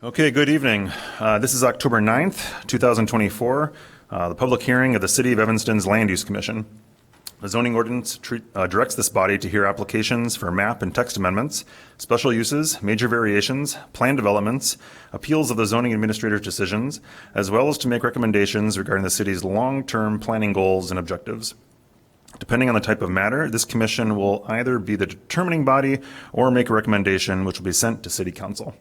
Okay, good evening. This is October 9th, 2024, the public hearing of the City of Evanston's Land Use Commission. The zoning ordinance directs this body to hear applications for map and text amendments, special uses, major variations, plan developments, appeals of the zoning administrator's decisions, as well as to make recommendations regarding the city's long-term planning goals and objectives. Depending on the type of matter, this commission will either be the determining body or make a recommendation which will be sent to City Council.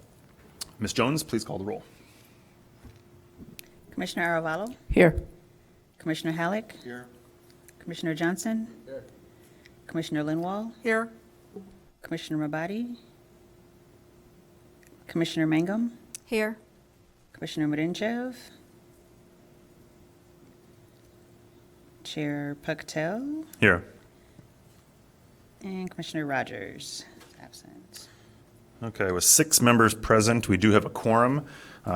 Ms. Jones, please call the roll. Commissioner Aravallo? Here. Commissioner Halleck? Here. Commissioner Johnson? Here. Commissioner Linwall? Here. Commissioner Mabadi? Commissioner Mangum? Here. Commissioner Marinchev? Chair Puctel? Here. And Commissioner Rogers is absent. Okay, with 6 members present, we do have a quorum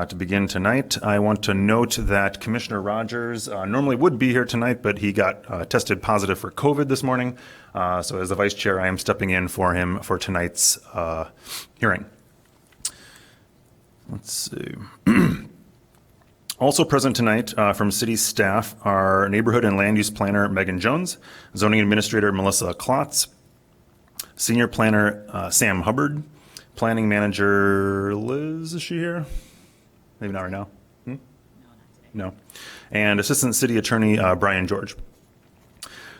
to begin tonight. I want to note that Commissioner Rogers normally would be here tonight, but he got tested positive for COVID this morning. So as the vice chair, I am stepping in for him for tonight's hearing. Let's see. Also present tonight from city staff are neighborhood and land use planner Megan Jones, zoning administrator Melissa Klotz, senior planner Sam Hubbard, planning manager Liz, is she here? Maybe not right now. No. And assistant city attorney Brian George.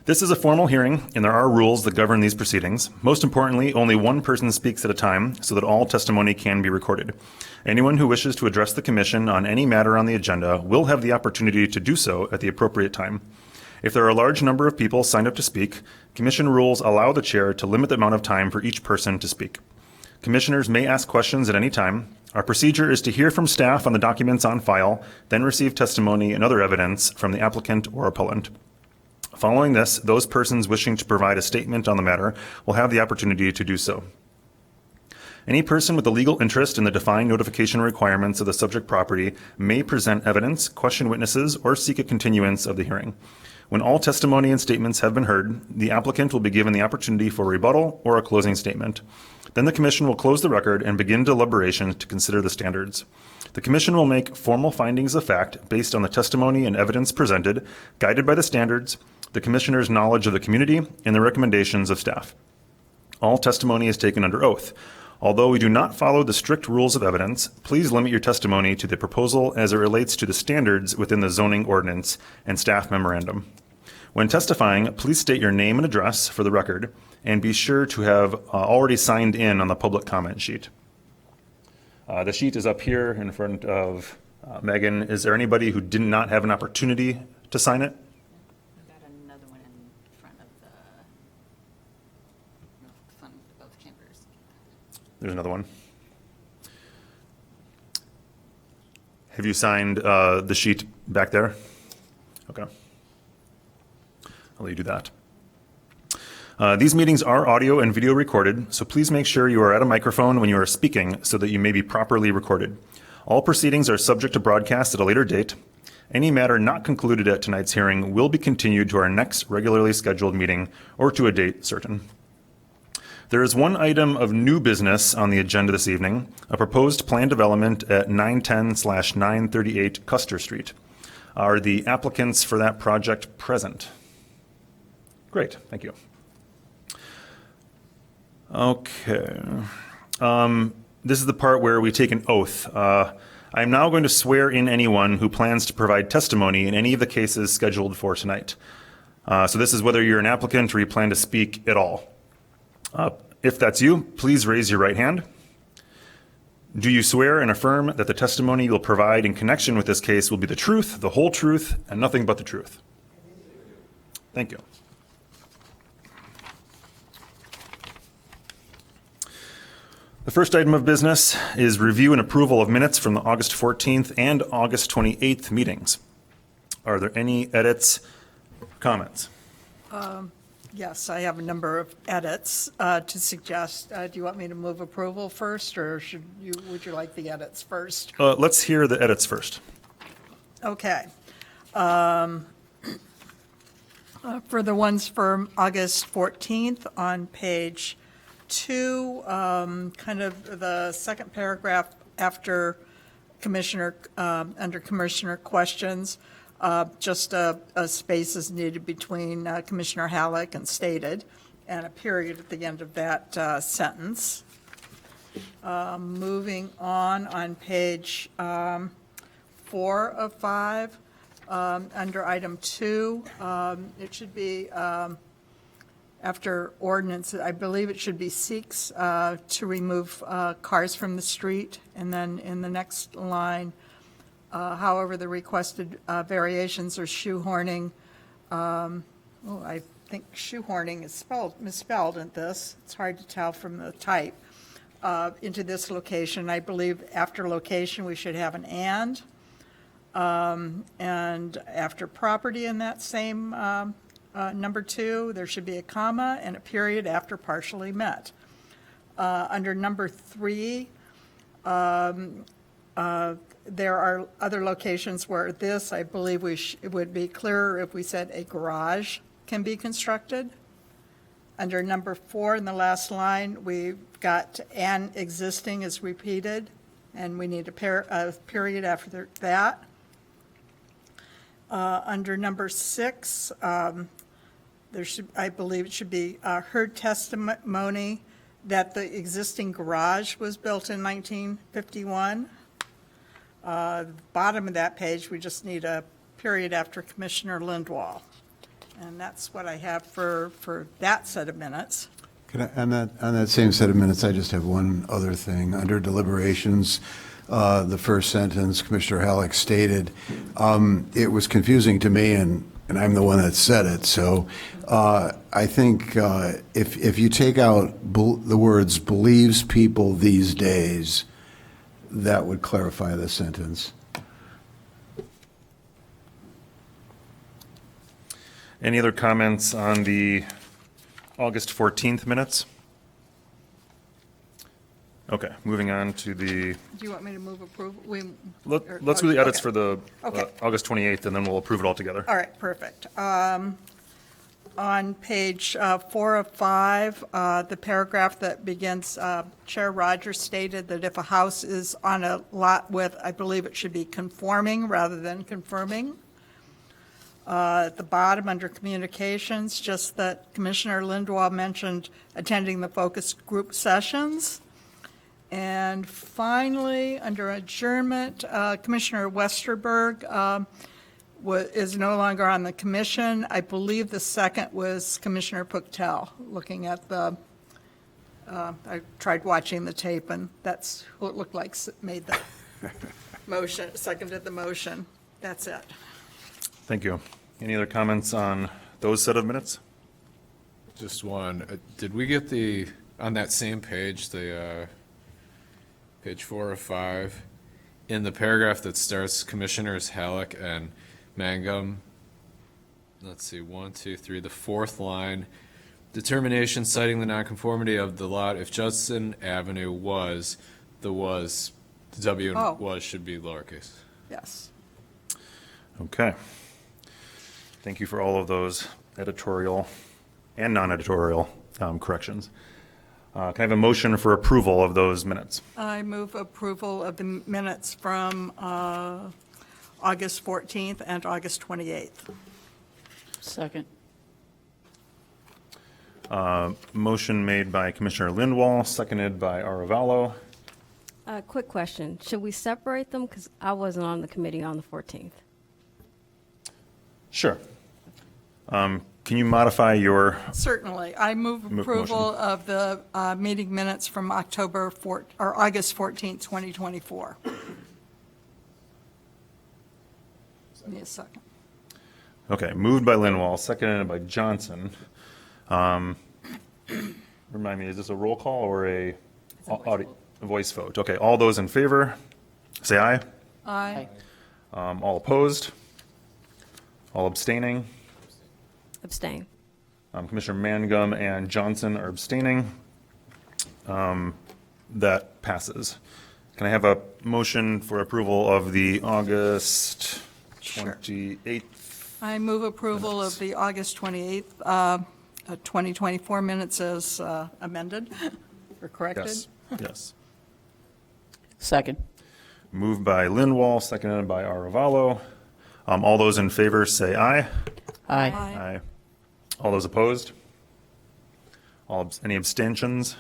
This is a formal hearing, and there are rules that govern these proceedings. Most importantly, only one person speaks at a time so that all testimony can be recorded. Anyone who wishes to address the commission on any matter on the agenda will have the opportunity to do so at the appropriate time. If there are a large number of people signed up to speak, commission rules allow the chair to limit the amount of time for each person to speak. Commissioners may ask questions at any time. Our procedure is to hear from staff on the documents on file, then receive testimony and other evidence from the applicant or appellant. Following this, those persons wishing to provide a statement on the matter will have the opportunity to do so. Any person with a legal interest in the defined notification requirements of the subject property may present evidence, question witnesses, or seek a continuance of the hearing. When all testimony and statements have been heard, the applicant will be given the opportunity for rebuttal or a closing statement. Then the commission will close the record and begin deliberations to consider the standards. The commission will make formal findings of fact based on the testimony and evidence presented, guided by the standards, the commissioner's knowledge of the community, and the recommendations of staff. All testimony is taken under oath. Although we do not follow the strict rules of evidence, please limit your testimony to the proposal as it relates to the standards within the zoning ordinance and staff memorandum. When testifying, please state your name and address for the record, and be sure to have already signed in on the public comment sheet. The sheet is up here in front of Megan. Is there anybody who did not have an opportunity to sign it? We've got another one in front of both chambers. There's another one. Have you signed the sheet back there? Okay. I'll let you do that. These meetings are audio and video recorded, so please make sure you are at a microphone when you are speaking so that you may be properly recorded. All proceedings are subject to broadcast at a later date. Any matter not concluded at tonight's hearing will be continued to our next regularly scheduled meeting or to a date certain. There is one item of new business on the agenda this evening, a proposed plan development at 910/938 Custer Street. Are the applicants for that project present? Great, thank you. Okay. This is the part where we take an oath. I'm now going to swear in anyone who plans to provide testimony in any of the cases scheduled for tonight. So this is whether you're an applicant or you plan to speak at all. If that's you, please raise your right hand. Do you swear and affirm that the testimony you'll provide in connection with this case will be the truth, the whole truth, and nothing but the truth? Thank you. The first item of business is review and approval of minutes from the August 14th and August 28th meetings. Are there any edits, comments? Yes, I have a number of edits to suggest. Do you want me to move approval first, or would you like the edits first? Let's hear the edits first. Okay. For the ones from August 14th on page 2, kind of the second paragraph after Commissioner, under Commissioner questions, just a space is needed between Commissioner Halleck and stated, and a period at the end of that sentence. Moving on page 4 of 5, under item 2, it should be after ordinance, I believe it should be seeks to remove cars from the street, and then in the next line, however, the requested variations are shoehorning, I think shoehorning is misspelled in this, it's hard to tell from the type, into this location. I believe after location, we should have an and after property in that same number 2, there should be a comma and a period after partially met. Under number 3, there are other locations where this, I believe it would be clearer if we said a garage can be constructed. Under number 4 in the last line, we've got "and existing" is repeated, and we need a period after that. Under number 6, there should, I believe it should be heard testimony that the existing garage was built in 1951. Bottom of that page, we just need a period after Commissioner Lindwall. And that's what I have for that set of minutes. On that same set of minutes, I just have one other thing. Under deliberations, the first sentence, Commissioner Halleck stated, it was confusing to me, and I'm the one that said it, so I think if you take out the words "believes people these days," that would clarify the sentence. Any other comments on the August 14th minutes? Okay, moving on to the, Do you want me to move approval? let's do the edits for the Okay. August 28th, and then we'll approve it all together. All right, perfect. On page 4 of 5, the paragraph that begins, Chair Rogers stated that if a house is on a lot with, I believe it should be conforming rather than confirming. At the bottom, under communications, just that Commissioner Lindwall mentioned attending the focus group sessions. And finally, under adjournment, Commissioner Westerberg is no longer on the commission. I believe the second was Commissioner Puchtel, looking at the, I tried watching the tape, and that's who it looked like made the motion, seconded the motion. That's it. Thank you. Any other comments on those set of minutes? Just one. Did we get on that same page, the page 4 of 5, in the paragraph that starts Commissioners Halleck and Mangum? Let's see, 1, 2, 3, the fourth line. Determination citing the nonconformity of the lot if Judson Avenue was, the W Oh. and was should be lowercase. Yes. Okay. Thank you for all of those editorial and non-editorial corrections. Can I have a motion for approval of those minutes? I move approval of the minutes from August 14th and August 28th. Second. Motion made by Commissioner Lindwall, seconded by Aravallo. Quick question. Should we separate them? Because I wasn't on the committee on the 14th. Sure. Can you modify your, Certainly. I move approval motion. of the meeting minutes from August 14th, 2024. Give me a second. okay, moved by Lindwall, seconded by Johnson. Remind me, is this a roll call or a voice vote? Okay, all those in favor, say aye. Aye. All opposed? All abstaining? Abstain. Commissioner Mangum and Johnson are abstaining. That passes. Can I have a motion for approval of the August Sure. 28th? I move approval of the August 28th, 2024 minutes as amended or corrected. Yes, yes. Second. Moved by Lindwall, seconded by Aravalo. All those in favor say aye. Aye. Aye. All those opposed? Any abstentions?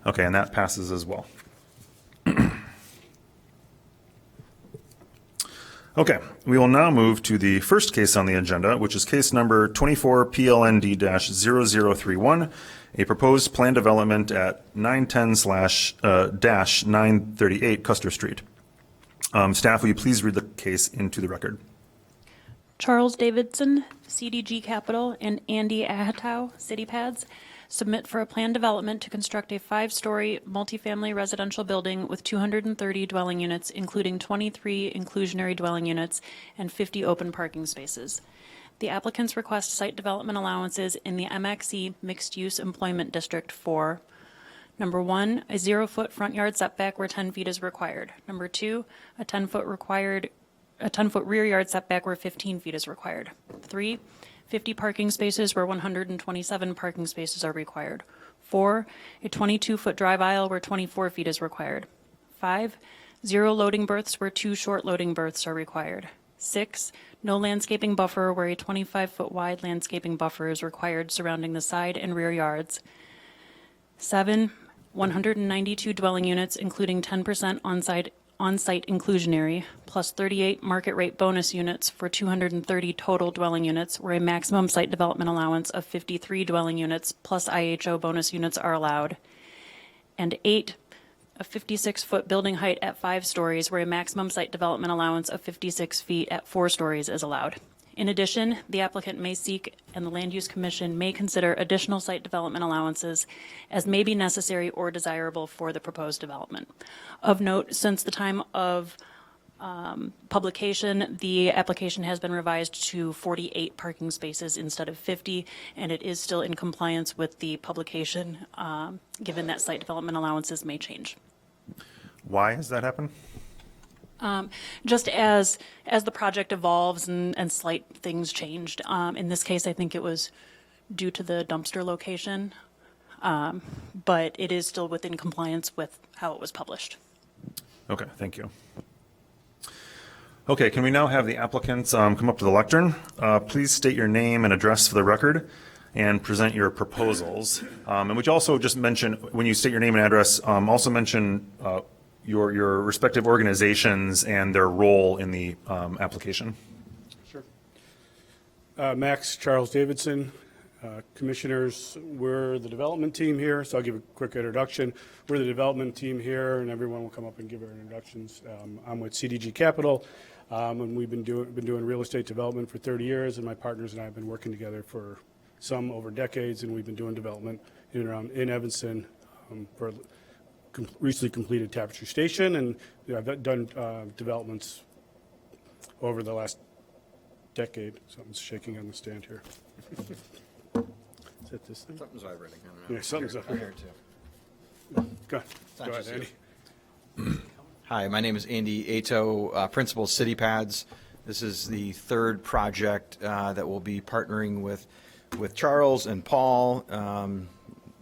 Okay, and that passes as well. Okay, we will now move to the first case on the agenda, which is case number 24 PLND-0031, a proposed plan development at 910/938 Custer Street. Staff, will you please read the case into the record? Charles Davidson, CDG Capital, and Andy Ahatow, City Pads, submit for a planned development to construct a 5-story multifamily residential building with 230 dwelling units, including 23 inclusionary dwelling units and 50 open parking spaces. The applicants request site development allowances in the MXE Mixed Use Employment District for number 1, a 0-foot front yard setback where 10 feet is required. Number 2, a 10-foot rear yard setback where 15 feet is required. 3, 50 parking spaces where 127 parking spaces are required. 4, a 22-foot drive aisle where 24 feet is required. 5, 0 loading berths where 2 short loading berths are required. 6, no landscaping buffer where a 25-foot wide landscaping buffer is required surrounding the side and rear yards. 7, 192 dwelling units, including 10% on-site inclusionary, plus 38 market rate bonus units for 230 total dwelling units, where a maximum site development allowance of 53 dwelling units plus IHO bonus units are allowed. And 8, a 56-foot building height at 5 stories, where a maximum site development allowance of 56 feet at 4 stories is allowed. In addition, the applicant may seek, and the Land Use Commission may consider additional site development allowances as may be necessary or desirable for the proposed development. Of note, since the time of publication, the application has been revised to 48 parking spaces instead of 50, and it is still in compliance with the publication, given that site development allowances may change. Why has that happened? Just as the project evolves and slight things changed. In this case, I think it was due to the dumpster location, but it is still within compliance with how it was published. Okay, thank you. Okay, can we now have the applicants come up to the lectern? Please state your name and address for the record and present your proposals. And would you also just mention, when you state your name and address, also mention your respective organizations and their role in the application? Sure. Max Charles Davidson, Commissioners, we're the development team here, so I'll give a quick introduction. We're the development team here, and everyone will come up and give their introductions. I'm with CDG Capital, and we've been doing real estate development for 30 years, and my partners and I have been working together for some over decades, and we've been doing development in Evanston for recently completed Tapestry Station, and I've done developments over the last decade. Something's shaking on the stand here. Is that this thing? Something's vibrating. I don't know. Yeah, something's up I'm here. here too. Go not ahead, just Andy. Hi, my name is Andy Ato, Principal City Pads. This is the third project that we'll be partnering with Charles and Paul.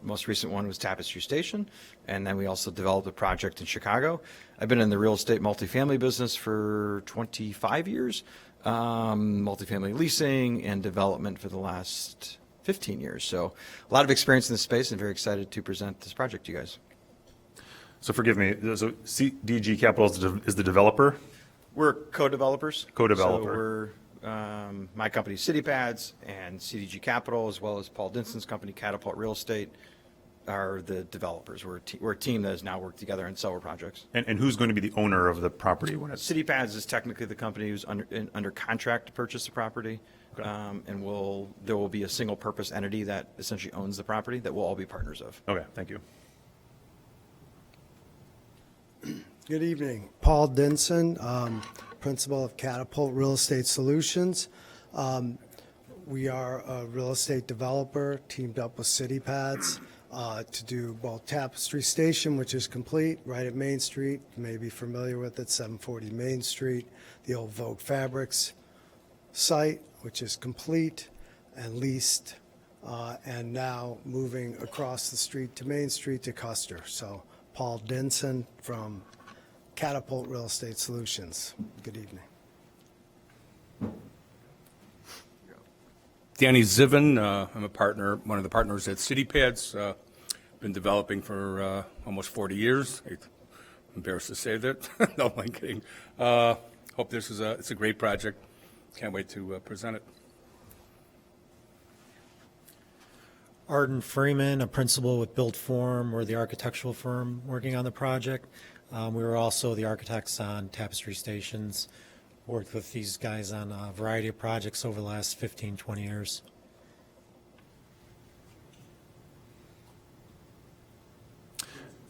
Most recent one was Tapestry Station, and then we also developed a project in Chicago. I've been in the real estate multifamily business for 25 years, multifamily leasing and development for the last 15 years. So a lot of experience in this space, and very excited to present this project to you guys. So forgive me, so CDG Capital is the developer? We're co-developers. Co-developer. So we're, my company, City Pads, and CDG Capital, as well as Paul Dinson's company, Catapult Real Estate, are the developers. We're a team that has now worked together on several projects. And who's going to be the owner of the property when it's? City Pads is technically the company who's under contract to purchase the property. Okay. And there will be a single purpose entity that essentially owns the property that we'll all be partners of. Okay, thank you. Good evening. Paul Dinson, Principal of Catapult Real Estate Solutions. We are a real estate developer teamed up with City Pads to do both Tapestry Station, which is complete, right at Main Street. You may be familiar with it, 740 Main Street. The old Vogue Fabrics site, which is complete and leased, and now moving across the street to Main Street to Custer. So Paul Dinson from Catapult Real Estate Solutions. Good evening. Danny Ziven, I'm a partner, one of the partners at CityPads. Been developing for almost 40 years. I'm embarrassed to say that. No, I'm kidding. Hope this is it's a great project. Can't wait to present it. Arden Freeman, a principal with Built Form. We're the architectural firm working on the project. We were also the architects on Tapestry Stations. Worked with these guys on a variety of projects over the last 15, 20 years.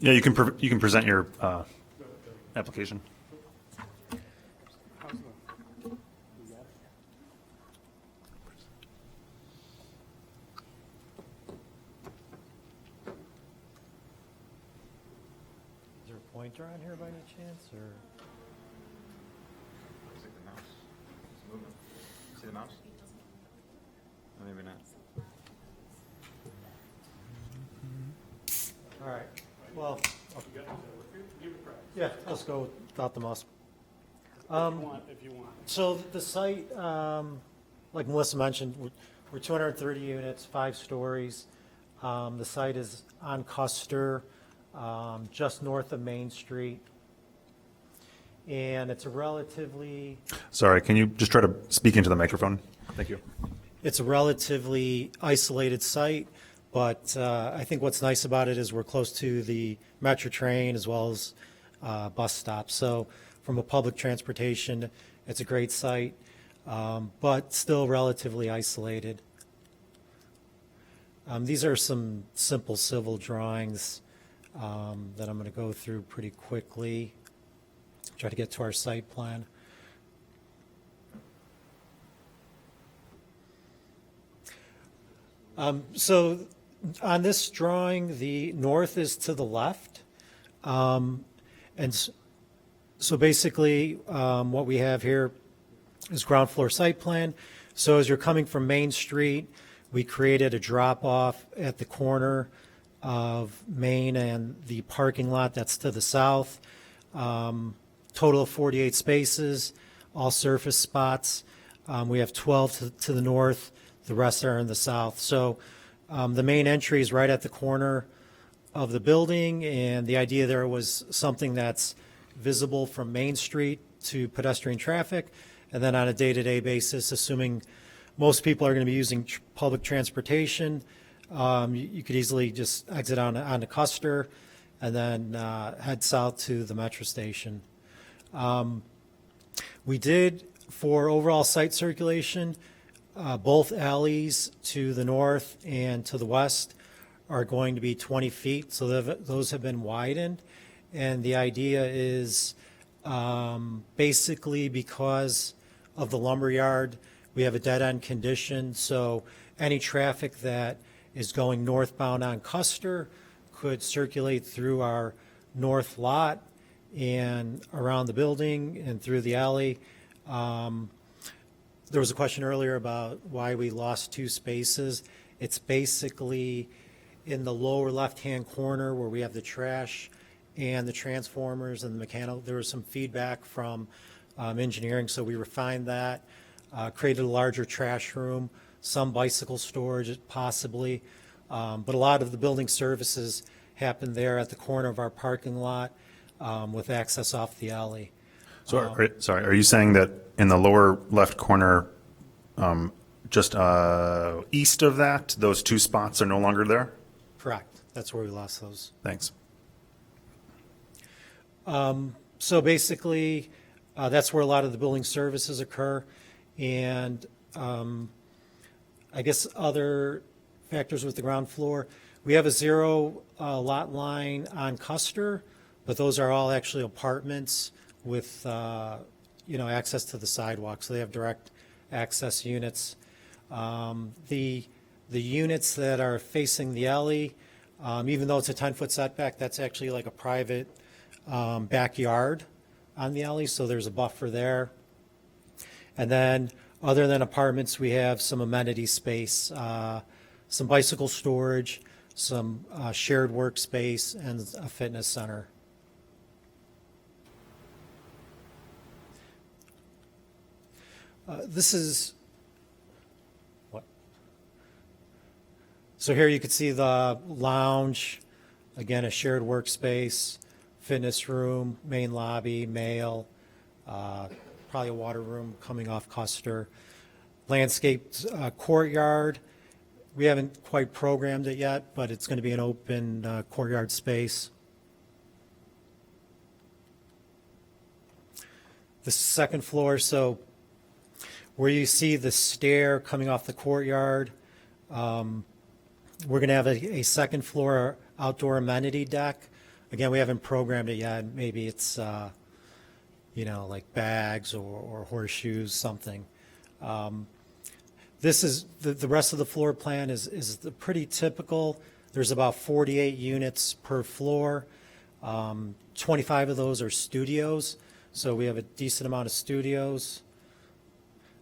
Yeah, you can present your application. Is there a pointer on here by any chance, or? See the mouse? Oh, maybe not. All right, well, yeah, let's go without the mouse. If you want. So the site, like Melissa mentioned, we're 230 units, 5 stories. The site is on Custer, just north of Main Street. And it's a relatively, Sorry, can you just try to speak into the microphone? Thank you. it's a relatively isolated site, but I think what's nice about it is we're close to the Metro train as well as bus stops. So from a public transportation, it's a great site, but still relatively isolated. These are some simple civil drawings that I'm going to go through pretty quickly. Try to get to our site plan. So on this drawing, the north is to the left. So basically, what we have here is ground floor site plan. So as you're coming from Main Street, we created a drop-off at the corner of Main and the parking lot that's to the south. Total of 48 spaces, all surface spots. We have 12 to the north, the rest are in the south. So the main entry is right at the corner of the building, and the idea there was something that's visible from Main Street to pedestrian traffic, and then on a day-to-day basis, assuming most people are going to be using public transportation, you could easily just exit onto Custer and then head south to the metro station. We did, for overall site circulation, both alleys to the north and to the west are going to be 20 feet, so those have been widened. And the idea is basically because of the lumberyard, we have a dead-end condition, so any traffic that is going northbound on Custer could circulate through our north lot and around the building and through the alley. There was a question earlier about why we lost 2 spaces. It's basically in the lower left-hand corner where we have the trash and the transformers and the mechanical. There was some feedback from engineering, so we refined that, created a larger trash room, some bicycle storage possibly, but a lot of the building services happen there at the corner of our parking lot with access off the alley. So, are you saying that in the lower left corner, just east of that, those 2 spots are no longer there? Correct. That's where we lost those. Thanks. So basically, that's where a lot of the building services occur. And I guess other factors with the ground floor, we have a 0 lot line on Custer, but those are all actually apartments with access to the sidewalk, so they have direct access units. The units that are facing the alley, even though it's a 10-foot setback, that's actually like a private backyard on the alley, so there's a buffer there. And then, other than apartments, we have some amenity space, some bicycle storage, some shared workspace, and a fitness center. This is, what? So here you can see the lounge, again, a shared workspace, fitness room, main lobby, mail, probably a water room coming off Custer. Landscaped courtyard. We haven't quite programmed it yet, but it's going to be an open courtyard space. The second floor, so where you see the stair coming off the courtyard, we're going to have a second floor outdoor amenity deck. Again, we haven't programmed it yet. Maybe it's, like bags or horseshoes, something. This is, the rest of the floor plan is the pretty typical. There's about 48 units per floor. 25 of those are studios, so we have a decent amount of studios.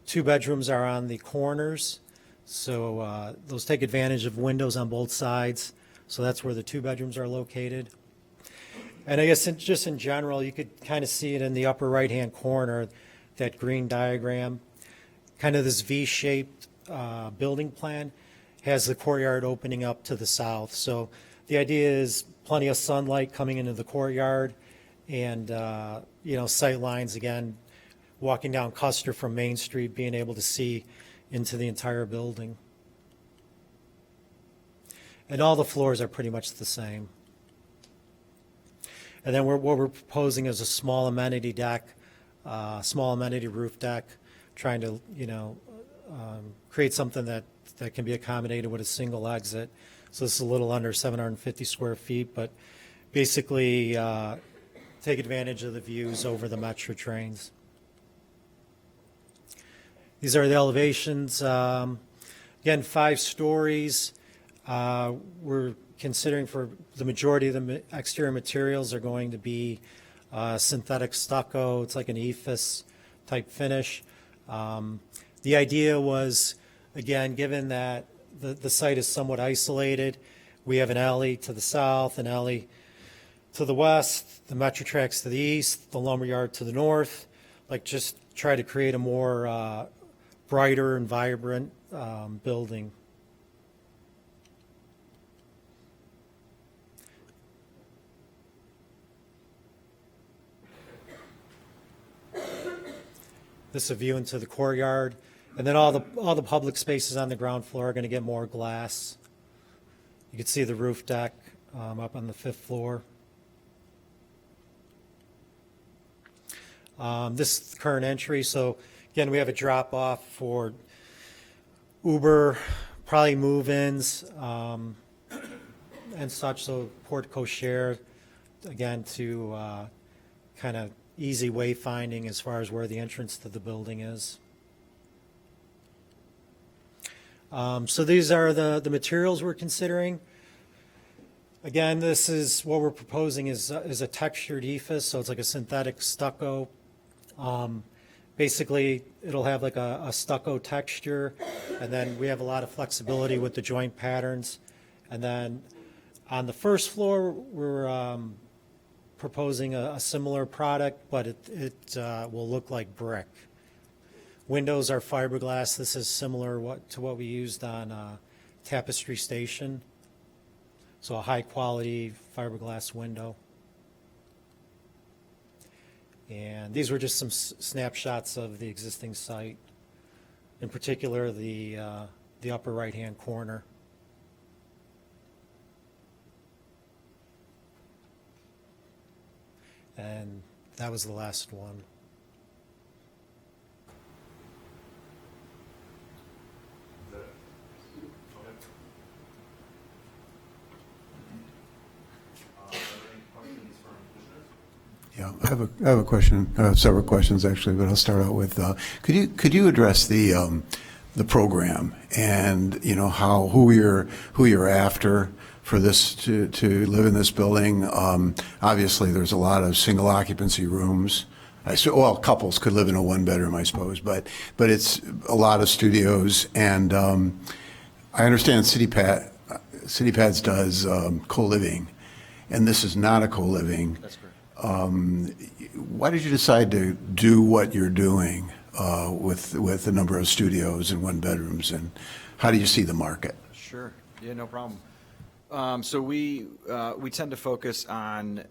2 bedrooms are on the corners, so those take advantage of windows on both sides. So that's where the 2 bedrooms are located. And I guess just in general, you could kind of see it in the upper right-hand corner, that green diagram. Kind of this V-shaped building plan has the courtyard opening up to the south. So the idea is plenty of sunlight coming into the courtyard and, sight lines, again, walking down Custer from Main Street, being able to see into the entire building. And all the floors are pretty much the same. And then what we're proposing is a small amenity deck, small amenity roof deck, trying to, create something that can be accommodated with a single exit. So this is a little under 750 square feet, but basically take advantage of the views over the metro trains. These are the elevations. Again, 5 stories. We're considering for the majority of the exterior materials are going to be synthetic stucco. It's like an ephes type finish. The idea was, again, given that the site is somewhat isolated, we have an alley to the south, an alley to the west, the metro tracks to the east, the lumberyard to the north, like just try to create a more brighter and vibrant building. This is a view into the courtyard. And then all the public spaces on the ground floor are going to get more glass. You can see the roof deck up on the 5th floor. This is the current entry. So again, we have a drop off for Uber, probably move-ins and such. So portico share, again, to kind of easy wayfinding as far as where the entrance to the building is. So these are the materials we're considering. Again, this is what we're proposing is a textured ephes, so it's like a synthetic stucco. Basically, it'll have like a stucco texture, and then we have a lot of flexibility with the joint patterns. And then on the first floor, we're proposing a similar product, but it will look like brick. Windows are fiberglass. This is similar to what we used on Tapestry Station. So a high-quality fiberglass window. And these were just some snapshots of the existing site, in particular the upper right-hand corner. And that was the last one. Yeah, I have a question, several questions actually, but I'll start out with, could you address the program and, how, who you're after for this to live in this building? Obviously, there's a lot of single occupancy rooms. Well, couples could live in a 1-bedroom, I suppose, but it's a lot of studios, and I understand CityPads does co-living, and this is not a co-living. That's correct. Why did you decide to do what you're doing? with the number of studios and one-bedrooms, and how do you see the market? Sure. Yeah, no problem. So we tend to focus on,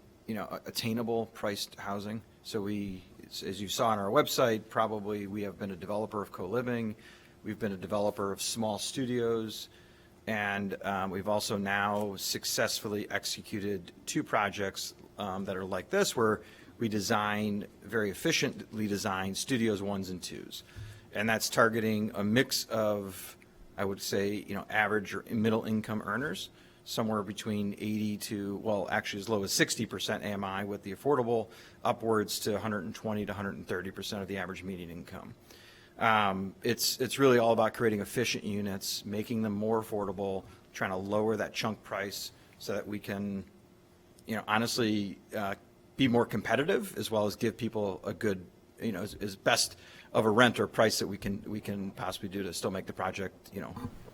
attainable priced housing. So we, as you saw on our website, probably we have been a developer of co-living. We've been a developer of small studios. And we've also now successfully executed 2 projects that are like this, where we very efficiently design studios 1s and 2s. And that's targeting a mix of, I would say, average or middle income earners, somewhere between 80 to, well, actually as low as 60% AMI with the affordable, upwards to 120 to 130% of the average median income. It's really all about creating efficient units, making them more affordable, trying to lower that chunk price so that we can, honestly, be more competitive, as well as give people a good, as best of a rent or price that we can possibly do to still make the project,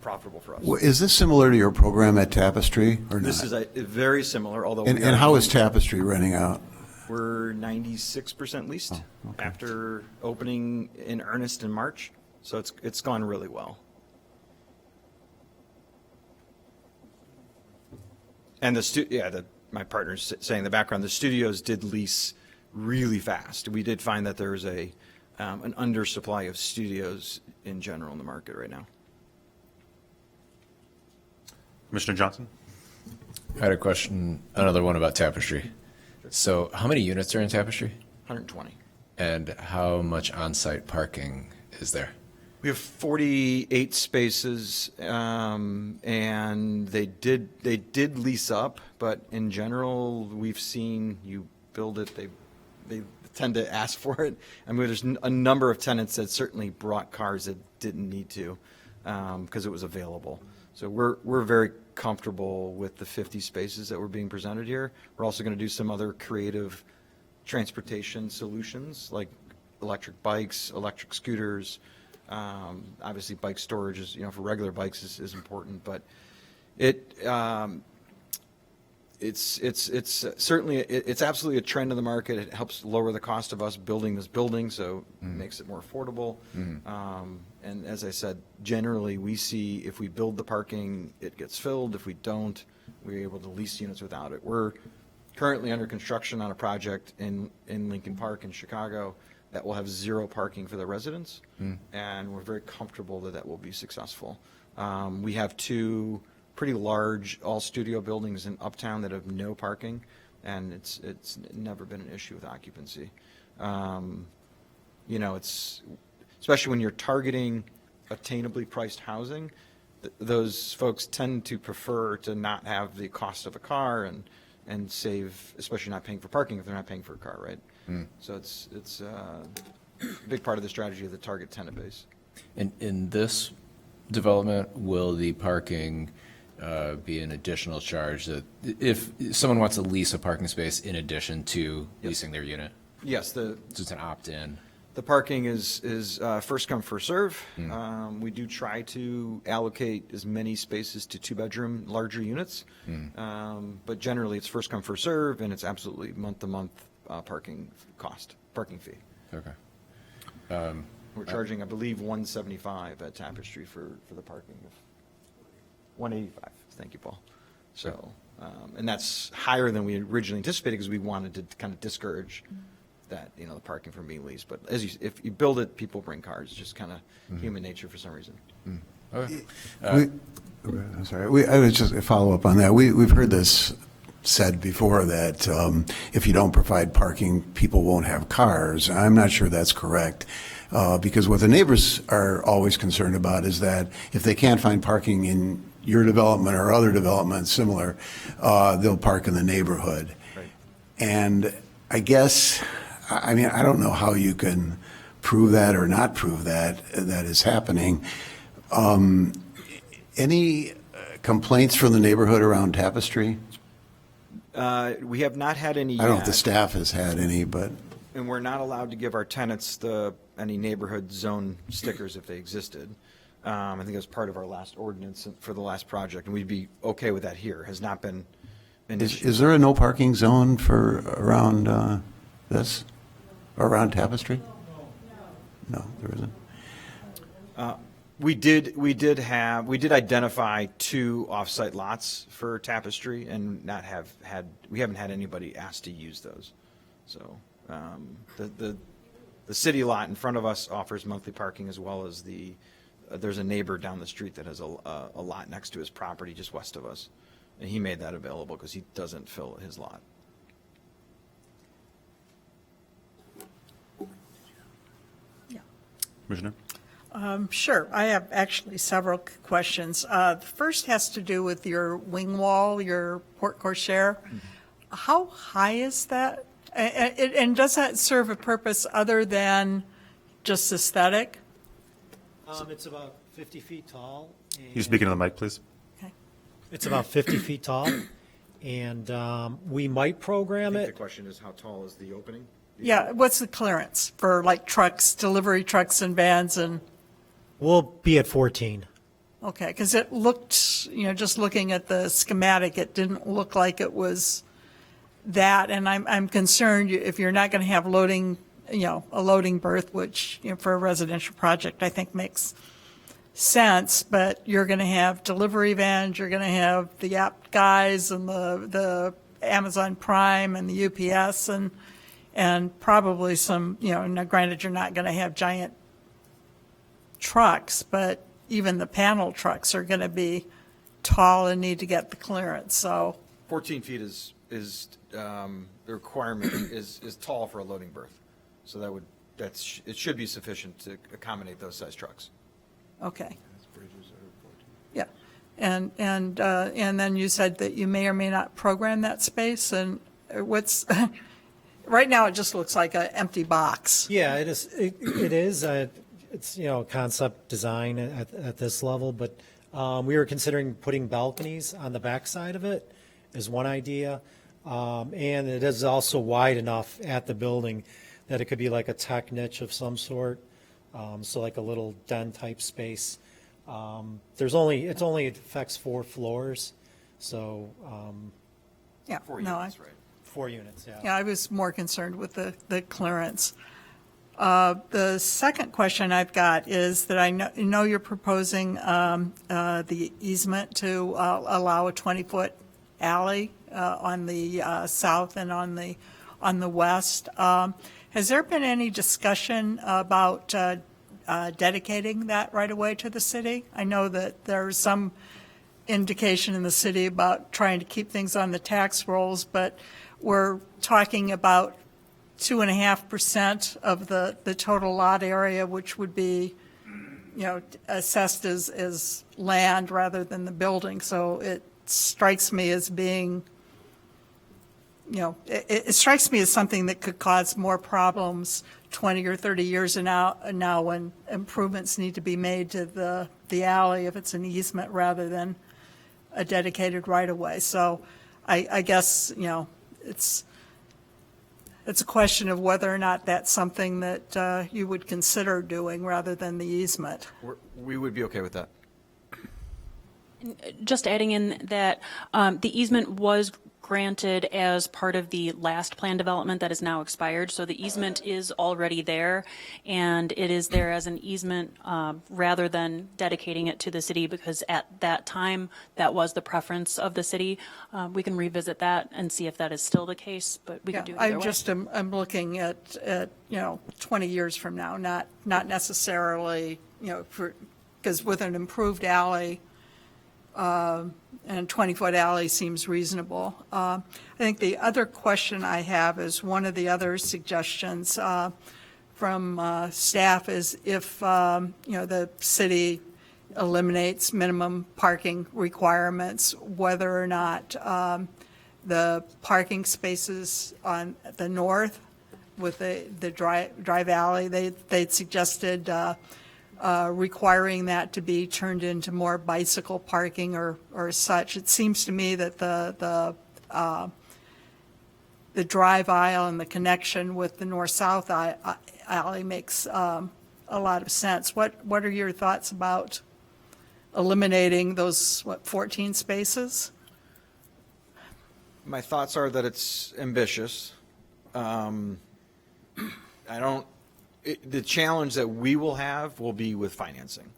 profitable for us. Well, is this similar to your program at Tapestry or not? This is very similar, although. And how is Tapestry renting out? We're 96% leased after opening in earnest in March, so it's gone really well. And my partner's saying in the background, the studios did lease really fast. We did find that there is an undersupply of studios in general in the market right now. Commissioner Johnson? I had a question, another one about Tapestry. So how many units are in Tapestry? 120. And how much on-site parking is there? We have 48 spaces, and they did lease up, but in general, we've seen you build it, they tend to ask for it. I mean, there's a number of tenants that certainly brought cars that didn't need to, because it was available. So we're very comfortable with the 50 spaces that were being presented here. We're also going to do some other creative transportation solutions, like electric bikes, electric scooters. Obviously, bike storage is, for regular bikes is important, but it's certainly, it's absolutely a trend in the market. It helps lower the cost of us building this building, so it makes it more affordable. And as I said, generally, we see if we build the parking, it gets filled. If we don't, we're able to lease units without it. We're currently under construction on a project in Lincoln Park in Chicago that will have 0 parking for the residents, and we're very comfortable that will be successful. We have 2 pretty large all-studio buildings in Uptown that have no parking, and it's never been an issue with occupancy. It's especially when you're targeting attainably priced housing, those folks tend to prefer to not have the cost of a car and save, especially not paying for parking if they're not paying for a car, right? So it's a big part of the strategy of the target tenant base. In this development, will the parking be an additional charge that if someone wants to lease a parking space in addition to leasing their unit? Yes, So it's an opt-in. the parking is first come, first serve. We do try to allocate as many spaces to 2-bedroom larger units, but generally it's first come, first serve, and it's absolutely month-to-month parking fee. Okay. We're charging, I believe, $175 at Tapestry for the parking. $185. Thank you, Paul. So, and that's higher than we originally anticipated because we wanted to kind of discourage that, the parking from being leased. But if you build it, people bring cars. It's just kind of human nature for some reason. Okay. I'm sorry. I would just follow up on that. We've heard this said before that if you don't provide parking, people won't have cars. I'm not sure that's correct. Because what the neighbors are always concerned about is that if they can't find parking in your development or other developments similar, they'll park in the neighborhood. Right. And I guess, I mean, I don't know how you can prove that or not prove that is happening. Any complaints from the neighborhood around Tapestry? We have not had any yet. I don't know if the staff has had any, but. And we're not allowed to give our tenants any neighborhood zone stickers if they existed. I think it was part of our last ordinance for the last project, and we'd be okay with that here. Has not been an issue. Is there a no parking zone for around this? Around Tapestry? No, there isn't. We did identify 2 off-site lots for Tapestry and we haven't had anybody ask to use those. So, the city lot in front of us offers monthly parking, as well as there's a neighbor down the street that has a lot next to his property just west of us. And he made that available because he doesn't fill his lot. Commissioner? Sure. I have actually several questions. The first has to do with your wing wall, your porte cochere. How high is that? And does that serve a purpose other than just aesthetic? It's about 50 feet tall. You speaking to the mic, please? Okay. It's about 50 feet tall, and we might program I think it. the question is, how tall is the opening? Yeah, what's the clearance for like trucks, delivery trucks and vans and, We'll be at 14. okay, because it looked, just looking at the schematic, it didn't look like it was that, and I'm concerned if you're not going to have loading, a loading berth, which, for a residential project, I think makes sense, but you're going to have delivery vans, you're going to have the app guys and the Amazon Prime and the UPS and probably some, now granted, you're not going to have giant trucks, but even the panel trucks are going to be tall and need to get the clearance, so, 14 feet is the requirement is tall for a loading berth. So it should be sufficient to accommodate those size trucks. okay. Yeah, and then you said that you may or may not program that space, and what's, right now it just looks like an empty box. Yeah, it is. It is. It's concept design at this level, but we were considering putting balconies on the backside of it is one idea, and it is also wide enough at the building that it could be like a tech niche of some sort, so like a little den type space. It only affects 4 floors, so Yeah, 4 no, units, right? 4 units. Yeah. Yeah, I was more concerned with the clearance. The second question I've got is that I know you're proposing the easement to allow a 20-foot alley on the south and on the west. Has there been any discussion about dedicating that right away to the city? I know that there's some indication in the city about trying to keep things on the tax rolls, but we're talking about 2.5% of the total lot area, which would be, assessed as land rather than the building. So it strikes me as being, it strikes me as something that could cause more problems 20 or 30 years now when improvements need to be made to the alley if it's an easement rather than a dedicated right-of-way. So I guess, it's a question of whether or not that's something that you would consider doing rather than the easement. We would be okay with that. Just adding in that the easement was granted as part of the last plan development that is now expired. So the easement is already there, and it is there as an easement rather than dedicating it to the city, because at that time, that was the preference of the city. We can revisit that and see if that is still the case, but we Yeah, could do it either I way. just am looking at 20 years from now, not necessarily, because with an improved alley, and 20-foot alley seems reasonable. I think the other question I have is one of the other suggestions from staff is if, the city eliminates minimum parking requirements, whether or not the parking spaces on the north with the drive alley, they'd suggested requiring that to be turned into more bicycle parking or such. It seems to me that the drive aisle and the connection with the north-south alley makes a lot of sense. What are your thoughts about eliminating those, 14 spaces? My thoughts are that it's ambitious. the challenge that we will have will be with financing.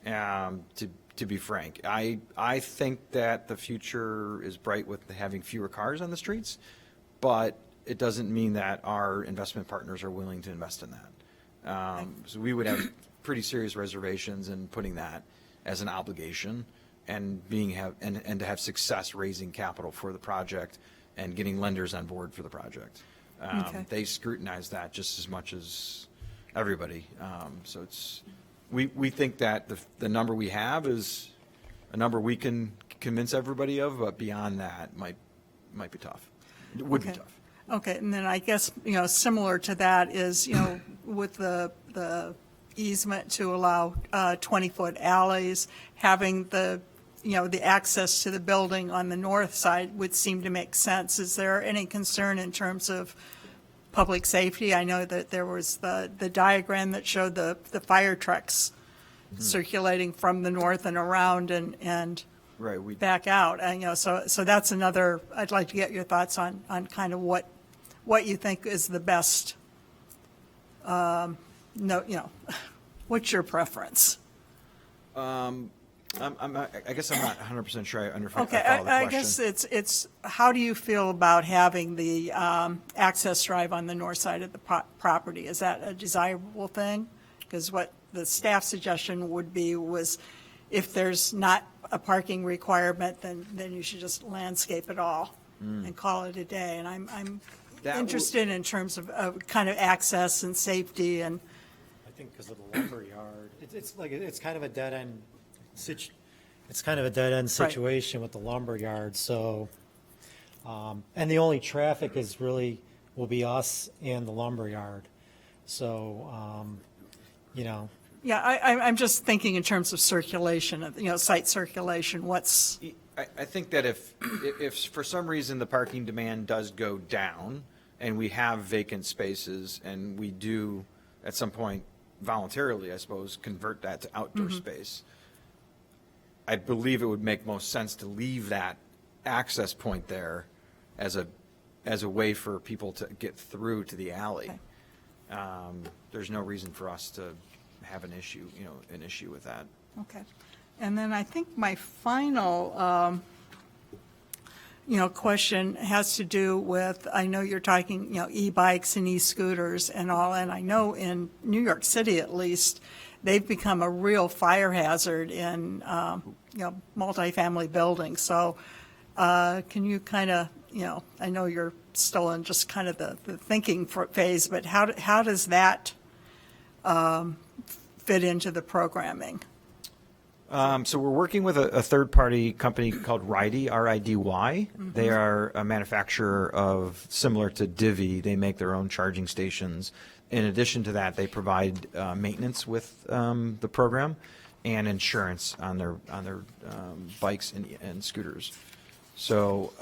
To be frank, I think that the future is bright with having fewer cars on the streets, but it doesn't mean that our investment partners are willing to invest in that. So we would have pretty serious reservations in putting that as an obligation and and to have success raising capital for the project and getting lenders on board for the project. Okay. They scrutinize that just as much as everybody. So we think that the number we have is a number we can convince everybody of, but beyond that might be tough. It would be Okay. tough. Okay, and then I guess, similar to that is, with the easement to allow 20-foot alleys, having the access to the building on the north side would seem to make sense. Is there any concern in terms of public safety? I know that there was the diagram that showed the fire trucks circulating from the north and around and Right. back out. And, so that's another, I'd like to get your thoughts on kind of what you think is the best, what's your preference? I guess I'm not 100% sure I understand. Okay, follow the I question. guess it's, how do you feel about having the access drive on the north side of the property? Is that a desirable thing? Because what the staff suggestion would be was if there's not a parking requirement, then you should just landscape it all and call it a day. And I'm That interested in terms of kind of access and safety and, I think because of the lumber yard, it's kind of a dead end it's kind of a dead end situation with the lumber yard. So, and the only traffic will be us and the lumber yard. So, yeah, I'm just thinking in terms of circulation, site circulation, what's, I think that if for some reason the parking demand does go down and we have vacant spaces and we do at some point voluntarily, I suppose, convert that to outdoor space, I believe it would make most sense to leave that access point there as a way for people to get through to the alley. There's no reason for us to have an issue with that. okay. And then I think my final, question has to do with, I know you're talking, e-bikes and e-scooters and all, and I know in New York City at least, they've become a real fire hazard in, multifamily buildings. So can you kind of, I know you're still in just kind of the thinking phase, but how does that fit into the programming? So we're working with a third-party company called Ridy, R-I-D-Y. They are a manufacturer similar to Divvy. They make their own charging stations. In addition to that, they provide maintenance with the program and insurance on their bikes and scooters. So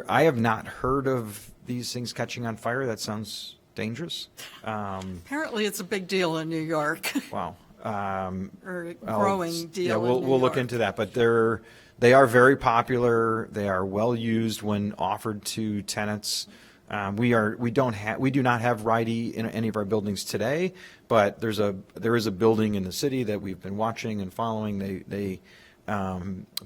I have not heard of these things catching on fire. That sounds dangerous. Apparently, it's a big deal in New York, Wow. or a growing deal Yeah, in we'll New look York. into that, but they are very popular. They are well used when offered to tenants. We do not have Ridy in any of our buildings today, but there is a building in the city that we've been watching and following. They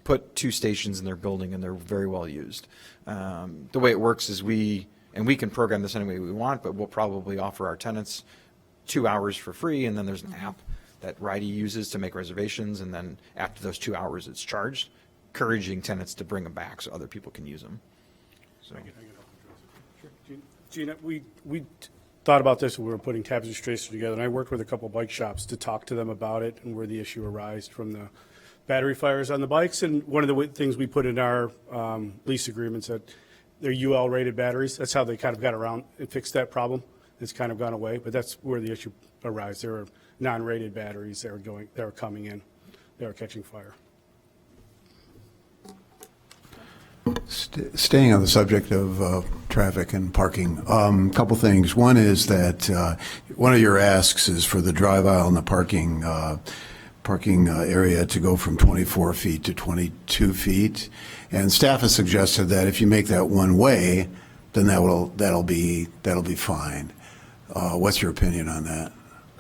put 2 stations in their building and they're very well used. The way it works is we can program this any way we want, but we'll probably offer our tenants 2 hours for free, and then there's an app that Ridy uses to make reservations, and then after those 2 hours, it's charged, encouraging tenants to bring them back so other people can use them. So. Gina, we thought about this when we were putting Tapestry Tracer together, and I worked with a couple bike shops to talk to them about it and where the issue arose from the battery fires on the bikes. And one of the things we put in our lease agreements that they're UL-rated batteries. That's how they kind of got around and fixed that problem. It's kind of gone away, but that's where the issue arose. There were non-rated batteries that were coming in, they were catching fire. Staying on the subject of traffic and parking, a couple things. One is that one of your asks is for the drive aisle and the parking area to go from 24 feet to 22 feet. And staff has suggested that if you make that one way, then that'll be fine. What's your opinion on that?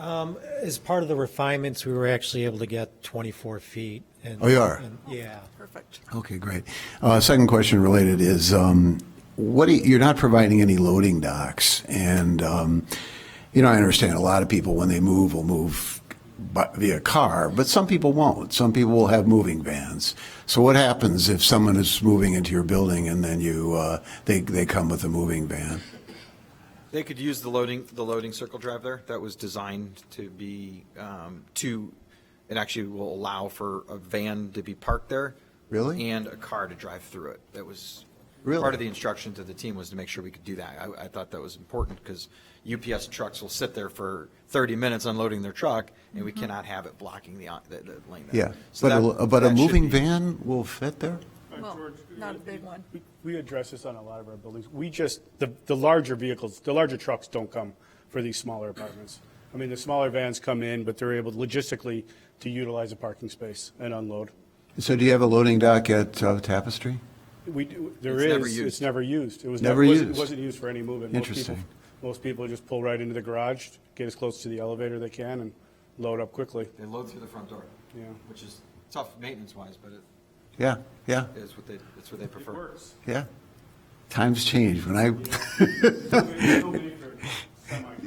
As part of the refinements, we were actually able to get 24 feet. And, Oh, you are? Yeah. Perfect. Okay, great. Second question related is, you're not providing any loading docks, and, I understand a lot of people, when they move, will move via car, but some people won't. Some people will have moving vans. So what happens if someone is moving into your building and then they come with a moving van? They could use the loading circle drive there. That was designed to be, it actually will allow for a van to be parked there. Really? And a car to drive through it. That was Really? part of the instruction to the team, was to make sure we could do that. I thought that was important, because UPS trucks will sit there for 30 minutes unloading their truck, and we cannot have it blocking the lane there. Yeah, So but a that should moving be- van will fit there? Well, George, not a big one. we address this on a lot of our buildings. We just, the larger vehicles, the larger trucks don't come for these smaller apartments. I mean, the smaller vans come in, but they're able logistically to utilize a parking space and unload. So do you have a loading dock at Tapestry? There It's never is, used. it's never used. It was Never wasn't- used. Wasn't used for any movement. Interesting. Most people just pull right into the garage, get as close to the elevator they can, and load up quickly. They load through the front door. Yeah. Which is tough maintenance-wise, but it Yeah, yeah, is it's what they prefer. yeah. Times change. When I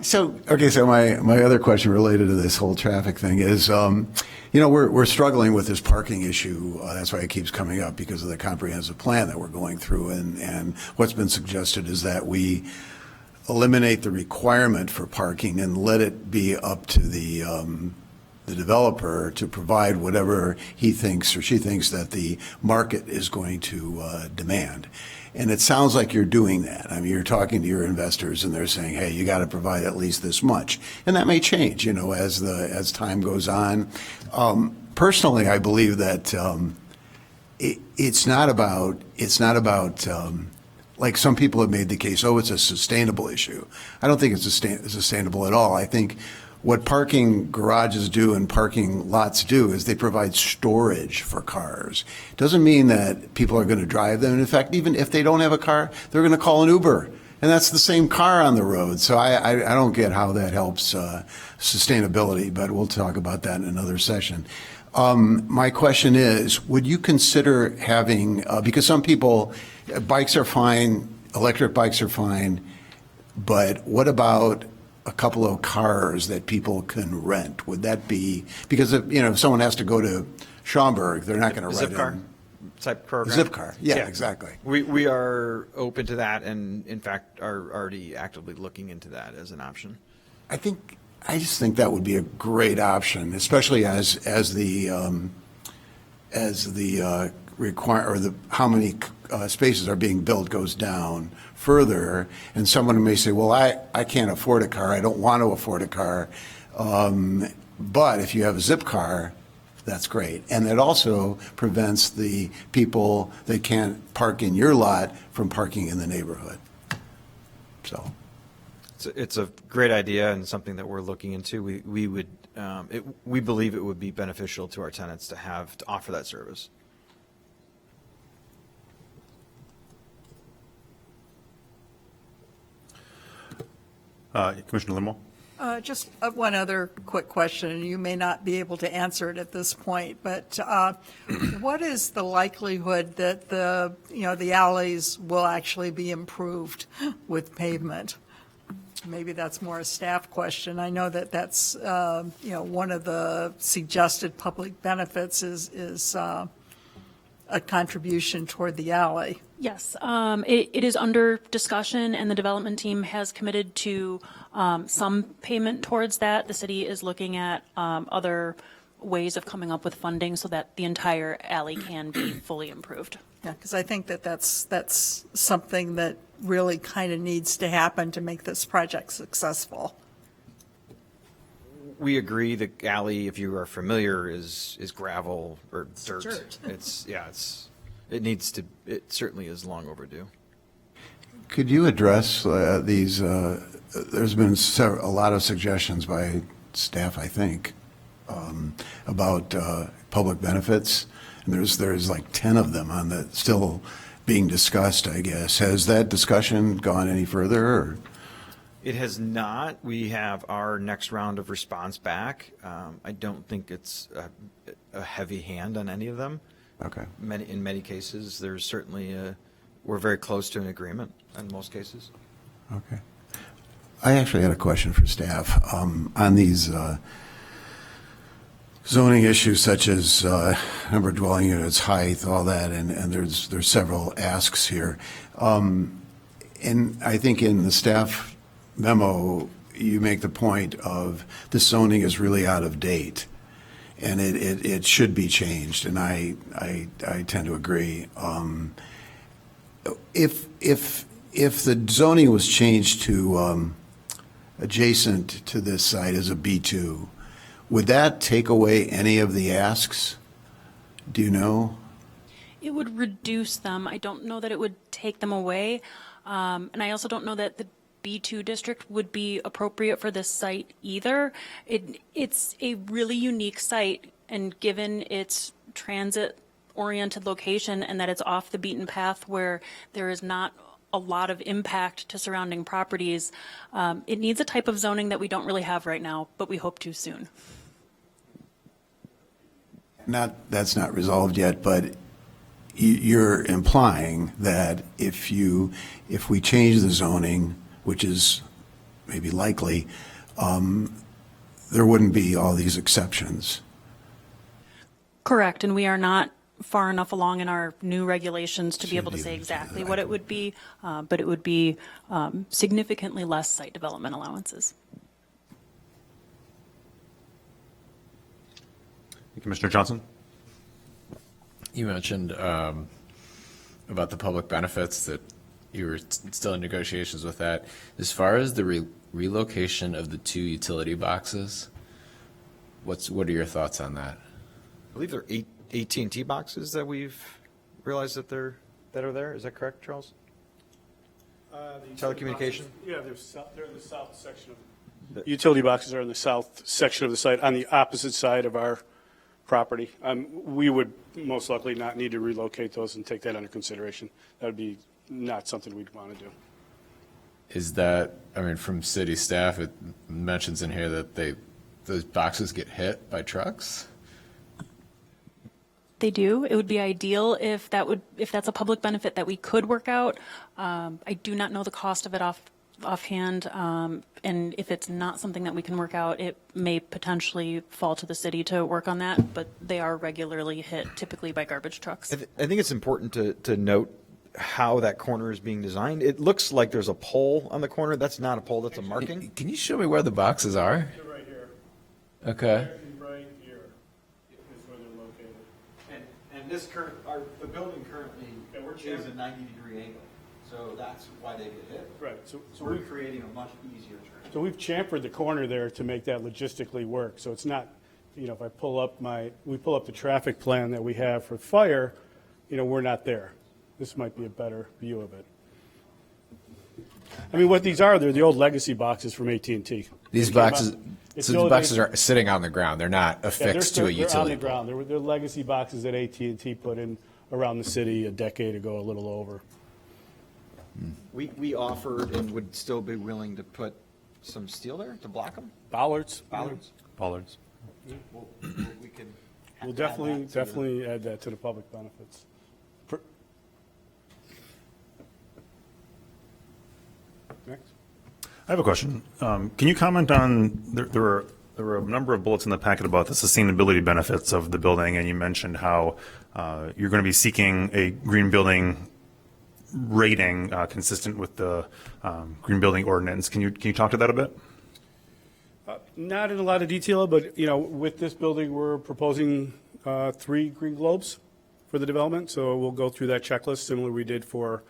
So my other question related to this whole traffic thing is, we're struggling with this parking issue. That's why it keeps coming up, because of the comprehensive plan that we're going through. And what's been suggested is that we eliminate the requirement for parking and let it be up to the developer to provide whatever he thinks or she thinks that the market is going to demand. And it sounds like you're doing that. I mean, you're talking to your investors and they're saying, hey, you got to provide at least this much. And that may change, as time goes on. Personally, I believe that it's not about like some people have made the case, it's a sustainable issue. I don't think it's sustainable at all. I think what parking garages do and parking lots do is they provide storage for cars. Doesn't mean that people are going to drive them. In fact, even if they don't have a car, they're going to call an Uber. And that's the same car on the road. So I don't get how that helps sustainability, but we'll talk about that in another session. My question is, would you consider having, because some people, bikes are fine, electric bikes are fine, but what about a couple of cars that people can rent? Would that be, because if someone has to go to Schaumburg, they're not going to rent Zipcar type program. Zipcar, yeah, exactly. We are open to that, and in fact are already actively looking into that as an option. I just think that would be a great option, especially as the how many spaces are being built goes down further, and someone may say, well, I can't afford a car, I don't want to afford a car, but if you have a Zipcar, that's great. And it also prevents the people that can't park in your lot from parking in the neighborhood. So. It's a great idea and something that we're looking into. We believe it would be beneficial to our tenants to offer that service. Commissioner Limwell? Just one other quick question, and you may not be able to answer it at this point, but what is the likelihood that the alleys will actually be improved with pavement? Maybe that's more a staff question. I know that that's, one of the suggested public benefits is a contribution toward the alley. Yes, it is under discussion, and the development team has committed to some payment towards that. The city is looking at other ways of coming up with funding so that the entire alley can be fully improved. Yeah, because I think that's something that really kind of needs to happen to make this project successful. We agree the alley, if you are familiar, is gravel or dirt. It certainly is long overdue. Could you address these, there's been a lot of suggestions by staff, I think, about public benefits, and there's like 10 of them on the, still being discussed, I guess. Has that discussion gone any further? Or? It has not. We have our next round of response back. I don't think it's a heavy hand on any of them. Okay. In many cases, there's certainly we're very close to an agreement in most cases. Okay. I actually had a question for staff on these zoning issues such as number of dwelling units, height, all that, and there's several asks here. And I think in the staff memo, you make the point of the zoning is really out of date, and it should be changed, and I tend to agree. If the zoning was changed to adjacent to this site as a B2, would that take away any of the asks? Do you know? It would reduce them. I don't know that it would take them away. And I also don't know that the B2 district would be appropriate for this site either. It's a really unique site, and given its transit-oriented location and that it's off the beaten path where there is not a lot of impact to surrounding properties, it needs a type of zoning that we don't really have right now, but we hope to soon. That's not resolved yet, but you're implying that if we change the zoning, which is maybe likely, there wouldn't be all these exceptions. Correct, and we are not far enough along in our new regulations to be able to say exactly what it would be, but it would be significantly less site development allowances. Commissioner Johnson? You mentioned about the public benefits, that you were still in negotiations with that. As far as the relocation of the 2 utility boxes, what are your thoughts on that? I believe there are AT&T boxes that we've realized that are there. Is that correct, Charles? Telecommunication? Yeah, they're in the south section of, utility boxes are in the south section of the site, on the opposite side of our property. We would most likely not need to relocate those and take that under consideration. That would be not something we'd want to do. Is that, I mean, from city staff, it mentions in here that those boxes get hit by trucks? They do. It would be ideal if that's a public benefit that we could work out. I do not know the cost of it offhand, and if it's not something that we can work out, it may potentially fall to the city to work on that, but they are regularly hit, typically by garbage trucks. I think it's important to note how that corner is being designed. It looks like there's a pole on the corner. That's not a pole, that's a marking. Can you show me where the boxes are? They're right here. Okay. Right here is where they're located. And the building currently is a 90-degree angle, so that's why they get hit. Right, so We're creating a much easier turn. So we've chamfered the corner there to make that logistically work. So it's not, if I pull up the traffic plan that we have for fire, we're not there. This might be a better view of it. I mean, what these are, they're the old legacy boxes from AT&T. These boxes, are sitting on the ground. They're not affixed to a utility They're on the pole. ground. They're legacy boxes that AT&T put in around the city a decade ago, a little over. We offered and would still be willing to put some steel there to block them? Bollards. Bollards. We could. We'll definitely add that to the public benefits. Next. I have a question. Can you comment on, there were a number of bullets in the packet about the sustainability benefits of the building, and you mentioned how you're going to be seeking a green building rating consistent with the green building ordinance. Can you talk to that a bit? Not in a lot of detail, but, with this building, we're proposing 3 green globes for the development. So we'll go through that checklist, similar we did for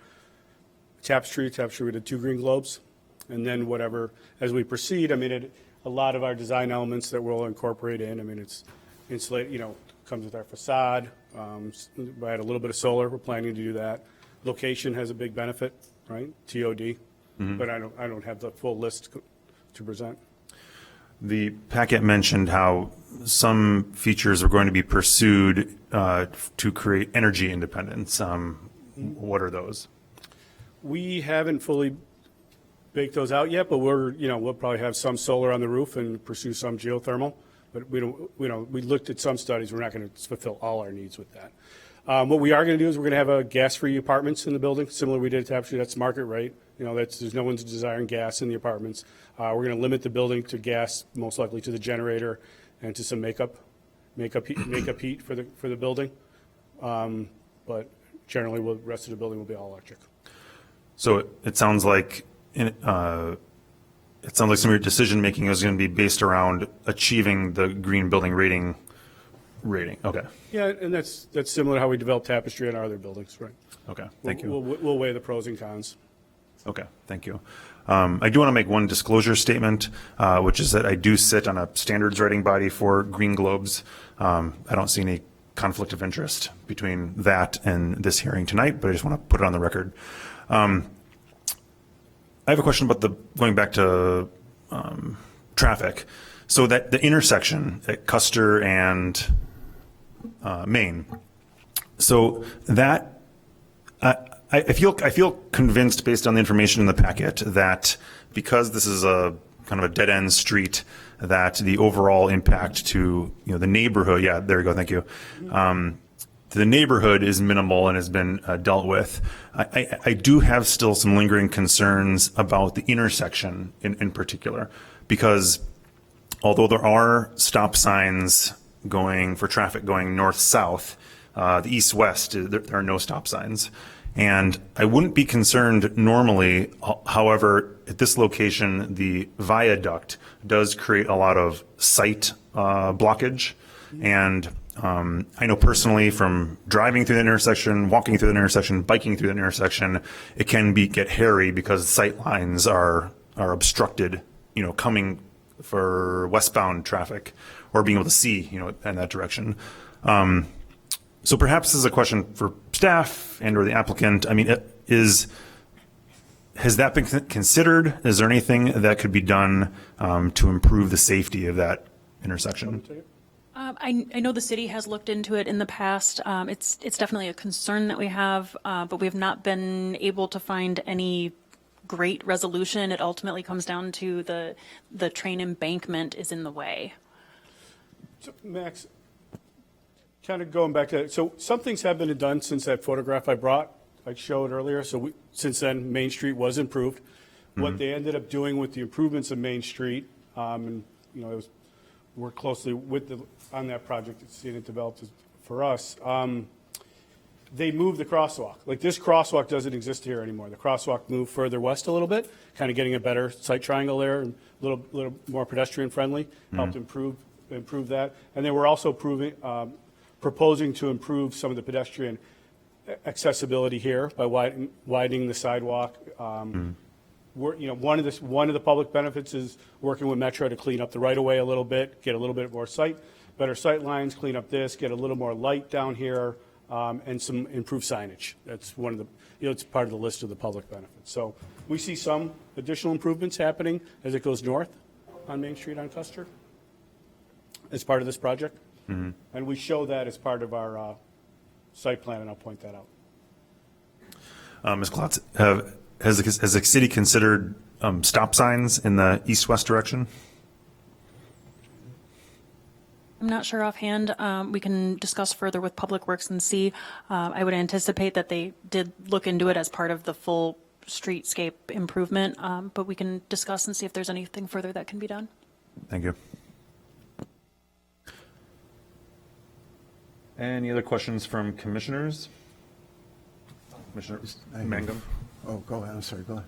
Tapestry. Tapestry, we did 2 green globes. And then whatever, as we proceed, a lot of our design elements that we'll incorporate in, it's insulated, comes with our facade. We had a little bit of solar. We're planning to do that. Location has a big benefit, right? TOD. But I don't have the full list to present. The packet mentioned how some features are going to be pursued to create energy independence. What are those? We haven't fully bake those out yet, but we'll probably have some solar on the roof and pursue some geothermal. But we looked at some studies, we're not going to fulfill all our needs with that. What we are going to do is we're going to have a gas-free apartments in the building, similar we did at Tapestry. That's market rate. There's no one's desiring gas in the apartments. We're going to limit the building to gas, most likely to the generator and to some makeup heat for the building. But generally, the rest of the building will be all electric. So it sounds like some of your decision making is going to be based around achieving the green building rating. Okay. Yeah, and that's similar to how we develop Tapestry in our other buildings, right? Okay. Thank you. We'll weigh the pros and cons. Okay. Thank you. I do want to make one disclosure statement, which is that I do sit on a standards writing body for Green Globes. I don't see any conflict of interest between that and this hearing tonight, but I just want to put it on the record. I have a question about going back to traffic. So that the intersection at Custer and Main. So that I feel convinced, based on the information in the packet, that because this is a kind of a dead end street, that the overall impact to the neighborhood. Yeah, there you go. Thank you. The neighborhood is minimal and has been dealt with. I do have still some lingering concerns about the intersection in particular, because although there are stop signs going for traffic going north-south, the east-west, there are no stop signs. And I wouldn't be concerned normally. However, at this location, the viaduct does create a lot of sight blockage. And I know personally from driving through the intersection, walking through the intersection, biking through the intersection, it can get hairy because sight lines are obstructed, coming for westbound traffic or being able to see, in that direction. So perhaps this is a question for staff and or the applicant. I mean, has that been considered? Is there anything that could be done to improve the safety of that intersection? I know the city has looked into it in the past. It's definitely a concern that we have, but we have not been able to find any great resolution. It ultimately comes down to the train embankment is in the way. So, Max, kind of going back to that, so some things have been done since that photograph I showed earlier. So since then, Main Street was improved. Mm-hmm. What they ended up doing with the improvements of Main Street, and it was worked closely on that project, seeing it developed for us. They moved the crosswalk. Like, this crosswalk doesn't exist here anymore. The crosswalk moved further west a little bit, kind of getting a better sight triangle there, and a little more pedestrian friendly. Helped improve that. And they were also proposing to improve some of the pedestrian accessibility here by widening the sidewalk. One of the public benefits is working with Metro to clean up the right of way a little bit, get a little bit more better sight lines, clean up this, get a little more light down here, and some improved signage. That's one of the, it's part of the list of the public benefits. So we see some additional improvements happening as it goes north on Main Street on Custer as part of this project. Mm-hmm. And we show that as part of our site plan, and I'll point that out. Ms. Klotz, has the city considered stop signs in the east-west direction? I'm not sure offhand. We can discuss further with Public Works and see. I would anticipate that they did look into it as part of the full streetscape improvement, but we can discuss and see if there's anything further that can be done. Thank you. Any other questions from commissioners? Commissioner Mangum? Oh, go ahead. I'm sorry. Go ahead.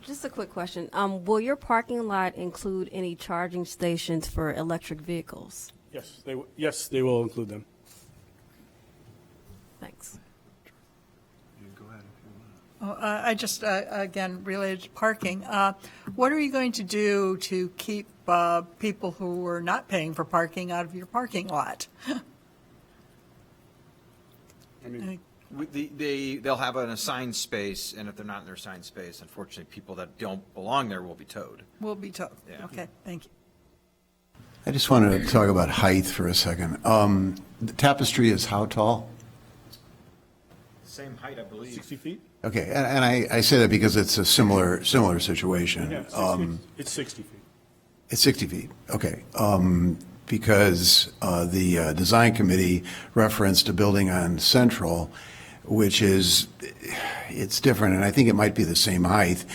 Just a quick question. Will your parking lot include any charging stations for electric vehicles? Yes, they will include them. Thanks. I just, again, related to parking, what are you going to do to keep people who are not paying for parking out of your parking lot? I mean, they'll have an assigned space, and if they're not in their assigned space, unfortunately, people that don't belong there will be towed. Will be towed. Yeah. Okay, thank you. I just wanted to talk about height for a second. The Tapestry is how tall? Same height, I believe. 60 feet? Okay, and I say that because it's a similar situation. Yeah, it's 60 feet. It's 60 feet, okay. Because the design committee referenced a building on Central, which is, it's different, and I think it might be the same height.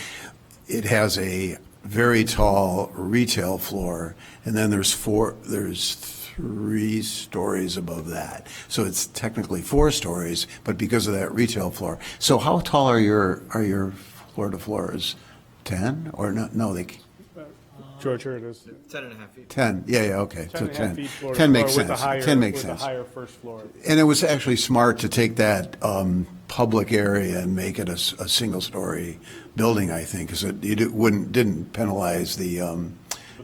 It has a very tall retail floor, and then there's 3 stories above that. So it's technically 4 stories, but because of that retail floor. So how tall are your floor to floors? 10 or no, they. George, here it is. 10 and a half feet. 10, yeah, okay. 10 So and a half 10. feet floor to 10 makes floor with sense. the higher- 10 makes with the sense. higher first floor. And it was actually smart to take that public area and make it a single-story building, I think, because it didn't penalize the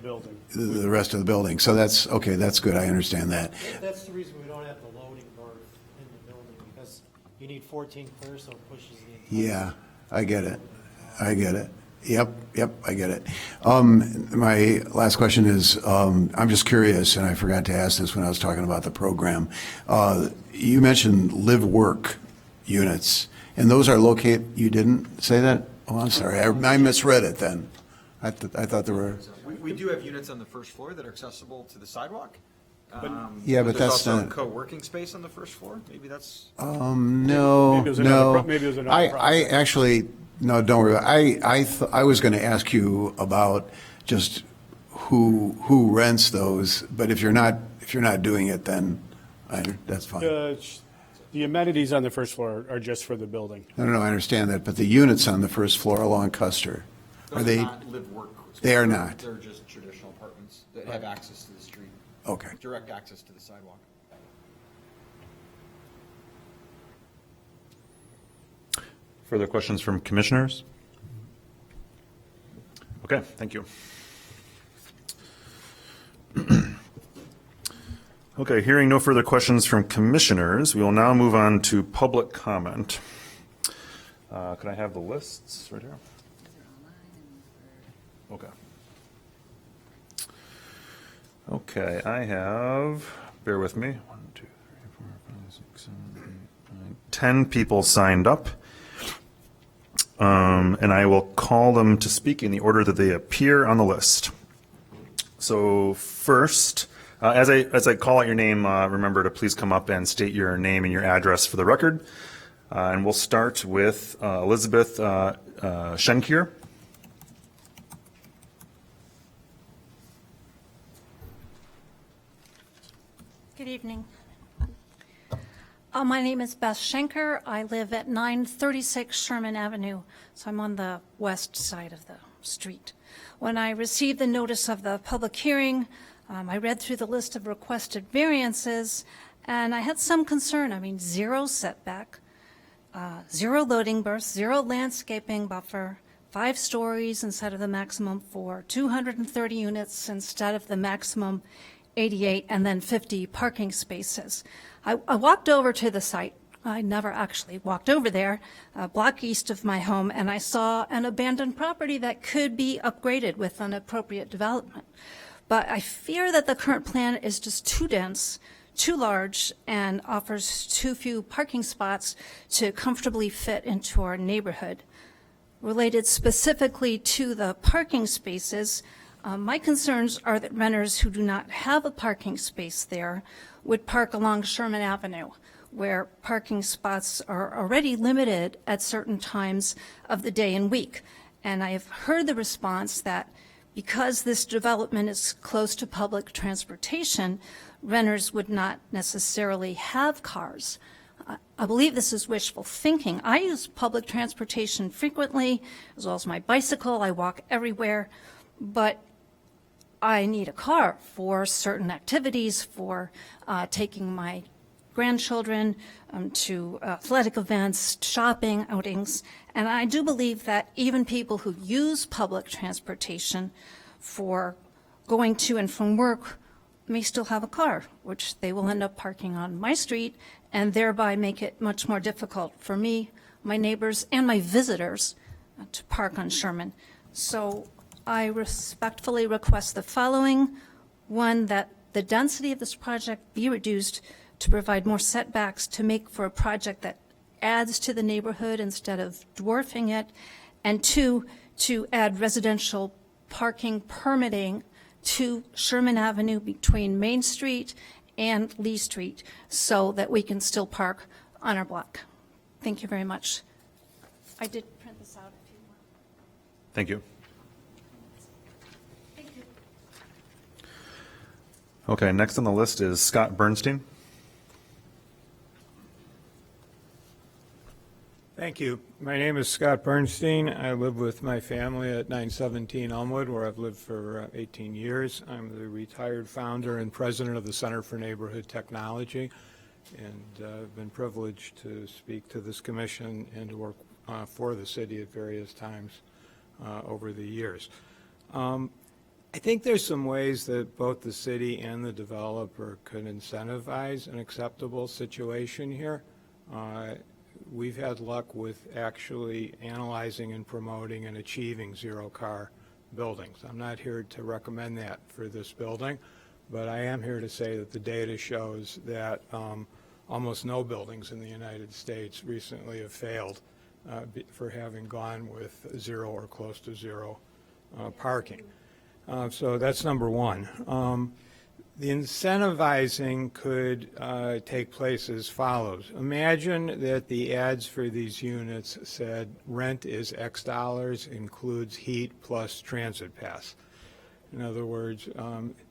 building. the rest of the building. So that's, okay, that's good, I understand that. That's the reason we don't have the loading berth in the building, because you need 14 clear, so it pushes the entire. Yeah, I get it. Yep, I get it. My last question is, I'm just curious, and I forgot to ask this when I was talking about the program. You mentioned live-work units, and those are located, you didn't say that? Oh, I'm sorry, I misread it then. I thought there were, We do have units on the first floor that are accessible to the sidewalk. Yeah, but that's There's also a not- co-working space on the first floor. Maybe that's. no, Maybe it was another no. maybe it was another I project. actually, no, don't worry. I was going to ask you about just who rents those, but if you're not doing it, then that's fine. The amenities on the first floor are just for the building. No, I understand that, but the units on the first floor along Custer, are they? Not live work. They are not. They're just traditional apartments that have access to the street. Okay. Direct access to the sidewalk. Further questions from commissioners? Okay, thank you. Okay, hearing no further questions from commissioners, we will now move on to public comment. Can I have the lists right here? Okay. Okay, I have, bear with me, 1, 2, 3, 4, 5, 6, 7, 8, 9, 10 people signed up. And I will call them to speak in the order that they appear on the list. So first, as I call out your name, remember to please come up and state your name and your address for the record. And we'll start with Elizabeth Schenkier. Good evening. My name is Beth Schenker. I live at 936 Sherman Avenue, so I'm on the west side of the street. When I received the notice of the public hearing, I read through the list of requested variances, and I had some concern. I mean, 0 setback, 0 loading berths, 0 landscaping buffer, 5 stories instead of the maximum 4, 230 units instead of the maximum 88, and then 50 parking spaces. I walked over to the site. I never actually walked over there, a block east of my home, and I saw an abandoned property that could be upgraded with an appropriate development. But I fear that the current plan is just too dense, too large, and offers too few parking spots to comfortably fit into our neighborhood. Related specifically to the parking spaces, my concerns are that renters who do not have a parking space there would park along Sherman Avenue, where parking spots are already limited at certain times of the day and week. And I have heard the response that because this development is close to public transportation, renters would not necessarily have cars. I believe this is wishful thinking. I use public transportation frequently, as well as my bicycle. I walk everywhere, but I need a car for certain activities, for taking my grandchildren to athletic events, shopping, outings. And I do believe that even people who use public transportation for going to and from work may still have a car, which they will end up parking on my street and thereby make it much more difficult for me, my neighbors, and my visitors to park on Sherman. So I respectfully request the following. One, that the density of this project be reduced to provide more setbacks to make for a project that adds to the neighborhood instead of dwarfing it. And two, to add residential parking permitting to Sherman Avenue between Main Street and Lee Street so that we can still park on our block. Thank you very much. I did print this out if you want. Thank you. Thank you. Okay, next on the list is Scott Bernstein. Thank you. My name is Scott Bernstein. I live with my family at 917 Elmwood, where I've lived for 18 years. I'm the retired founder and president of the Center for Neighborhood Technology, and I've been privileged to speak to this commission and to work for the city at various times over the years. I think there's some ways that both the city and the developer could incentivize an acceptable situation here. We've had luck with actually analyzing and promoting and achieving zero-car buildings. I'm not here to recommend that for this building, but I am here to say that the data shows that almost no buildings in the United States recently have failed for having gone with zero or close to zero parking. So that's number one. The incentivizing could take place as follows. Imagine that the ads for these units said rent is X dollars, includes heat plus transit pass. In other words,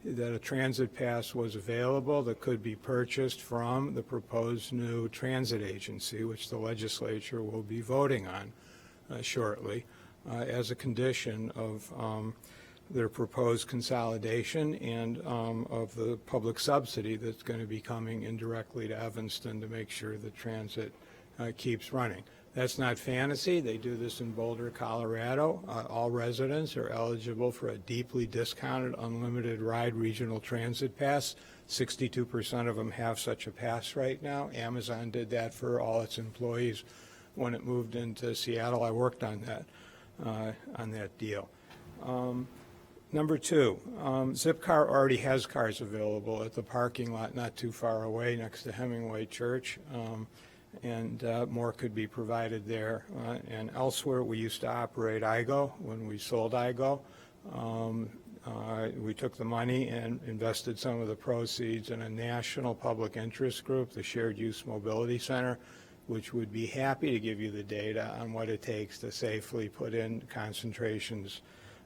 that a transit pass was available that could be purchased from the proposed new transit agency, which the legislature will be voting on shortly, as a condition of their proposed consolidation and of the public subsidy that's going to be coming indirectly to Evanston to make sure the transit keeps running. That's not fantasy. They do this in Boulder, Colorado. All residents are eligible for a deeply discounted unlimited ride regional transit pass. 62% of them have such a pass right now. Amazon did that for all its employees when it moved into Seattle. I worked on that deal. Number two, Zipcar already has cars available at the parking lot not too far away next to Hemingway Church, and more could be provided there. And elsewhere, we used to operate IGO when we sold IGO. We took the money and invested some of the proceeds in a national public interest group, the Shared Use Mobility Center, which would be happy to give you the data on what it takes to safely put in concentrations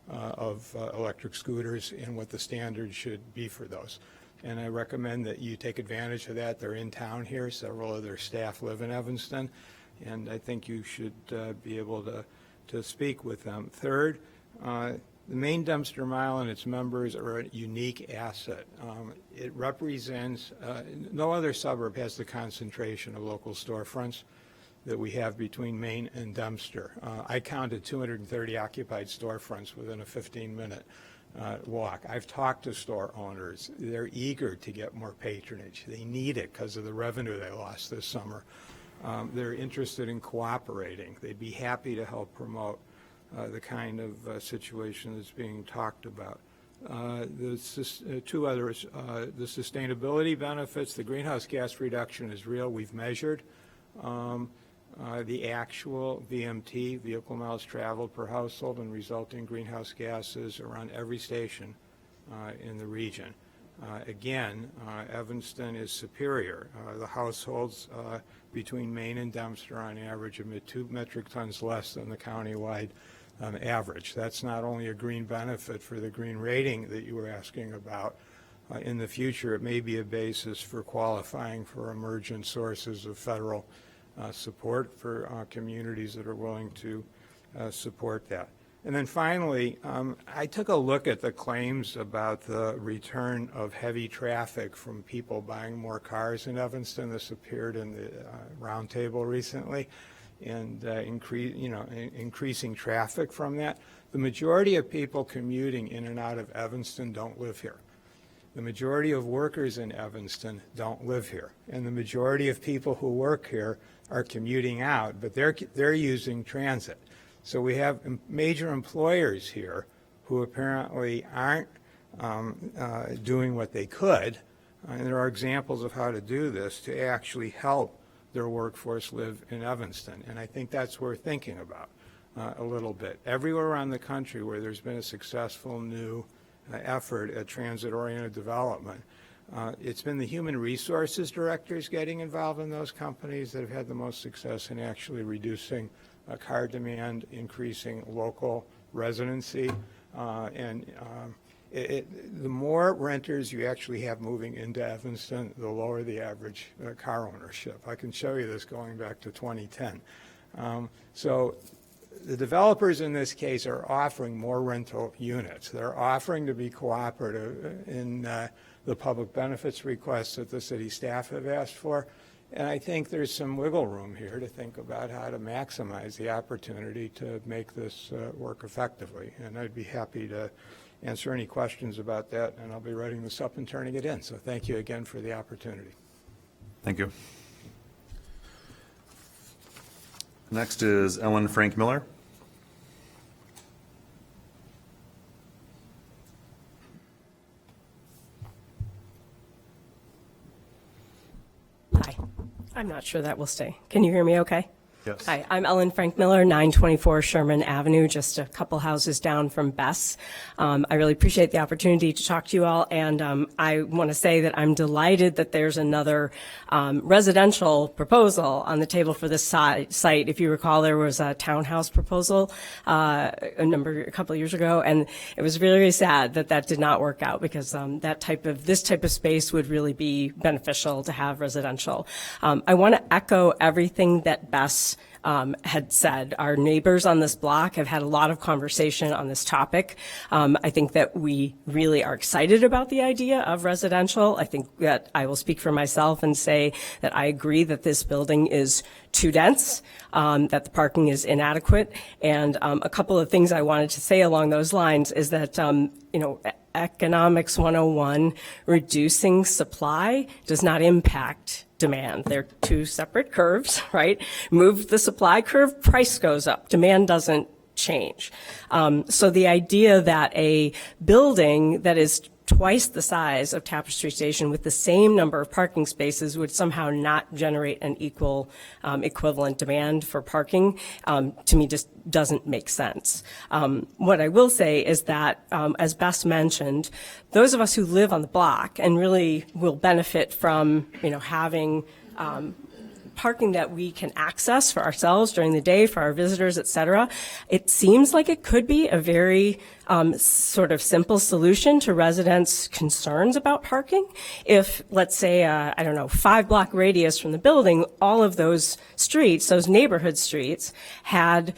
of electric scooters and what the standards should be for those. And I recommend that you take advantage of that. They're in town here. Several of their staff live in Evanston, and I think you should be able to speak with them. Third, the Main Dumpster Mile and its members are a unique asset. It represents, no other suburb has the concentration of local storefronts that we have between Main and Dempster. I counted 230 occupied storefronts within a 15-minute walk. I've talked to store owners. They're eager to get more patronage. They need it because of the revenue they lost this summer. They're interested in cooperating. They'd be happy to help promote the kind of situation that's being talked about. Two others, the sustainability benefits, the greenhouse gas reduction is real. We've measured the actual VMT, vehicle miles traveled per household, and resulting greenhouse gases around every station in the region. Again, Evanston is superior. The households between Main and Dempster on average emit 2 metric tons less than the countywide average. That's not only a green benefit for the green rating that you were asking about. In the future, it may be a basis for qualifying for emergent sources of federal support for communities that are willing to support that. And then finally, I took a look at the claims about the return of heavy traffic from people buying more cars in Evanston. This appeared in the roundtable recently, and increasing traffic from that. The majority of people commuting in and out of Evanston don't live here. The majority of workers in Evanston don't live here, and the majority of people who work here are commuting out, but they're using transit. So we have major employers here who apparently aren't doing what they could, and there are examples of how to do this to actually help their workforce live in Evanston. And I think that's what we're thinking about a little bit. Everywhere around the country where there's been a successful new effort at transit-oriented development, it's been the human resources directors getting involved in those companies that have had the most success in actually reducing car demand, increasing local residency, the more renters you actually have moving into Evanston, the lower the average car ownership. I can show you this going back to 2010. So the developers in this case are offering more rental units. They're offering to be cooperative in the public benefits requests that the city staff have asked for. And I think there's some wiggle room here to think about how to maximize the opportunity to make this work effectively. And I'd be happy to answer any questions about that, and I'll be writing this up and turning it in. So thank you again for the opportunity. Thank you. Next is Ellen Frank Miller. Hi. I'm not sure that will stay. Can you hear me okay? Yes. Hi, I'm Ellen Frank Miller, 924 Sherman Avenue, just a couple houses down from Bess. I really appreciate the opportunity to talk to you all, and I want to say that I'm delighted that there's another residential proposal on the table for this site. If you recall, there was a townhouse proposal a couple of years ago, and it was really, really sad that that did not work out, because this type of space would really be beneficial to have residential. I want to echo everything that Bess had said. Our neighbors on this block have had a lot of conversation on this topic. I think that we really are excited about the idea of residential. I think that I will speak for myself and say that I agree that this building is too dense, that the parking is inadequate. And a couple of things I wanted to say along those lines is that, Economics 101, reducing supply does not impact demand. They're two separate curves, right? Move the supply curve, price goes up. Demand doesn't change. So the idea that a building that is twice the size of Tapestry Station with the same number of parking spaces would somehow not generate an equivalent demand for parking, to me just doesn't make sense. What I will say is that, as Bess mentioned, those of us who live on the block and really will benefit from, having parking that we can access for ourselves during the day, for our visitors, et cetera, it seems like it could be a very sort of simple solution to residents' concerns about parking. If, let's say, 5-block radius from the building, all of those streets, those neighborhood streets, had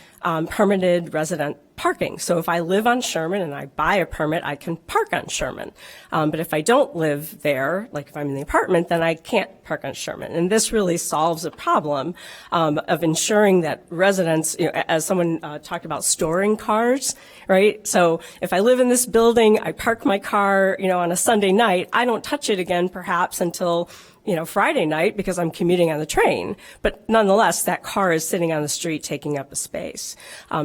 permitted resident parking. So if I live on Sherman and I buy a permit, I can park on Sherman. But if I don't live there, like if I'm in the apartment, then I can't park on Sherman. And this really solves a problem of ensuring that residents, as someone talked about storing cars, right? So if I live in this building, I park my car, on a Sunday night, I don't touch it again perhaps until Friday night because I'm commuting on the train. But nonetheless, that car is sitting on the street taking up a space.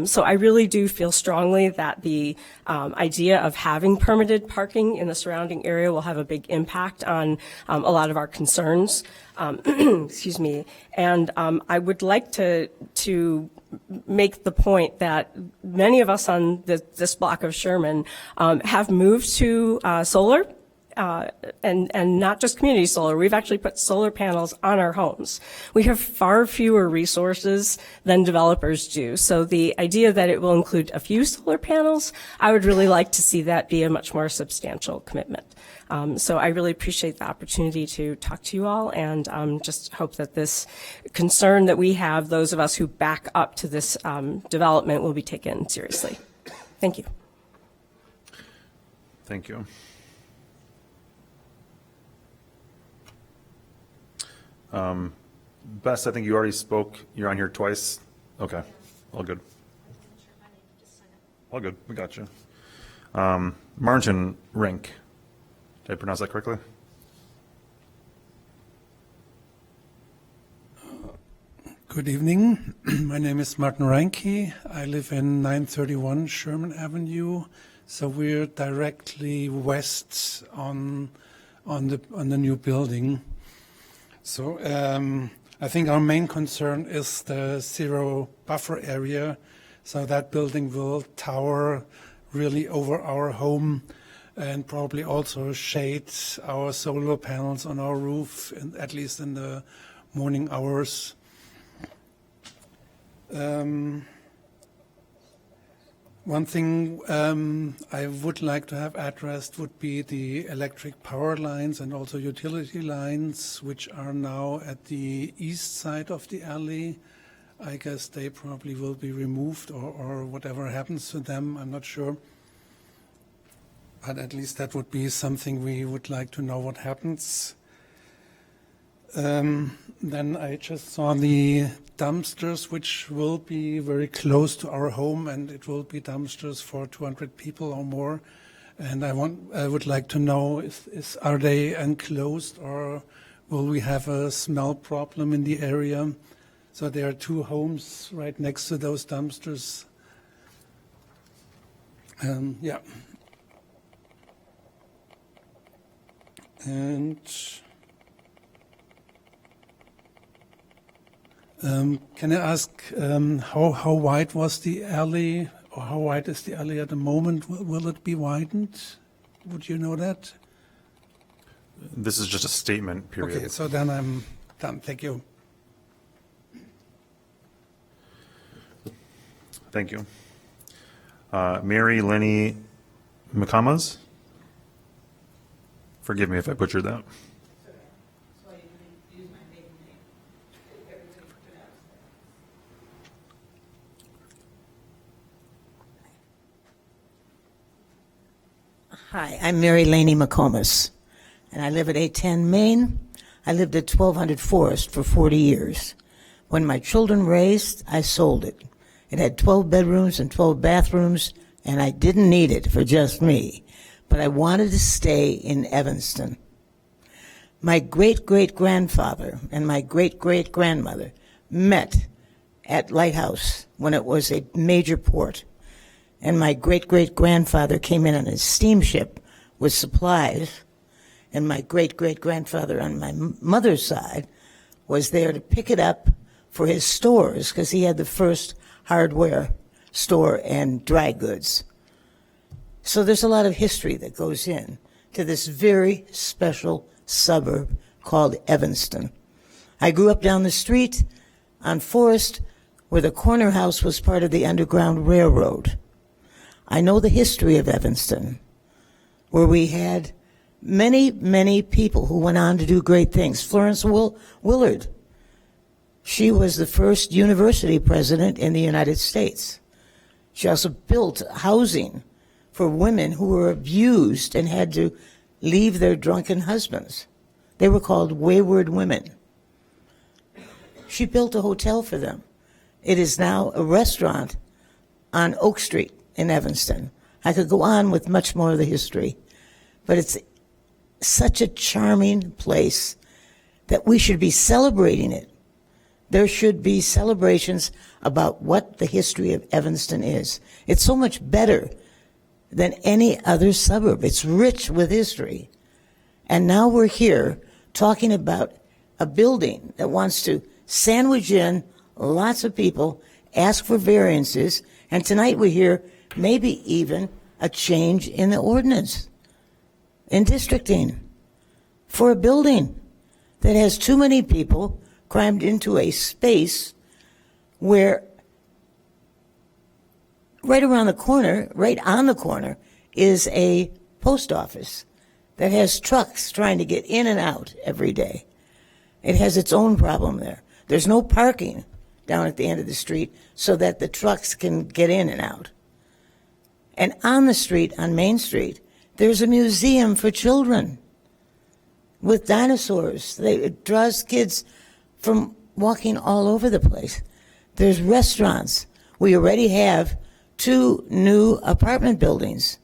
So I really do feel strongly that the idea of having permitted parking in the surrounding area will have a big impact on a lot of our concerns. Excuse me. And I would like to make the point that many of us on this block of Sherman have moved to solar. And not just community solar. We've actually put solar panels on our homes. We have far fewer resources than developers do. So the idea that it will include a few solar panels, I would really like to see that be a much more substantial commitment. So I really appreciate the opportunity to talk to you all, and just hope that this concern that we have, those of us who back up to this development, will be taken seriously. Thank you. Thank you. Bess, I think you already spoke. You're on here twice. Okay, all good. All good, we got you. Martin Rink. Did I pronounce that correctly? Good evening. My name is Martin Reinke. I live in 931 Sherman Avenue. So we're directly west on the new building. So I think our main concern is the zero buffer area. So that building will tower really over our home and probably also shade our solar panels on our roof, at least in the morning hours. One thing I would like to have addressed would be the electric power lines and also utility lines, which are now at the east side of the alley. I guess they probably will be removed or whatever happens to them, I'm not sure. But at least that would be something we would like to know what happens. Then I just saw the dumpsters, which will be very close to our home, and it will be dumpsters for 200 people or more. And I would like to know, are they enclosed, or will we have a smell problem in the area? So there are two homes right next to those dumpsters. Yeah. And can I ask how wide was the alley, or how wide is the alley at the moment? Will it be widened? Would you know that? This is just a statement, period. Okay, so then I'm done. Thank you. Thank you. Mary Lenny McCamas? Forgive me if I butchered that. Hi, I'm Mary Laney McComas, and I live at 810 Main. I lived at 1200 Forest for 40 years. When my children raised, I sold it. It had 12 bedrooms and 12 bathrooms, and I didn't need it for just me, but I wanted to stay in Evanston. My great-great-grandfather and my great-great-grandmother met at Lighthouse when it was a major port. And my great-great-grandfather came in on his steamship with supplies, and my great-great-grandfather on my mother's side was there to pick it up for his stores, because he had the first hardware store and dry goods. So there's a lot of history that goes in to this very special suburb called Evanston. I grew up down the street on Forest, where the corner house was part of the Underground Railroad. I know the history of Evanston, where we had many, many people who went on to do great things. Florence Willard, she was the first university president in the United States. She also built housing for women who were abused and had to leave their drunken husbands. They were called wayward women. She built a hotel for them. It is now a restaurant on Oak Street in Evanston. I could go on with much more of the history, but it's such a charming place that we should be celebrating it. There should be celebrations about what the history of Evanston is. It's so much better than any other suburb. It's rich with history. And now we're here talking about a building that wants to sandwich in lots of people, ask for variances, and tonight we hear maybe even a change in the ordinance in districting for a building that has too many people crammed into a space where right around the corner, right on the corner, is a post office that has trucks trying to get in and out every day. It has its own problem there. There's no parking down at the end of the street so that the trucks can get in and out. And on the street, on Main Street, there's a museum for children with dinosaurs. It draws kids from walking all over the place. There's restaurants. We already have 2 new apartment buildings.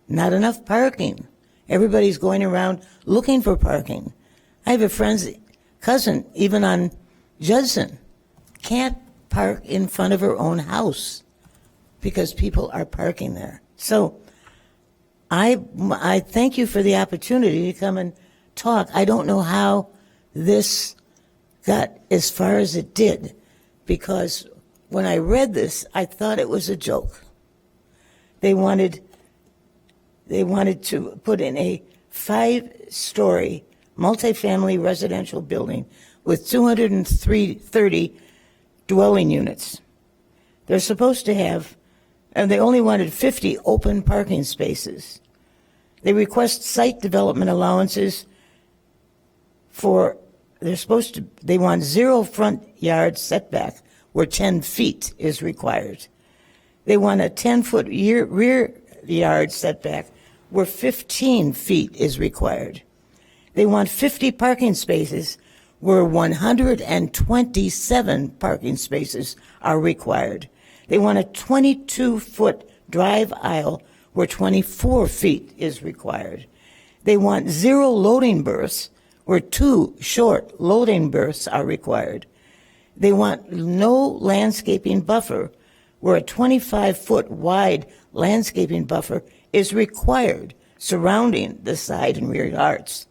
Not enough parking. Everybody's going around looking for parking. I have a friend's cousin, even on Judson, can't park in front of her own house because people are parking there. So I thank you for the opportunity to come and talk. I don't know how this got as far as it did, because when I read this, I thought it was a joke. They wanted to put in a 5-story multifamily residential building with 230 dwelling units. They're supposed to have, and they only wanted 50 open parking spaces. They request site development allowances for, they want 0 front yard setback where 10 feet is required. They want a 10-foot rear yard setback where 15 feet is required. They want 50 parking spaces where 127 parking spaces are required. They want a 22-foot drive aisle where 24 feet is required. They want 0 loading berths where 2 short loading berths are required. They want no landscaping buffer where a 25-foot wide landscaping buffer is required surrounding the side and rear yards.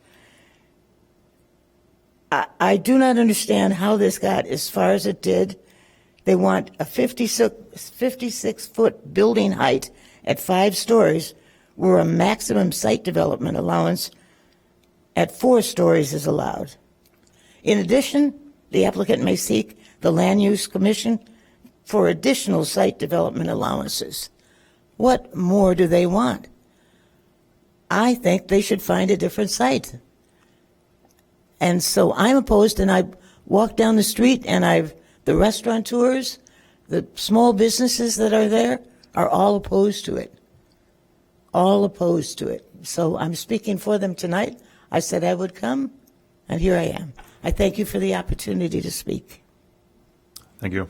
I do not understand how this got as far as it did. They want a 56-foot building height at 5 stories where a maximum site development allowance at 4 stories is allowed. In addition, the applicant may seek the Land Use Commission for additional site development allowances. What more do they want? I think they should find a different site. And so I'm opposed, and I walk down the street, and the restaurateurs, the small businesses that are there are all opposed to it. All opposed to it. So I'm speaking for them tonight. I said I would come, and here I am. I thank you for the opportunity to speak. Thank you.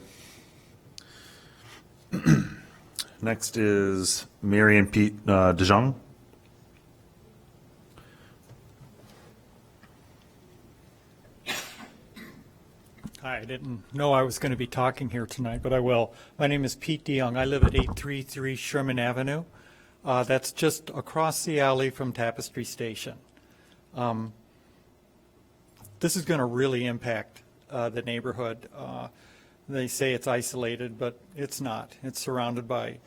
Next is Mary and Pete DeJong. Hi, I didn't know I was going to be talking here tonight, but I will. My name is Pete DeYoung. I live at 833 Sherman Avenue. That's just across the alley from Tapestry Station. This is going to really impact the neighborhood. They say it's isolated, but it's not. It's surrounded by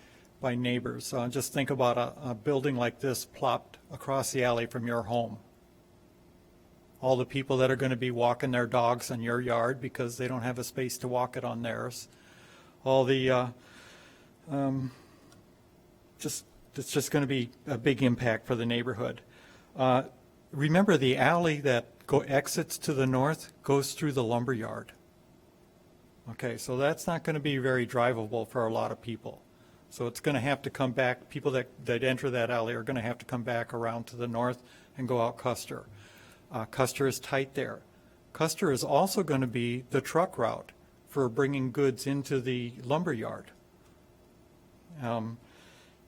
neighbors. Just think about a building like this plopped across the alley from your home. All the people that are going to be walking their dogs in your yard because they don't have a space to walk it on theirs. All the, it's just going to be a big impact for the neighborhood. Remember, the alley that exits to the north goes through the lumber yard. Okay, so that's not going to be very drivable for a lot of people. So it's going to have to come back. People that enter that alley are going to have to come back around to the north and go out Custer. Custer is tight there. Custer is also going to be the truck route for bringing goods into the lumber yard. In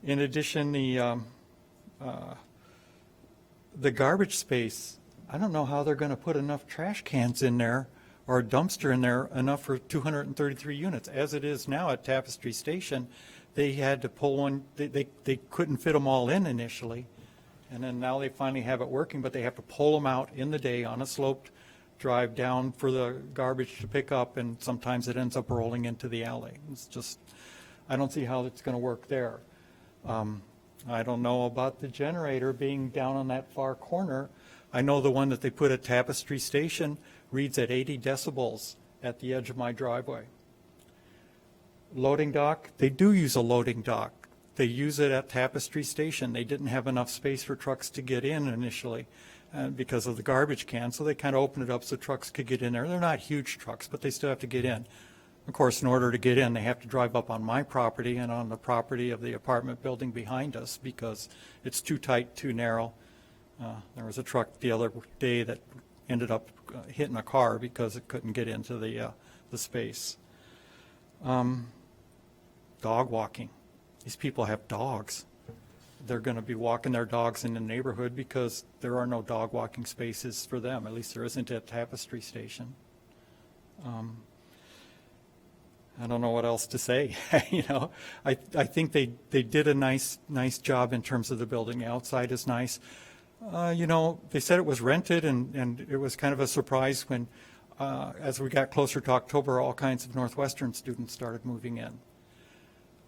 addition, the garbage space, I don't know how they're going to put enough trash cans in there or a dumpster in there enough for 233 units. As it is now at Tapestry Station, they had to pull one, they couldn't fit them all in initially. And then now they finally have it working, but they have to pull them out in the day on a sloped drive down for the garbage to pick up, and sometimes it ends up rolling into the alley. It's just, I don't see how it's going to work there. I don't know about the generator being down on that far corner. I know the one that they put at Tapestry Station reads at 80 decibels at the edge of my driveway. Loading dock, they do use a loading dock. They use it at Tapestry Station. They didn't have enough space for trucks to get in initially because of the garbage can, so they kind of opened it up so trucks could get in there. They're not huge trucks, but they still have to get in. Of course, in order to get in, they have to drive up on my property and on the property of the apartment building behind us because it's too tight, too narrow. There was a truck the other day that ended up hitting a car because it couldn't get into the space. Dog walking. These people have dogs. They're going to be walking their dogs in the neighborhood because there are no dog walking spaces for them. At least there isn't at Tapestry Station. I don't know what else to say. I think they did a nice job in terms of the building. The outside is nice. They said it was rented, and it was kind of a surprise when as we got closer to October, all kinds of Northwestern students started moving in.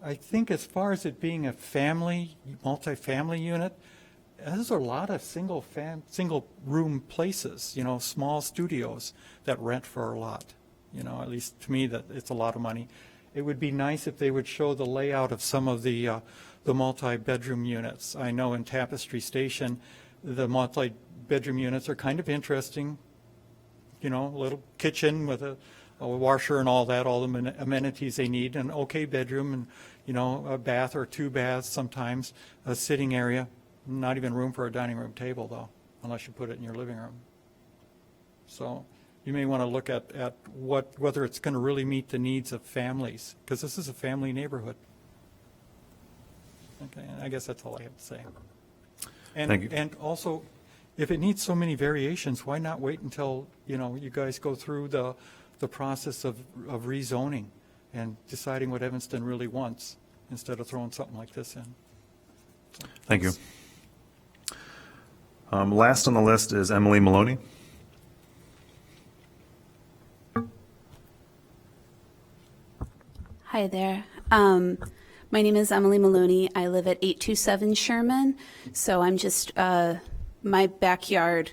I think as far as it being a family, multifamily unit, there's a lot of single room places, you know, small studios that rent for a lot. You know, at least to me, that it's a lot of money. It would be nice if they would show the layout of some of the multi-bedroom units. I know in Tapestry Station, the multi-bedroom units are kind of interesting. You know, a little kitchen with a washer and all that, all the amenities they need, an okay bedroom, and, you know, a bath or 2 baths sometimes, a sitting area. Not even room for a dining room table, though, unless you put it in your living room. So you may want to look at whether it's going to really meet the needs of families, because this is a family neighborhood. Okay, and I guess that's all I have to say. And, Thank you. And also, if it needs so many variations, why not wait until, you know, you guys go through the process of rezoning and deciding what Evanston really wants, instead of throwing something like this in. Thank you. Last on the list is Emily Maloney. Hi there. My name is Emily Maloney. I live at 827 Sherman. So I'm just, my backyard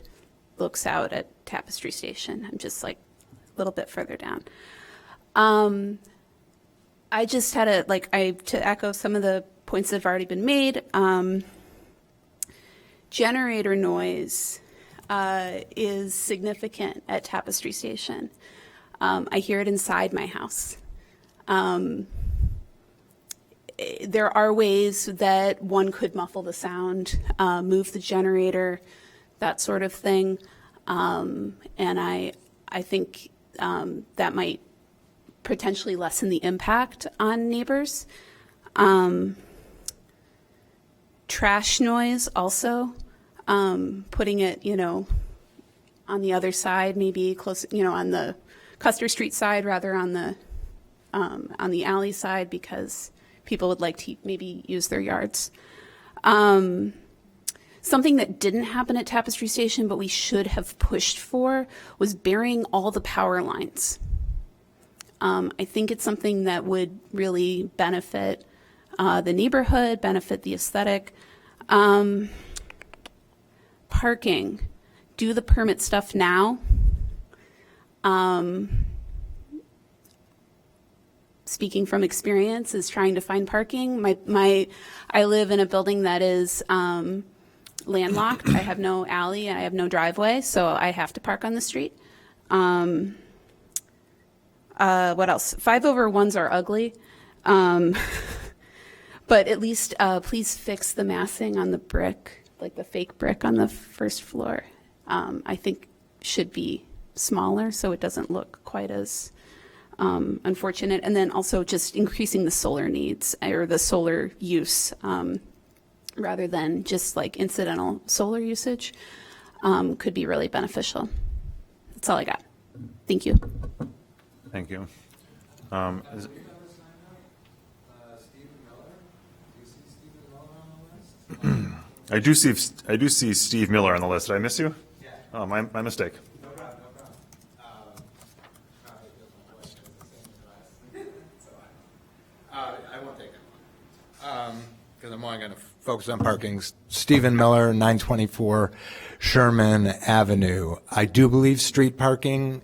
looks out at Tapestry Station. I'm just like a little bit further down. I just had to echo some of the points that have already been made. Generator noise is significant at Tapestry Station. I hear it inside my house. There are ways that one could muffle the sound, move the generator, that sort of thing. And I think that might potentially lessen the impact on neighbors. Trash noise also, putting it, you know, on the other side, maybe close, you know, on the Custer Street side rather on the alley side, because people would like to maybe use their yards. Something that didn't happen at Tapestry Station, but we should have pushed for, was burying all the power lines. I think it's something that would really benefit the neighborhood, benefit the aesthetic. Parking, do the permit stuff now. Speaking from experience, is trying to find parking. I live in a building that is landlocked. I have no alley and I have no driveway, so I have to park on the street. What else? 5/1s are ugly. But at least please fix the massing on the brick, like the fake brick on the first floor. I think should be smaller so it doesn't look quite as unfortunate. And then also just increasing the solar needs or the solar use rather than just like incidental solar usage could be really beneficial. That's all I got. Thank you. Thank you. I do see Steve Miller on the list. Did I miss you? Yeah. Oh, my mistake. No problem, I won't take that long, because I'm only going to focus on parking. Stephen Miller, 924 Sherman Avenue. I do believe street parking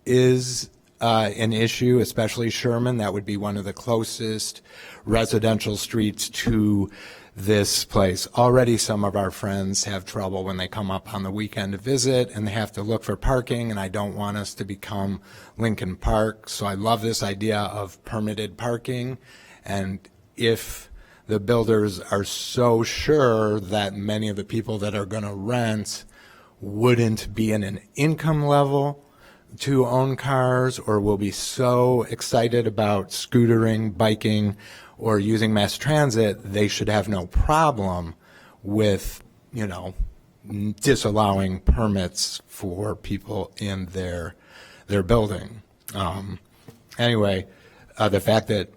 is an issue, especially Sherman. That would be one of the closest residential streets to this place. Already some of our friends have trouble when they come up on the weekend to visit and they have to look for parking, and I don't want us to become Lincoln Park. So I love this idea of permitted parking, and if the builders are so sure that many of the people that are going to rent wouldn't be in an income level to own cars, or will be so excited about scootering, biking, or using mass transit, they should have no problem with, you know, disallowing permits for people in their building. Anyway, the fact that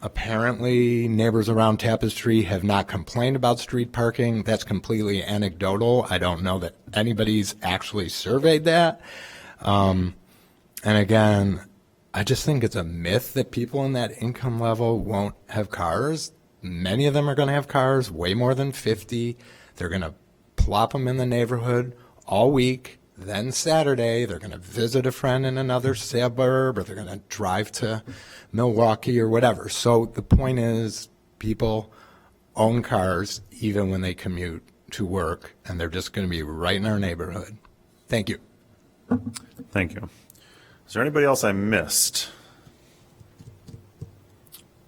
apparently neighbors around Tapestry have not complained about street parking, that's completely anecdotal. I don't know that anybody's actually surveyed that. And again, I just think it's a myth that people in that income level won't have cars. Many of them are going to have cars, way more than 50. They're going to plop them in the neighborhood all week. Then Saturday, they're going to visit a friend in another suburb, or they're going to drive to Milwaukee or whatever. So the point is, people own cars even when they commute to work, and they're just going to be right in our neighborhood. Thank you. Thank you. Is there anybody else I missed?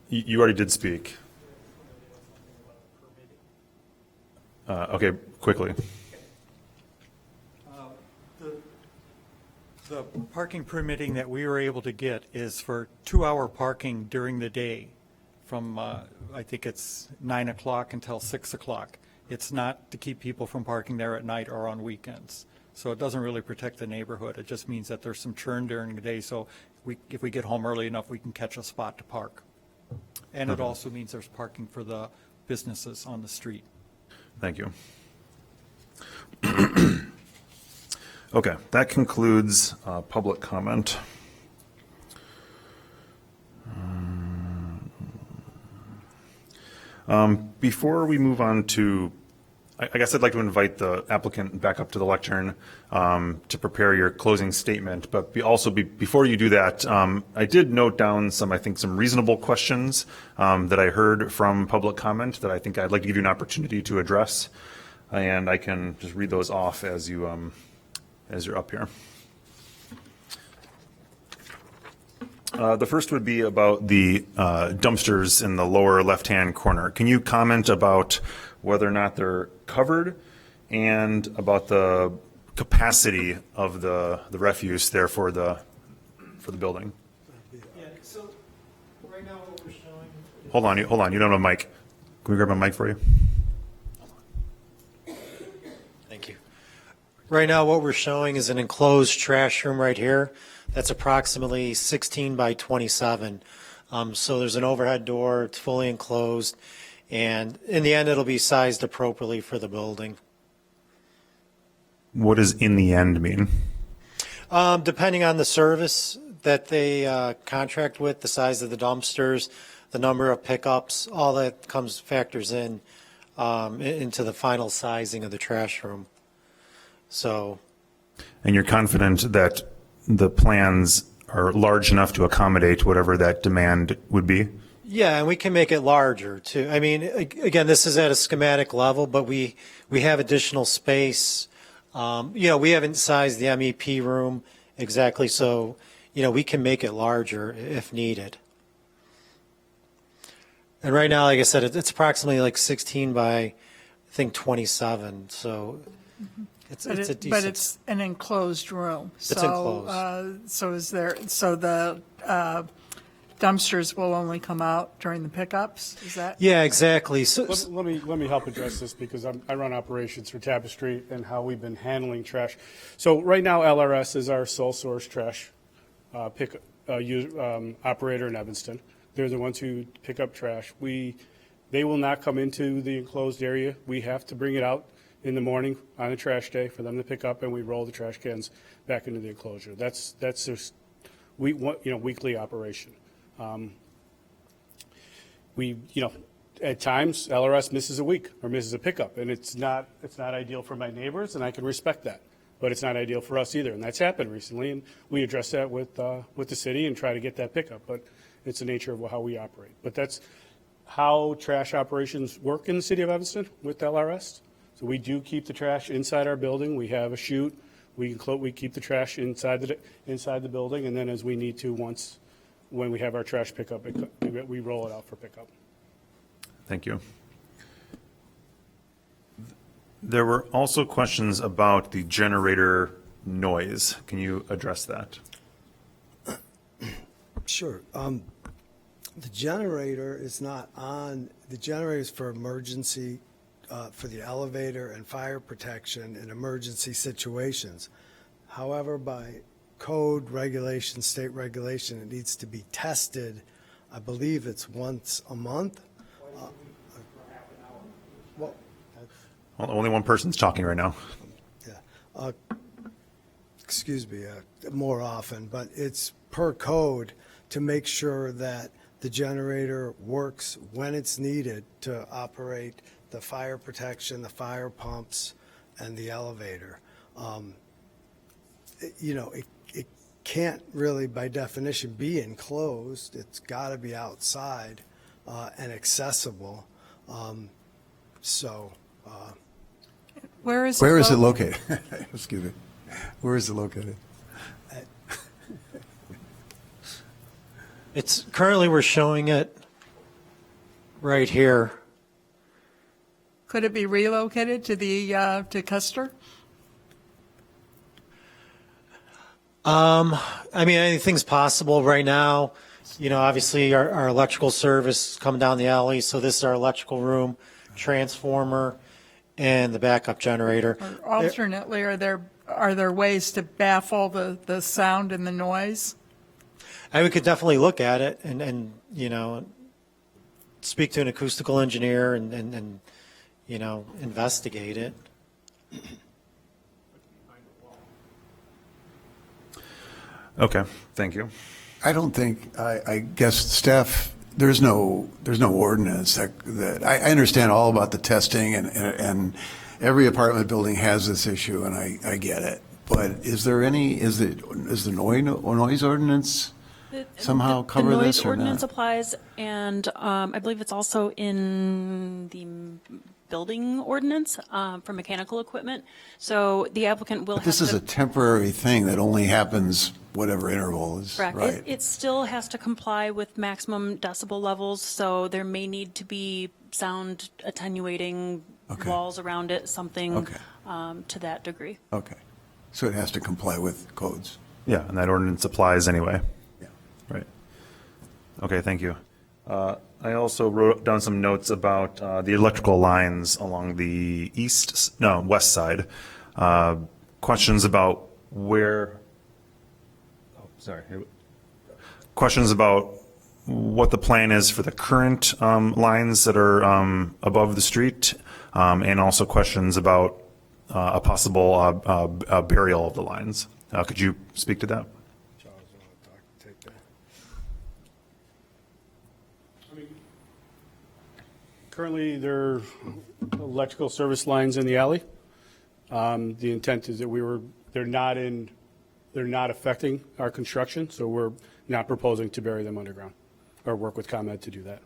You already did speak. Okay, quickly. The parking permitting that we were able to get is for 2-hour parking during the day from, I think it's 9 o'clock until 6 o'clock. It's not to keep people from parking there at night or on weekends. So it doesn't really protect the neighborhood. It just means that there's some churn during the day. So if we get home early enough, we can catch a spot to park. And it also means there's parking for the businesses on the street. Thank you. Okay, that concludes public comment. Before we move on to, I guess I'd like to invite the applicant back up to the lectern to prepare your closing statement. But before you do that, I did note down some reasonable questions that I heard from public comment that I think I'd like to give you an opportunity to address. And I can just read those off as you're up here. The first would be about the dumpsters in the lower left-hand corner. Can you comment about whether or not they're covered and about the capacity of the refuse there for the building? Yeah, so right now what we're showing. Hold on, you don't have a mic. Can we grab a mic for you? Thank you. Right now what we're showing is an enclosed trash room right here. That's approximately 16 by 27. So there's an overhead door, it's fully enclosed, and in the end it'll be sized appropriately for the building. What does "in the end" mean? Depending on the service that they contract with, the size of the dumpsters, the number of pickups, all that factors in into the final sizing of the trash room. So. And you're confident that the plans are large enough to accommodate whatever that demand would be? Yeah, and we can make it larger too. I mean, again, this is at a schematic level, but we have additional space. We haven't sized the MEP room exactly, so, we can make it larger if needed. And right now, like I said, it's approximately like 16 by, I think, 27, so it's a decent. But it's an enclosed room. It's enclosed. So the dumpsters will only come out during the pickups? Is that? Yeah, exactly. So, Let me help address this because I run operations for Tapestry and how we've been handling trash. So right now, LRS is our sole source trash operator in Evanston. They're the ones who pick up trash. They will not come into the enclosed area. We have to bring it out in the morning on a trash day for them to pick up, and we roll the trash cans back into the enclosure. That's their weekly operation. At times LRS misses a week or misses a pickup, and it's not ideal for my neighbors, and I can respect that. But it's not ideal for us either, and that's happened recently, and we address that with the city and try to get that pickup. But it's the nature of how we operate. But that's how trash operations work in the city of Evanston with LRS. So we do keep the trash inside our building. We have a chute. We keep the trash inside the building, and then as we need to, when we have our trash pickup, we roll it out for pickup. Thank you. There were also questions about the generator noise. Can you address that? Sure. The generator is not on. The generator is for emergency, for the elevator and fire protection in emergency situations. However, by code regulation, state regulation, it needs to be tested. I believe it's once a month. Well, only one person's talking right now. Yeah. more often, but it's per code to make sure that the generator works when it's needed to operate the fire protection, the fire pumps, and the elevator. It can't really, by definition, be enclosed. It's got to be outside and accessible. Where is it located? Excuse me. Where is it located? It's currently, we're showing it right here. Could it be relocated to to Custer? I mean, anything's possible right now. Obviously our electrical service is coming down the alley, so this is our electrical room, transformer, and the backup generator. Or alternately, are there ways to baffle the sound and the noise? We could definitely look at it and speak to an acoustical engineer and investigate it. Okay, thank you. I don't think, I guess staff, there's no ordinance that I understand all about the testing and every apartment building has this issue and I get it. But is the noise ordinance somehow cover the noise this or ordinance not? applies, and I believe it's also in the building ordinance for mechanical equipment. So the applicant will But this is a temporary thing that only happens whatever interval is, correct. right? It still has to comply with maximum decibel levels, so there may need to be sound attenuating walls around it, something to that degree. Okay. So it has to comply with codes. Yeah, and that ordinance applies anyway. Yeah. Right. Okay, thank you. I also wrote down some notes about the electrical lines along the west side. Questions about questions about what the plan is for the current lines that are above the street, and also questions about a possible burial of the lines. Could you speak to that? Currently, there are electrical service lines in the alley. The intent is that they're not affecting our construction, so we're not proposing to bury them underground or work with ComEd to do that.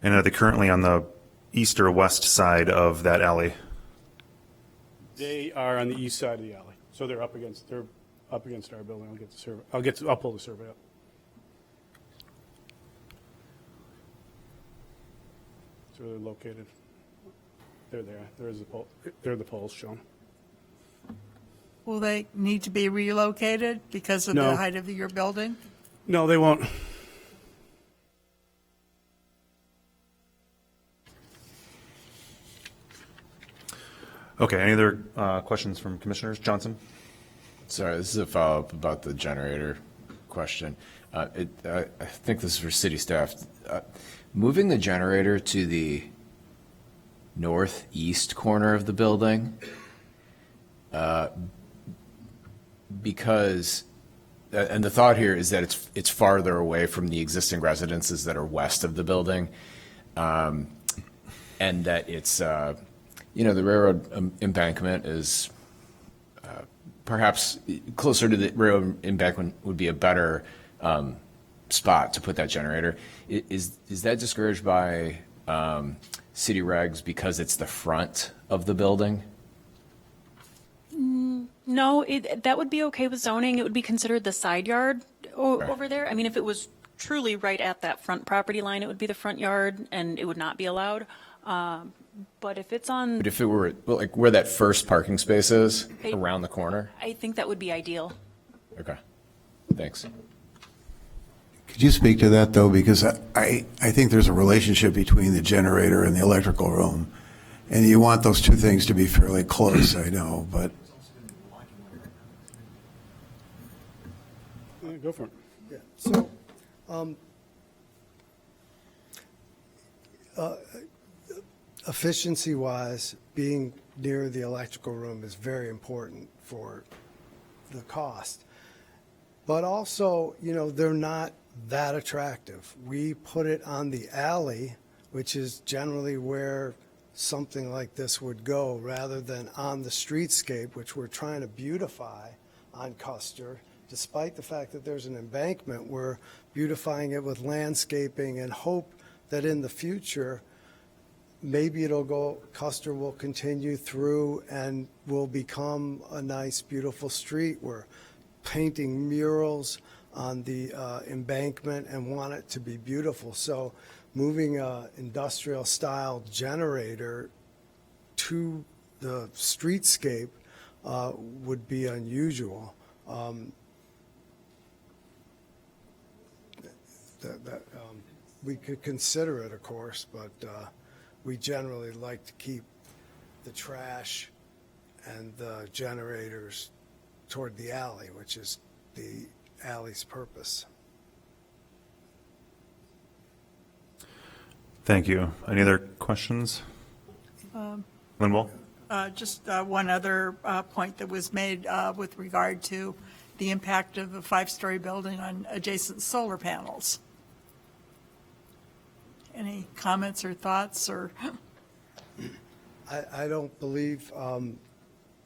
And are they currently on the east or west side of that alley? They are on the east side of the alley, so they're up against our building. I'll pull the survey up. So they're located. They're there. There's the pole. There are the poles shown. Will they need to be relocated because of No. the height of your building? No, they won't. Okay, any other questions from commissioners? Johnson? Sorry, this is a follow-up about the generator question. I think this is for city staff. Moving the generator to the northeast corner of the building, because, and the thought here is that it's farther away from the existing residences that are west of the building, and that it's, the railroad embankment is perhaps closer to the railroad embankment would be a better spot to put that generator. Is that discouraged by city regs because it's the front of the building? No, that would be okay with zoning. It would be considered the side yard over there. I mean, if it was truly right at that front property line, it would be the front yard and it would not be allowed. But if it's on, But if it were like where that first parking space is, around the corner? I think that would be ideal. Okay, thanks. Could you speak to that, though? Because I think there's a relationship between the generator and the electrical room. And you want those two things to be fairly close, I know, but. Go for it. Yeah. So, efficiency-wise, being near the electrical room is very important for the cost. But also, you know, they're not that attractive. We put it on the alley, which is generally where something like this would go, rather than on the streetscape, which we're trying to beautify on Custer. Despite the fact that there's an embankment, we're beautifying it with landscaping and hope that in the future, maybe Custer will continue through and will become a nice, beautiful street. We're painting murals on the embankment and want it to be beautiful. So moving a industrial style generator to the streetscape would be unusual. We could consider it, of course, but we generally like to keep the trash and the generators toward the alley, which is the alley's purpose. Thank you. Any other questions? Lynn Wall? Just one other point that was made with regard to the impact of a 5-story building on adjacent solar panels. Any comments or thoughts or? I don't believe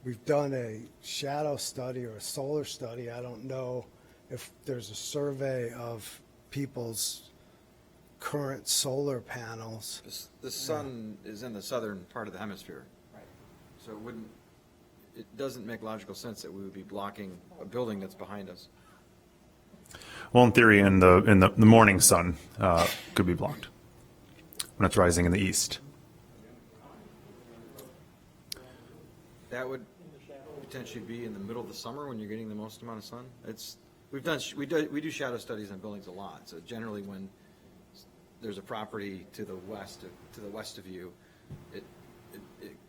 we've done a shadow study or a solar study. I don't know if there's a survey of people's current solar panels. The sun is in the southern part of the hemisphere. Right. So it doesn't make logical sense that we would be blocking a building that's behind us. Well, in theory, in the morning sun could be blocked when it's rising in the east. That would potentially be in the middle of the summer when you're getting the most amount of sun. We do shadow studies on buildings a lot. So generally, when there's a property to the west of you,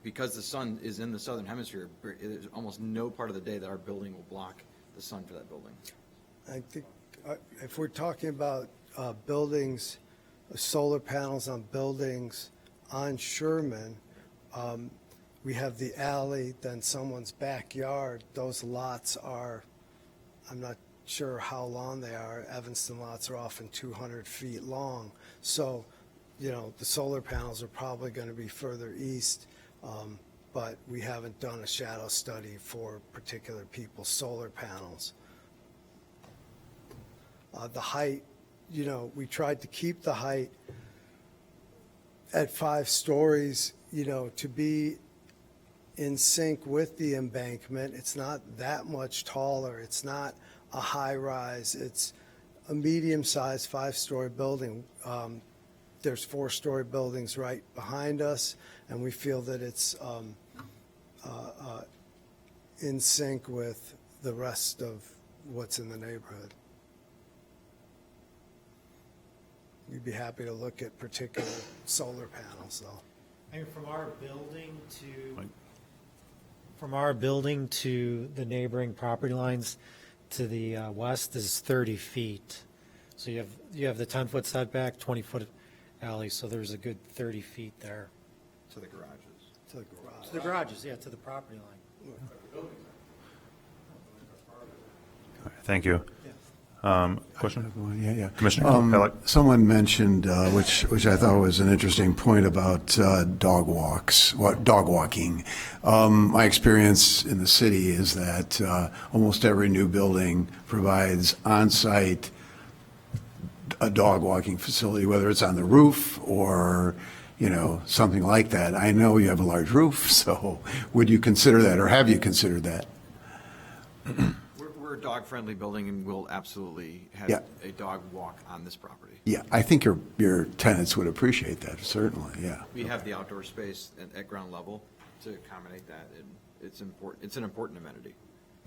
because the sun is in the southern hemisphere, there's almost no part of the day that our building will block the sun for that building. I think if we're talking about buildings, solar panels on buildings on Sherman, we have the alley, then someone's backyard. Those lots are, I'm not sure how long they are. Evanston lots are often 200 feet long. So, you know, the solar panels are probably going to be further east, but we haven't done a shadow study for particular people's solar panels. The height, you know, we tried to keep the height at 5 stories, you know, to be in sync with the embankment. It's not that much taller. It's not a high rise. It's a medium-sized 5-story building. There's 4-story buildings right behind us, and we feel that it's in sync with the rest of what's in the neighborhood. We'd be happy to look at particular solar panels, though. I mean, from our building to the neighboring property lines to the west is 30 feet. So you have the 10-foot setback, 20-foot alley, so there's a good 30 feet there. To the garages. To the garage. To the garages, yeah, to the property line. Thank you. Question? Yeah. Commissioner Halleck? Someone mentioned, which I thought was an interesting point about dog walking. My experience in the city is that almost every new building provides on-site a dog walking facility, whether it's on the roof or, you know, something like that. I know you have a large roof, so would you consider that, or have you considered that? We're a dog-friendly building, and we'll absolutely have a dog walk on this property. Yeah, I think your tenants would appreciate that, certainly, yeah. We have the outdoor space at ground level to accommodate that, and it's important. It's an important amenity.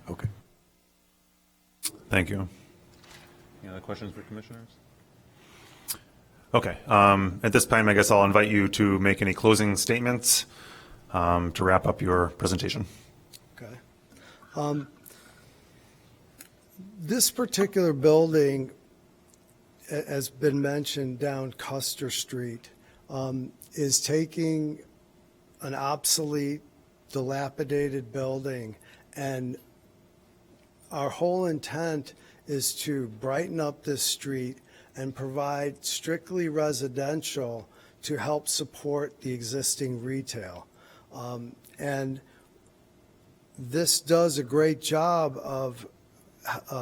Okay. Thank you. Any other questions for commissioners? Okay. At this time, I guess I'll invite you to make any closing statements to wrap up your presentation. Okay. This particular building has been mentioned down Custer Street, is taking an obsolete, dilapidated building, and our whole intent is to brighten up this street and provide strictly residential to help support the existing retail. And this does a great job of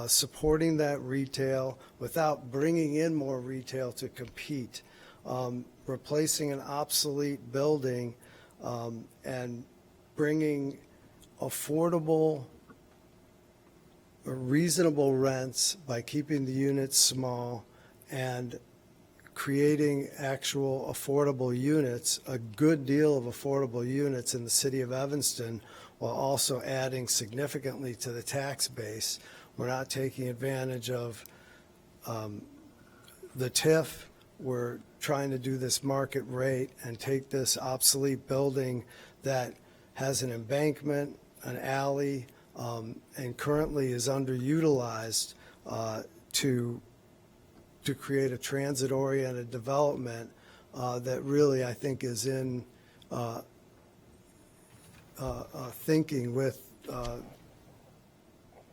supporting that retail without bringing in more retail to compete. Replacing an obsolete building and bringing affordable or reasonable rents by keeping the units small and creating actual affordable units, a good deal of affordable units in the city of Evanston, while also adding significantly to the tax base. We're not taking advantage of the TIF. We're trying to do this market rate and take this obsolete building that has an embankment, an alley, and currently is underutilized to create a transit-oriented development that really, I think, is in thinking with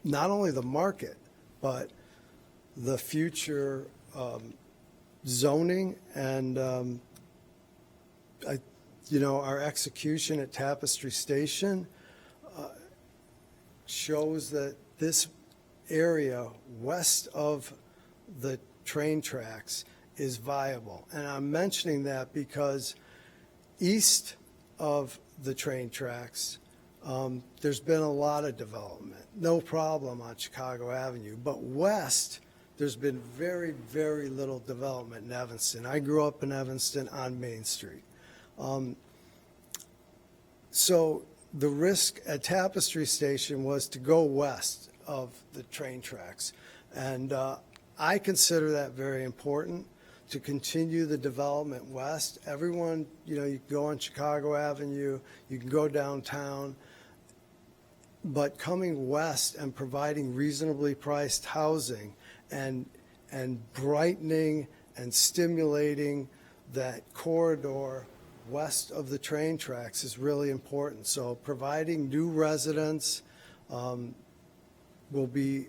not only the market, but the future zoning and, our execution at Tapestry Station shows that this area west of the train tracks is viable. And I'm mentioning that because east of the train tracks, there's been a lot of development, no problem on Chicago Avenue. But west, there's been very, very little development in Evanston. I grew up in Evanston on Main Street. So the risk at Tapestry Station was to go west of the train tracks. And I consider that very important, to continue the development west. Everyone, you can go on Chicago Avenue, you can go downtown, but coming west and providing reasonably priced housing and brightening and stimulating that corridor west of the train tracks is really important. So providing new residents will be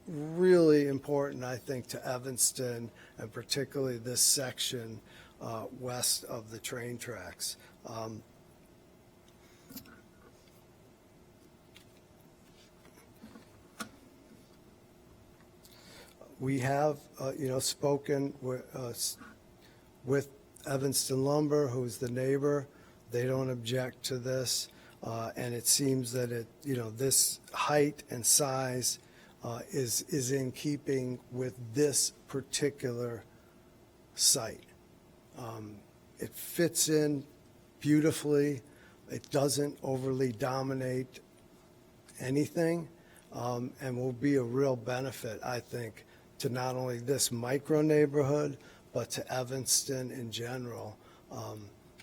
really important, I think, to Evanston, and particularly this section west of the train tracks. We have, spoken with Evanston Lumber, who's the neighbor. They don't object to this, and it seems that this height and size is in keeping with this particular site. It fits in beautifully. It doesn't overly dominate anything, and will be a real benefit, I think, to not only this micro neighborhood, but to Evanston in general,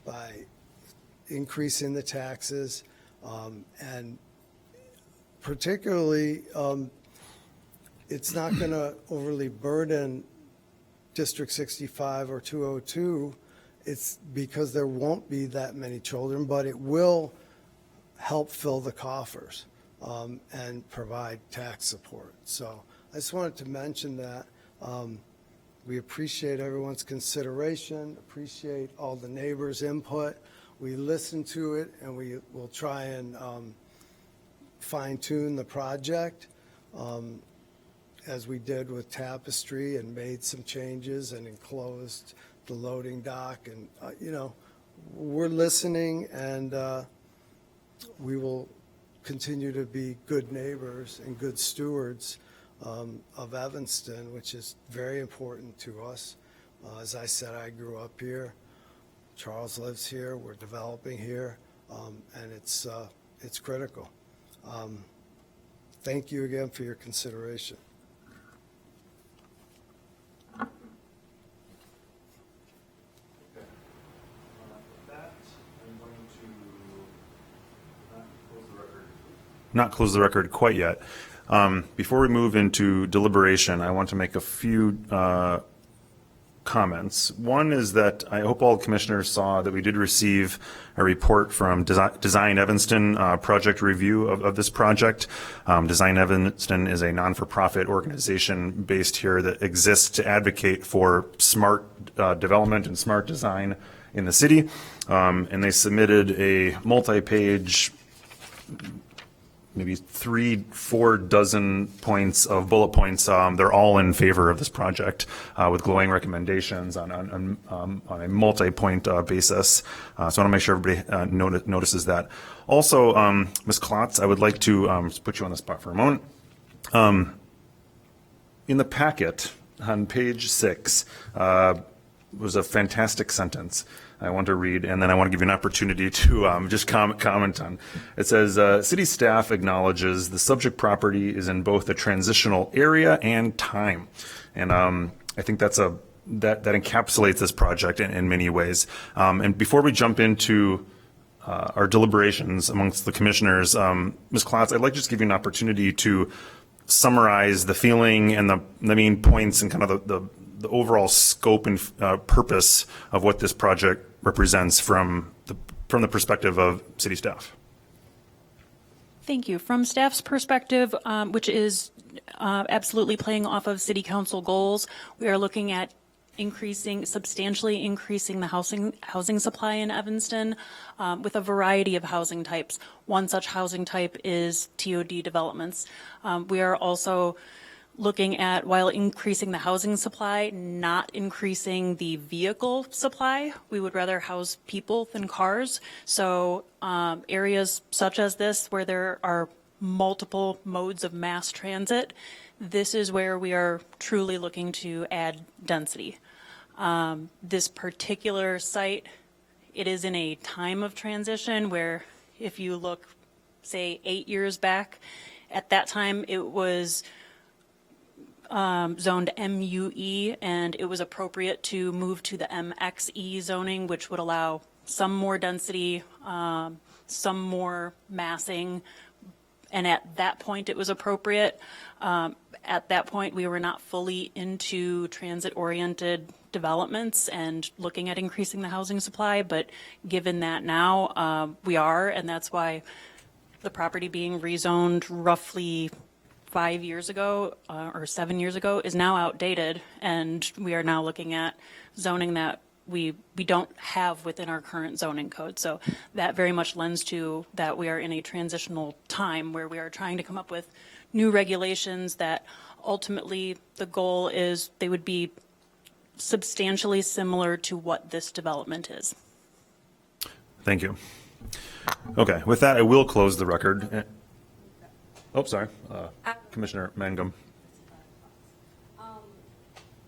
by increasing the taxes, and particularly, it's not going to overly burden District 65 or 202. It's because there won't be that many children, but it will help fill the coffers and provide tax support. So I just wanted to mention that. We appreciate everyone's consideration, appreciate all the neighbors' input. We listen to it, and we will try and fine-tune the project as we did with Tapestry, and made some changes and enclosed the loading dock. And, we're listening, and we will continue to be good neighbors and good stewards of Evanston, which is very important to us. As I said, I grew up here. Charles lives here. We're developing here, and it's critical. Thank you again for your consideration. Not close the record quite yet. Before we move into deliberation, I want to make a few comments. One is that I hope all commissioners saw that we did receive a report from Design Evanston project review of this project. Design Evanston is a non-for-profit organization based here that exists to advocate for smart development and smart design in the city. And they submitted a multi-page, maybe 3-4 dozen points of bullet points. They're all in favor of this project with glowing recommendations on a multi-point basis. So I want to make sure everybody notices that. Also, Ms. Klotz, I would like to put you on the spot for a moment. In the packet on page 6 was a fantastic sentence I want to read, and then I want to give you an opportunity to just comment on. It says, city staff acknowledges the subject property is in both a transitional area and time. And I think that encapsulates this project in many ways. And before we jump into our deliberations amongst the commissioners, Ms. Klotz, I'd like to just give you an opportunity to summarize the feeling and the main points and kind of the overall scope and purpose of what this project represents from the perspective of city staff. Thank you. From staff's perspective, which is absolutely playing off of city council goals, we are looking at substantially increasing the housing supply in Evanston with a variety of housing types. One such housing type is TOD developments. We are also looking at, while increasing the housing supply, not increasing the vehicle supply. We would rather house people than cars. So areas such as this, where there are multiple modes of mass transit, this is where we are truly looking to add density. This particular site, it is in a time of transition where if you look, say, 8 years back, at that time it was zoned MUE, and it was appropriate to move to the MXE zoning, which would allow some more density, some more massing, and at that point it was appropriate. At that point we were not fully into transit-oriented developments and looking at increasing the housing supply, but given that now we are, and that's why the property being rezoned roughly 5 years ago or 7 years ago is now outdated, and we are now looking at zoning that we don't have within our current zoning code. So that very much lends to that we are in a transitional time where we are trying to come up with new regulations that ultimately the goal is they would be substantially similar to what this development is. Thank you. Okay, with that, I will close the record. Oh, sorry. Commissioner Mangum.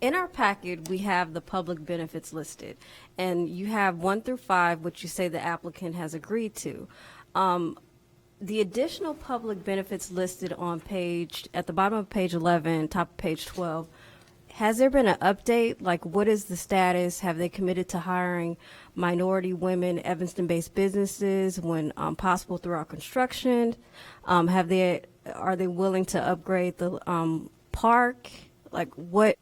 In our packet, we have the public benefits listed, and you have 1 through 5, which you say the applicant has agreed to. The additional public benefits listed on at the bottom of page 11, top of page 12, has there been an update? Like, what is the status? Have they committed to hiring minority women, Evanston-based businesses when possible throughout construction? Are they willing to upgrade the park? Like, what?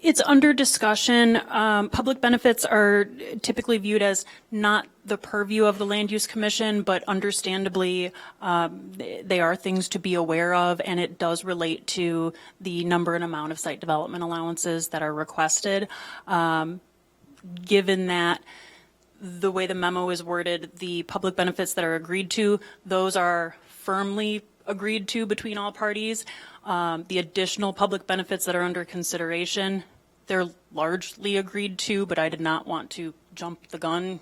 It's under discussion. Public benefits are typically viewed as not the purview of the Land Use Commission, but understandably, they are things to be aware of, and it does relate to the number and amount of site development allowances that are requested. Given that the way the memo is worded, the public benefits that are agreed to, those are firmly agreed to between all parties. The additional public benefits that are under consideration, they're largely agreed to, but I did not want to jump the gun,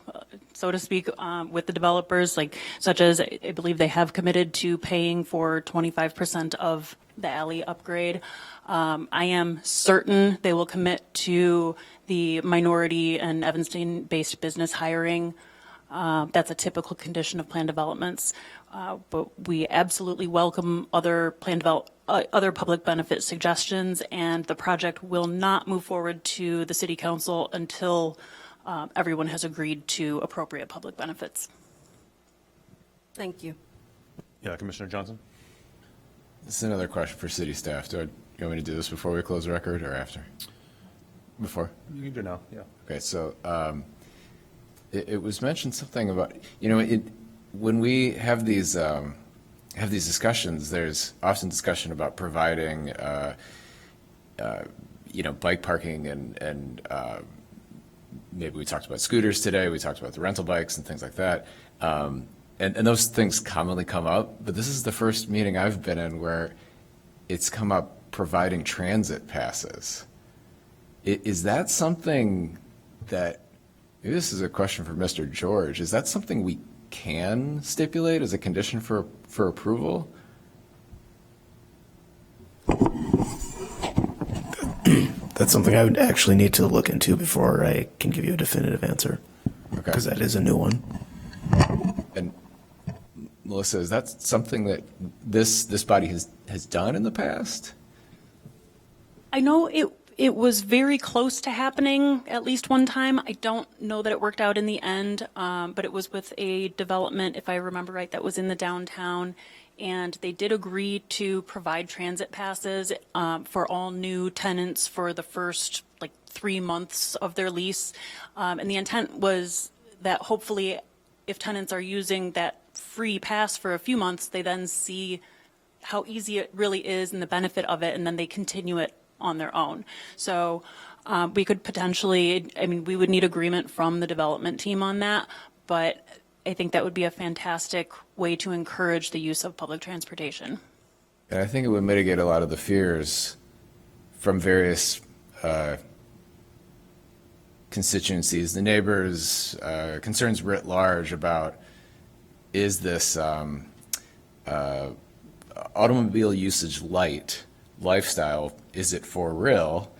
so to speak, with the developers, such as I believe they have committed to paying for 25% of the alley upgrade. I am certain they will commit to the minority and Evanston-based business hiring. That's a typical condition of plan developments, but we absolutely welcome other other public benefit suggestions, and the project will not move forward to the City Council until everyone has agreed to appropriate public benefits. Thank you. Yeah, Commissioner Johnson? This is another question for city staff. You want me to do this before we close the record or after? before? You can do now, yeah. Okay, so it was mentioned something about, when we have these discussions, there's often discussion about providing, bike parking and maybe we talked about scooters today, we talked about the rental bikes and things like that. And those things commonly come up, but this is the first meeting I've been in where it's come up providing transit passes. Is that something that, maybe this is a question for Mr. George, is that something we can stipulate as a condition for approval? That's something I would actually need to look into before I can give you a definitive answer. Okay. Because that is a new one. And Melissa, is that something that this body has done in the past? I know it was very close to happening at least one time. I don't know that it worked out in the end, but it was with a development, if I remember right, that was in the downtown. And they did agree to provide transit passes for all new tenants for the first 3 months of their lease. And the intent was that hopefully if tenants are using that free pass for a few months, they then see how easy it really is and the benefit of it, and then they continue it on their own. So we could potentially, we would need agreement from the development team on that, but I think that would be a fantastic way to encourage the use of public transportation. And I think it would mitigate a lot of the fears from various constituencies, the neighbors, concerns writ large about, is this automobile usage light lifestyle, is it for real?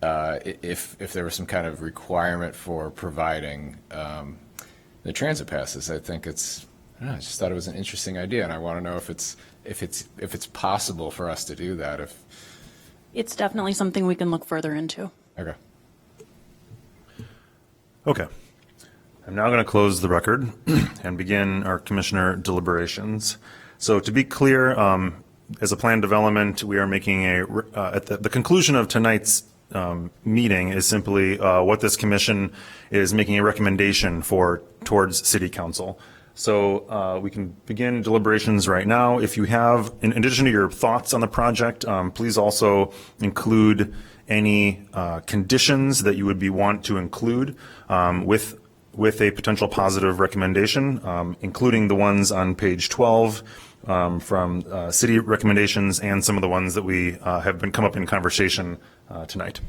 If there was some kind of requirement for providing the transit passes, I think I just thought it was an interesting idea, and I want to know if it's possible for us to do that. It's definitely something we can look further into. Okay. Okay. I'm now going to close the record and begin our commissioner deliberations. So to be clear, as a planned development, we are making at the conclusion of tonight's meeting is simply what this commission is making a recommendation towards city council. So we can begin deliberations right now. If you have, in addition to your thoughts on the project, please also include any conditions that you would want to include with a potential positive recommendation, including the ones on page 12 from city recommendations and some of the ones that we have come up in conversation tonight.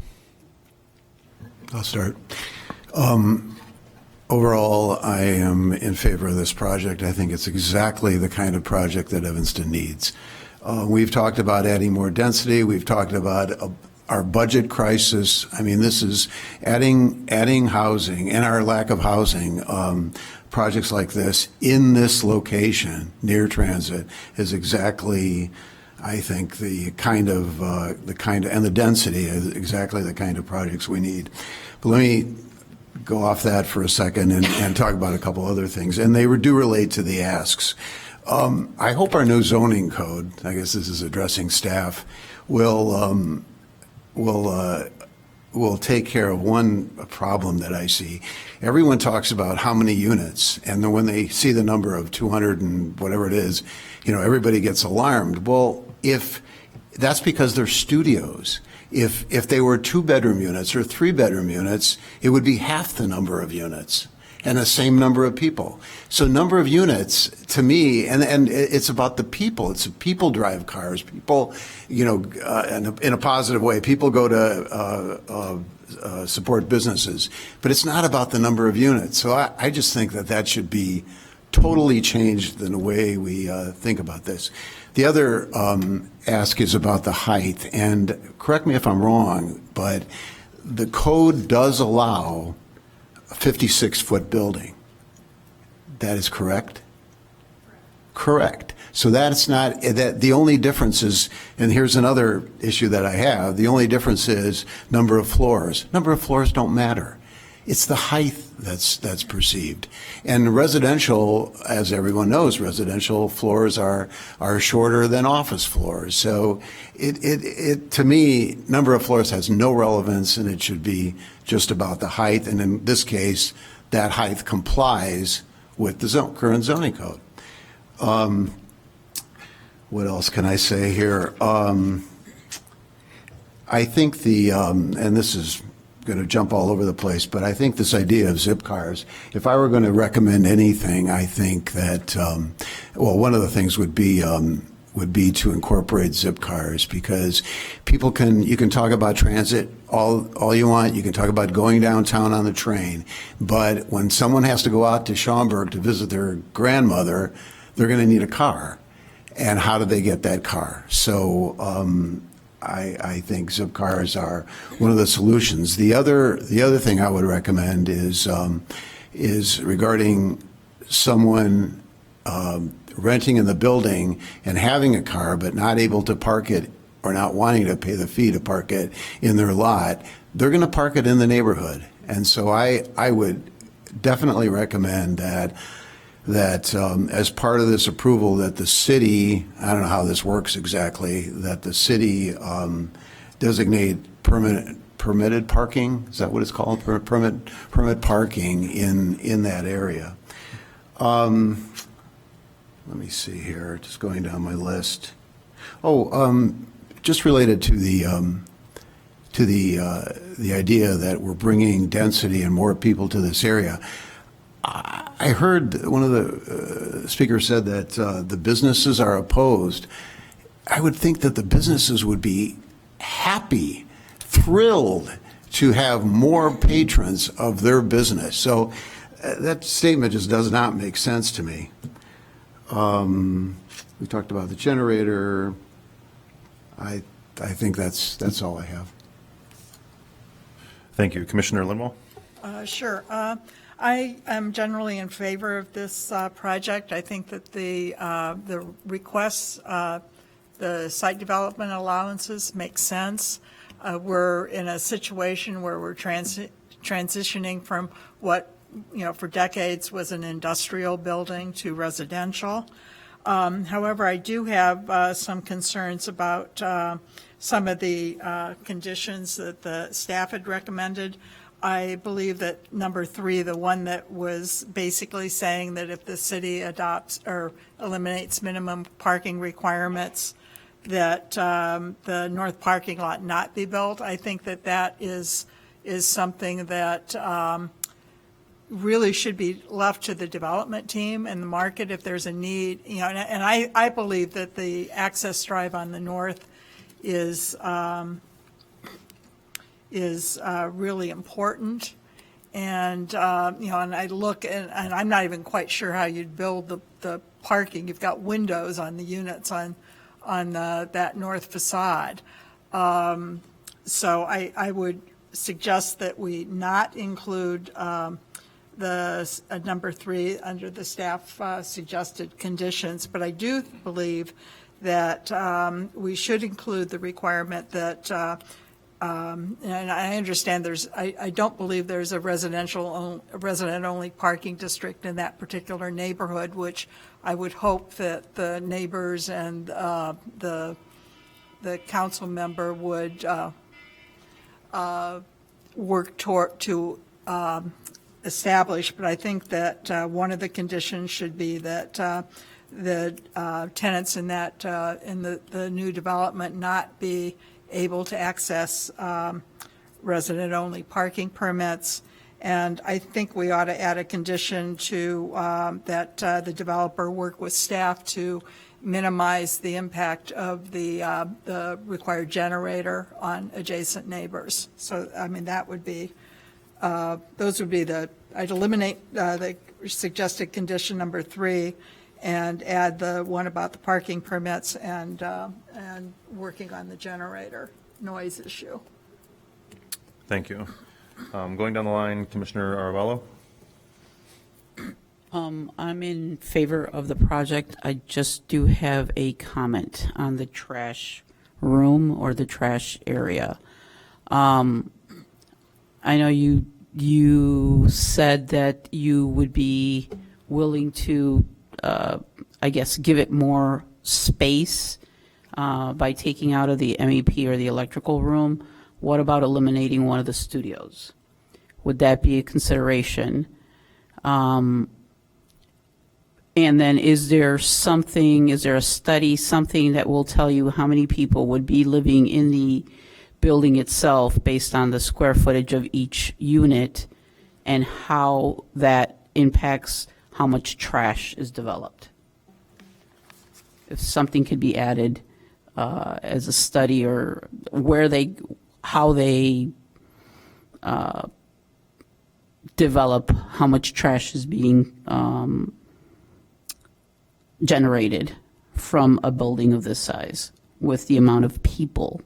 I'll start. Overall, I am in favor of this project. I think it's exactly the kind of project that Evanston needs. We've talked about adding more density. We've talked about our budget crisis. This is adding housing and our lack of housing. Projects like this in this location near transit is exactly, I think, the kind of and the density is exactly the kind of projects we need. But let me go off that for a second and talk about a couple other things, and they do relate to the asks. I hope our new zoning code, I guess this is addressing staff, will take care of one problem that I see. Everyone talks about how many units, and then when they see the number of 200 and whatever it is, everybody gets alarmed. Well, if that's because they're studios. If they were 2-bedroom units or 3-bedroom units, it would be half the number of units and the same number of people. So number of units, to me, and it's about the people. It's people drive cars. People, in a positive way, people go to support businesses. But it's not about the number of units. So I just think that should be totally changed in the way we think about this. The other ask is about the height. And correct me if I'm wrong, but the code does allow a 56-foot building. That is correct? Correct. So that's not, that the only difference is, and here's another issue that I have, the only difference is number of floors. Number of floors don't matter. It's the height that's perceived. And residential, as everyone knows, residential floors are shorter than office floors. So it to me, number of floors has no relevance, and it should be just about the height. And in this case, that height complies with the current zoning code. What else can I say here? I think and this is going to jump all over the place, but I think this idea of zip cars, if I were going to recommend anything, I think that, one of the things would be to incorporate zip cars, because you can talk about transit all you want. You can talk about going downtown on the train, but when someone has to go out to Schaumburg to visit their grandmother, they're going to need a car. And how do they get that car? So, I think zip cars are one of the solutions. The other thing I would recommend is regarding someone renting in the building and having a car but not able to park it, or not wanting to pay the fee to park it in their lot. They're going to park it in the neighborhood. And so I would definitely recommend that as part of this approval, that the city, I don't know how this works exactly, that the city designate permitted parking. Is that what it's called? Permit parking in that area. Let me see here, just going down my list. Just related to the idea that we're bringing density and more people to this area. I heard one of the speakers said that the businesses are opposed. I would think that the businesses would be happy, thrilled to have more patrons of their business. So that statement just does not make sense to me. We talked about the generator. I think that's all I have. Thank you. Commissioner Linwell? Sure. I am generally in favor of this project. I think that the requests, the site development allowances make sense. We're in a situation where we're transitioning from what, for decades was an industrial building to residential. However, I do have some concerns about some of the conditions that the staff had recommended. I believe that number 3, the one that was basically saying that if the city adopts or eliminates minimum parking requirements, that the north parking lot not be built, I think that is something that really should be left to the development team and the market if there's a need. And I believe that the access drive on the north is really important. And, and I look and I'm not even quite sure how you'd build the parking. You've got windows on the units on that north facade. So I would suggest that we not include the number 3 under the staff suggested conditions, but I do believe that we should include the requirement that and I understand I don't believe there's a resident-only parking district in that particular neighborhood, which I would hope that the neighbors and the council member would work to establish. But I think that one of the conditions should be that the tenants in that in the new development not be able to access resident-only parking permits. And I think we ought to add a condition to that the developer work with staff to minimize the impact of the required generator on adjacent neighbors. So, I mean, that would be, those would be I'd eliminate the suggested condition number 3 and add the one about the parking permits and working on the generator noise issue. Thank you. Going down the line, Commissioner Arvalo. I'm in favor of the project. I just do have a comment on the trash room or the trash area. I know you you said that you would be willing to, I guess, give it more space by taking out of the MEP or the electrical room. What about eliminating one of the studios? Would that be a consideration? And then is there a study, something that will tell you how many people would be living in the building itself based on the square footage of each unit and how that impacts how much trash is developed? If something could be added as a study, or how they develop how much trash is being generated from a building of this size with the amount of people.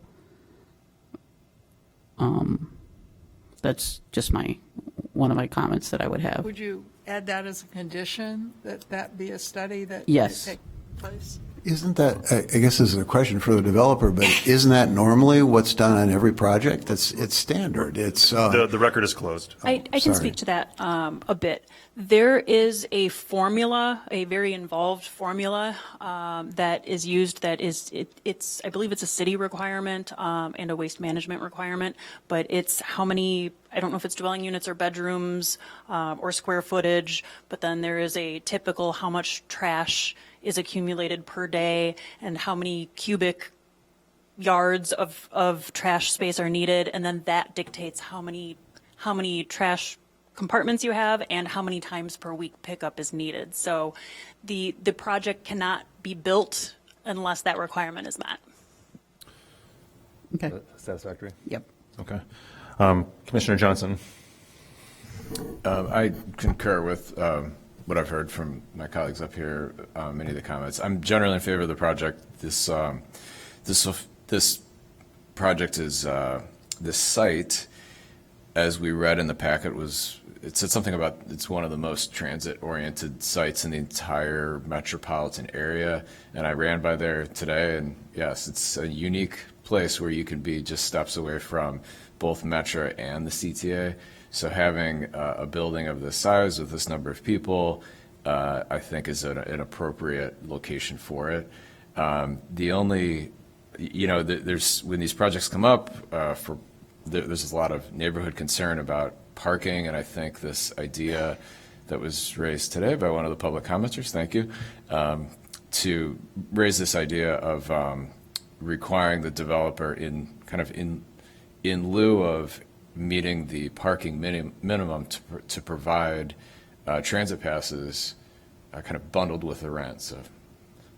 That's just one of my comments that I would have. Would you add that as a condition, that be a study that Yes. take place? Isn't that, I guess this is a question for the developer, but isn't that normally what's done on every project? It's standard. It's, The record is closed. I can sorry. speak to that a bit. There is a formula, a very involved formula that is used. It's I believe it's a city requirement and a waste management requirement, but it's how many. I don't know if it's dwelling units or bedrooms or square footage, but then there is a typical how much trash is accumulated per day and how many cubic yards of trash space are needed, and then that dictates how many trash compartments you have and how many times per week pickup is needed. So the project cannot be built unless that requirement is met. Okay. Satisfactory? Yep. Okay. Commissioner Johnson. I concur with what I've heard from my colleagues up here, many of the comments. I'm generally in favor of the project. This project is, this site, as we read in the packet, it said something about it's one of the most transit-oriented sites in the entire metropolitan area. And I ran by there today, and yes, it's a unique place where you can be just steps away from both Metro and the CTA. So having a building of this size with this number of people, I think is an appropriate location for it. The only, there's, when these projects come up, there's a lot of neighborhood concern about parking, and I think this idea that was raised today by one of the public commenters, thank you, to raise this idea of requiring the developer in lieu of meeting the parking minimum to provide transit passes kind of bundled with the rent. So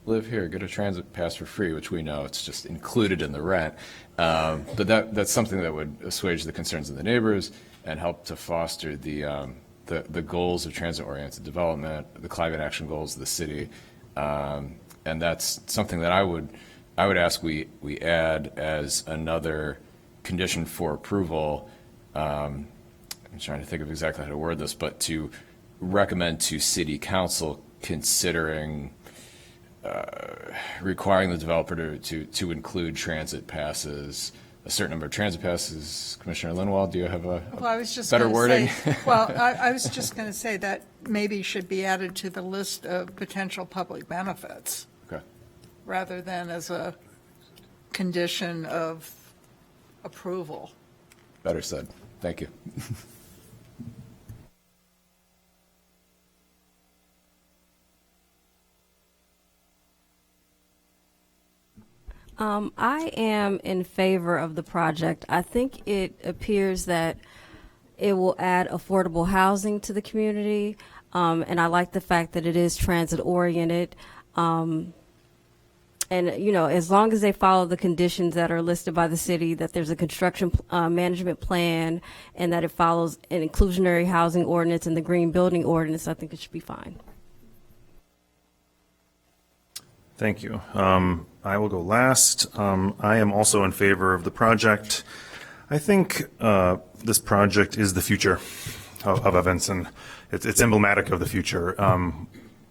live here, get a transit pass for free, which we know it's just included in the rent. But that's something that would assuage the concerns of the neighbors and help to foster the goals of transit-oriented development, the climate action goals of the city. And that's something that I would ask we add as another condition for approval. I'm trying to think of exactly how to word this, but to recommend to City Council considering requiring the developer to include transit passes, a certain number of transit passes. Commissioner Linwald, do you have a better wording? I was just going to say that maybe should be added to the list of potential public benefits. Okay. Rather than as a condition of approval. Better said. Thank you. I am in favor of the project. I think it appears that it will add affordable housing to the community, and I like the fact that it is transit-oriented. And, as long as they follow the conditions that are listed by the city, that there's a construction management plan, and that it follows an inclusionary housing ordinance and the green building ordinance, I think it should be fine. Thank you. I will go last. I am also in favor of the project. I think this project is the future of Evanston. It's emblematic of the future.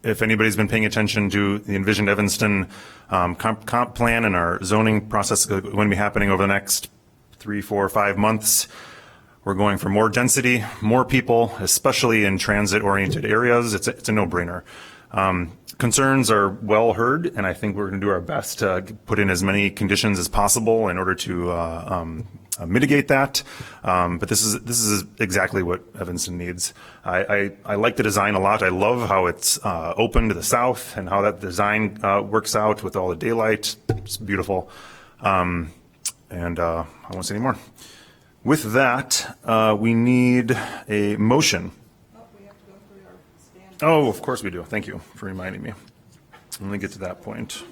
If anybody's been paying attention to the envisioned Evanston comp plan and our zoning process going to be happening over the next 3, 4, 5 months, We're going for more density, more people, especially in transit-oriented areas. It's a no-brainer. Concerns are well heard, and I think we're going to do our best to put in as many conditions as possible in order to mitigate that. But this is exactly what Evanston needs. I like the design a lot. I love how it's open to the south and how that design works out with all the daylight. It's beautiful. And I won't say any more. With that, we need a motion. Oh, of course we do. Thank you for reminding me. Let me get to that point.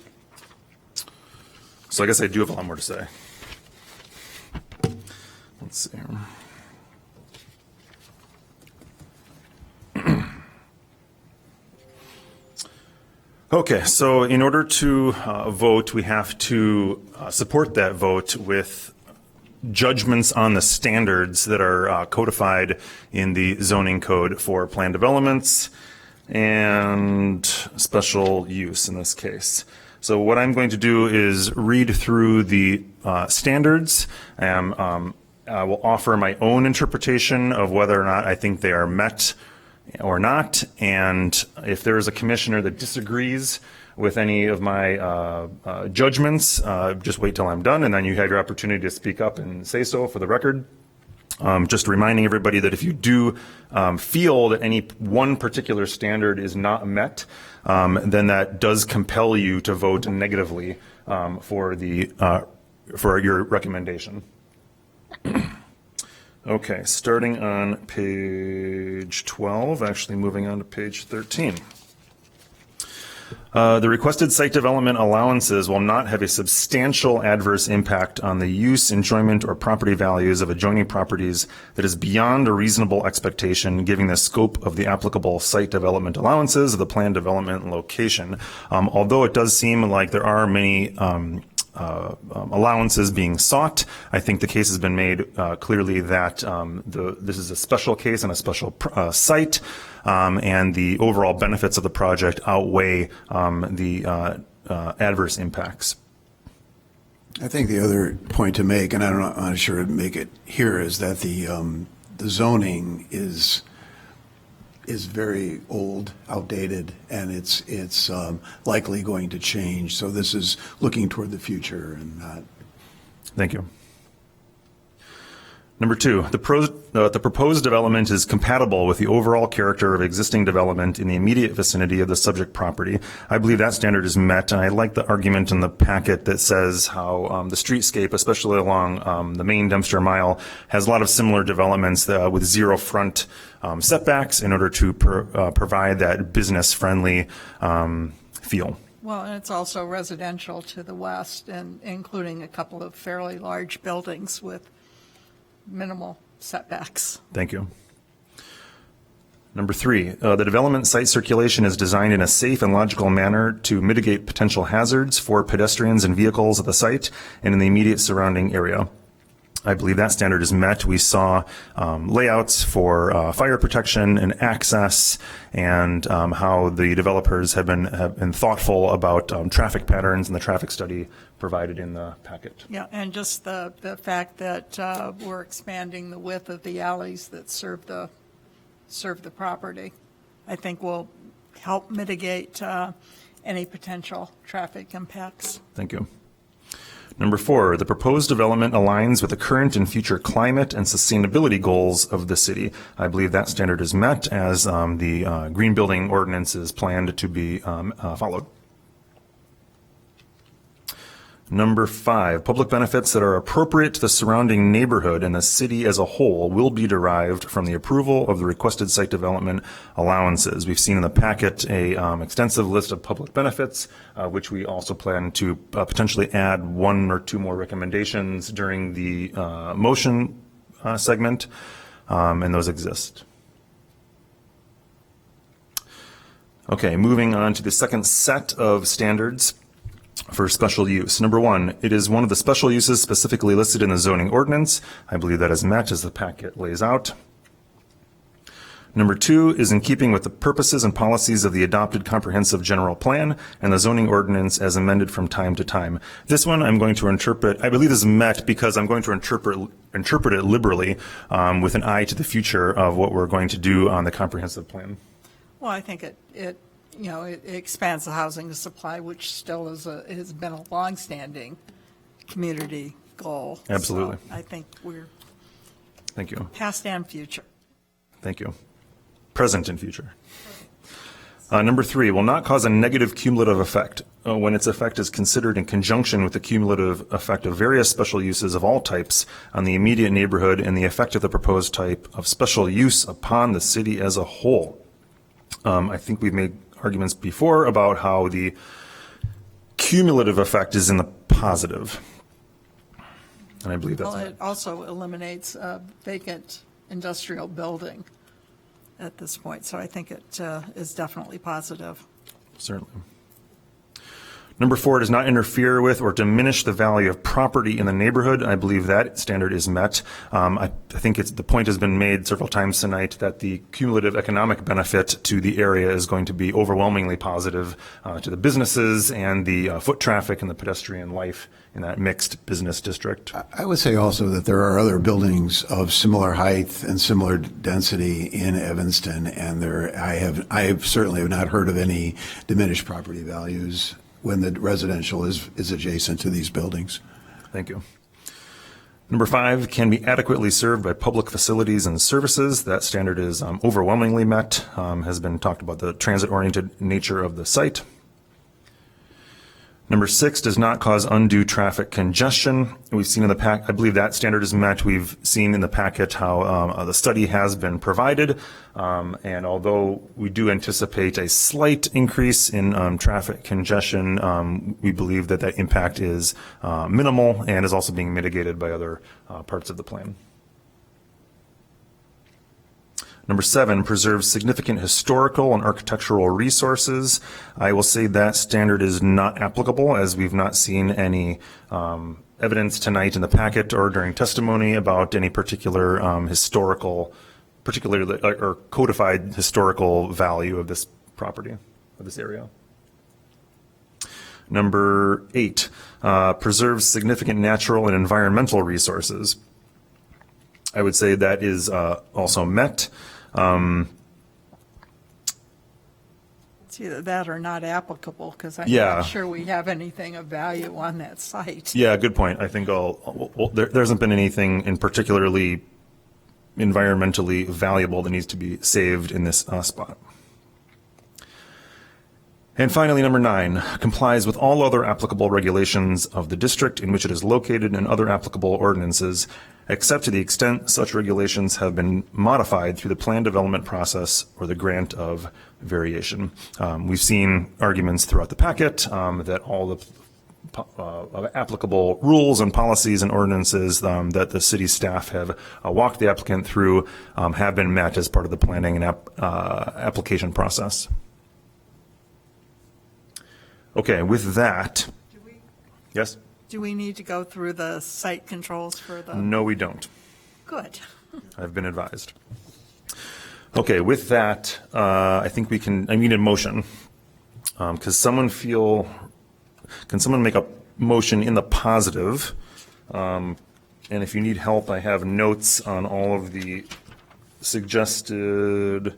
So I guess I do have a lot more to say. Let's see here. Okay, so in order to vote, we have to support that vote with judgments on the standards that are codified in the zoning code for planned developments and special use in this case. So what I'm going to do is read through the standards. I will offer my own interpretation of whether or not I think they are met or not. And if there is a commissioner that disagrees with any of my judgments, just wait till I'm done, and then you have your opportunity to speak up and say so for the record. Just reminding everybody that if you do feel that any one particular standard is not met, then that does compel you to vote negatively for your recommendation. Okay, starting on page 12, actually moving on to page 13. The requested site development allowances will not have a substantial adverse impact on the use, enjoyment, or property values of adjoining properties that is beyond a reasonable expectation, given the scope of the applicable site development allowances of the planned development location. Although it does seem like there are many allowances being sought, I think the case has been made clearly that this is a special case and a special site, and the overall benefits of the project outweigh the adverse impacts. I think the other point to make, and I'm not sure to make it here, is that the zoning is very old, outdated, and it's likely going to change. So this is looking toward the future and not. Thank you. Number two, the proposed development is compatible with the overall character of existing development in the immediate vicinity of the subject property. I believe that standard is met, and I like the argument in the packet that says how the streetscape, especially along the main Dempster Mile, has a lot of similar developments with zero front setbacks in order to provide that business-friendly feel. Well, and it's also residential to the west, and including a couple of fairly large buildings with minimal setbacks. Thank you. Number three, the development site circulation is designed in a safe and logical manner to mitigate potential hazards for pedestrians and vehicles at the site and in the immediate surrounding area. I believe that standard is met. We saw layouts for fire protection and access, and how the developers have been thoughtful about traffic patterns and the traffic study provided in the packet. Yeah, and just the fact that we're expanding the width of the alleys that serve the property, I think will help mitigate any potential traffic impacts. Thank you. Number four, the proposed development aligns with the current and future climate and sustainability goals of the city. I believe that standard is met as the green building ordinance is planned to be followed. Number five, public benefits that are appropriate to the surrounding neighborhood and the city as a whole will be derived from the approval of the requested site development allowances. We've seen in the packet a extensive list of public benefits, which we also plan to potentially add one or two more recommendations during the motion segment, and those exist. Okay, moving on to the second set of standards for special use. Number one, it is one of the special uses specifically listed in the zoning ordinance. I believe that is met as the packet lays out. Number 2 is in keeping with the purposes and policies of the adopted comprehensive general plan and the zoning ordinance as amended from time to time. This one I'm going to interpret, I believe is met because I'm going to interpret it liberally with an eye to the future of what we're going to do on the comprehensive plan. Well, I think it expands the housing supply, which still has been a longstanding community goal. Absolutely. So I think we're Thank you. past and future. Thank you. Present and future. Number 3, will not cause a negative cumulative effect when its effect is considered in conjunction with the cumulative effect of various special uses of all types on the immediate neighborhood and the effect of the proposed type of special use upon the city as a whole. I think we've made arguments before about how the cumulative effect is in the positive. And I believe that's Well, it also eliminates a vacant industrial building at this point, so I think it is definitely positive. Certainly. Number 4, does not interfere with or diminish the value of property in the neighborhood. I believe that standard is met. I think the point has been made several times tonight that the cumulative economic benefit to the area is going to be overwhelmingly positive to the businesses and the foot traffic and the pedestrian life in that mixed business district. I would say also that there are other buildings of similar height and similar density in Evanston, and I certainly have not heard of any diminished property values when the residential is adjacent to these buildings. Thank you. Number 5, can be adequately served by public facilities and services. That standard is overwhelmingly met, has been talked about the transit-oriented nature of the site. Number 6, does not cause undue traffic congestion. We've seen in the I believe that standard is met. We've seen in the packet how the study has been provided. And although we do anticipate a slight increase in traffic congestion, we believe that impact is minimal and is also being mitigated by other parts of the plan. Number 7, preserves significant historical and architectural resources. I will say that standard is not applicable, as we've not seen any evidence tonight in the packet or during testimony about any particular particularly or codified historical value of this property, of this area. Number 8, preserves significant natural and environmental resources. I would say that is also met. It's either that or not applicable, because I'm Yeah. not sure we have anything of value on that site. Yeah, good point. I think there hasn't been anything in particularly environmentally valuable that needs to be saved in this spot. And finally, number 9, complies with all other applicable regulations of the district in which it is located and other applicable ordinances, except to the extent such regulations have been modified through the plan development process or the grant of variation. We've seen arguments throughout the packet that all the applicable rules and policies and ordinances that the city staff have walked the applicant through have been met as part of the planning and application process. Okay, with that, yes? Do we need to go through the site controls for the? No, we don't. Good. I've been advised. Okay, with that, I think I need a motion. Can someone make a motion in the positive? And if you need help, I have notes on all of the suggested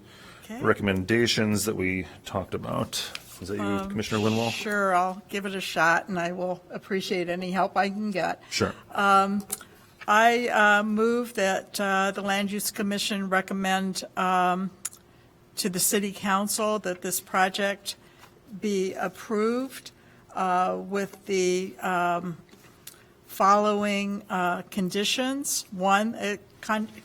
recommendations that we talked about. Is that you, Commissioner Linwell? Sure, I'll give it a shot, and I will appreciate any help I can get. Sure. I move that the Land Use Commission recommend to the City Council that this project be approved with the following conditions. 1, a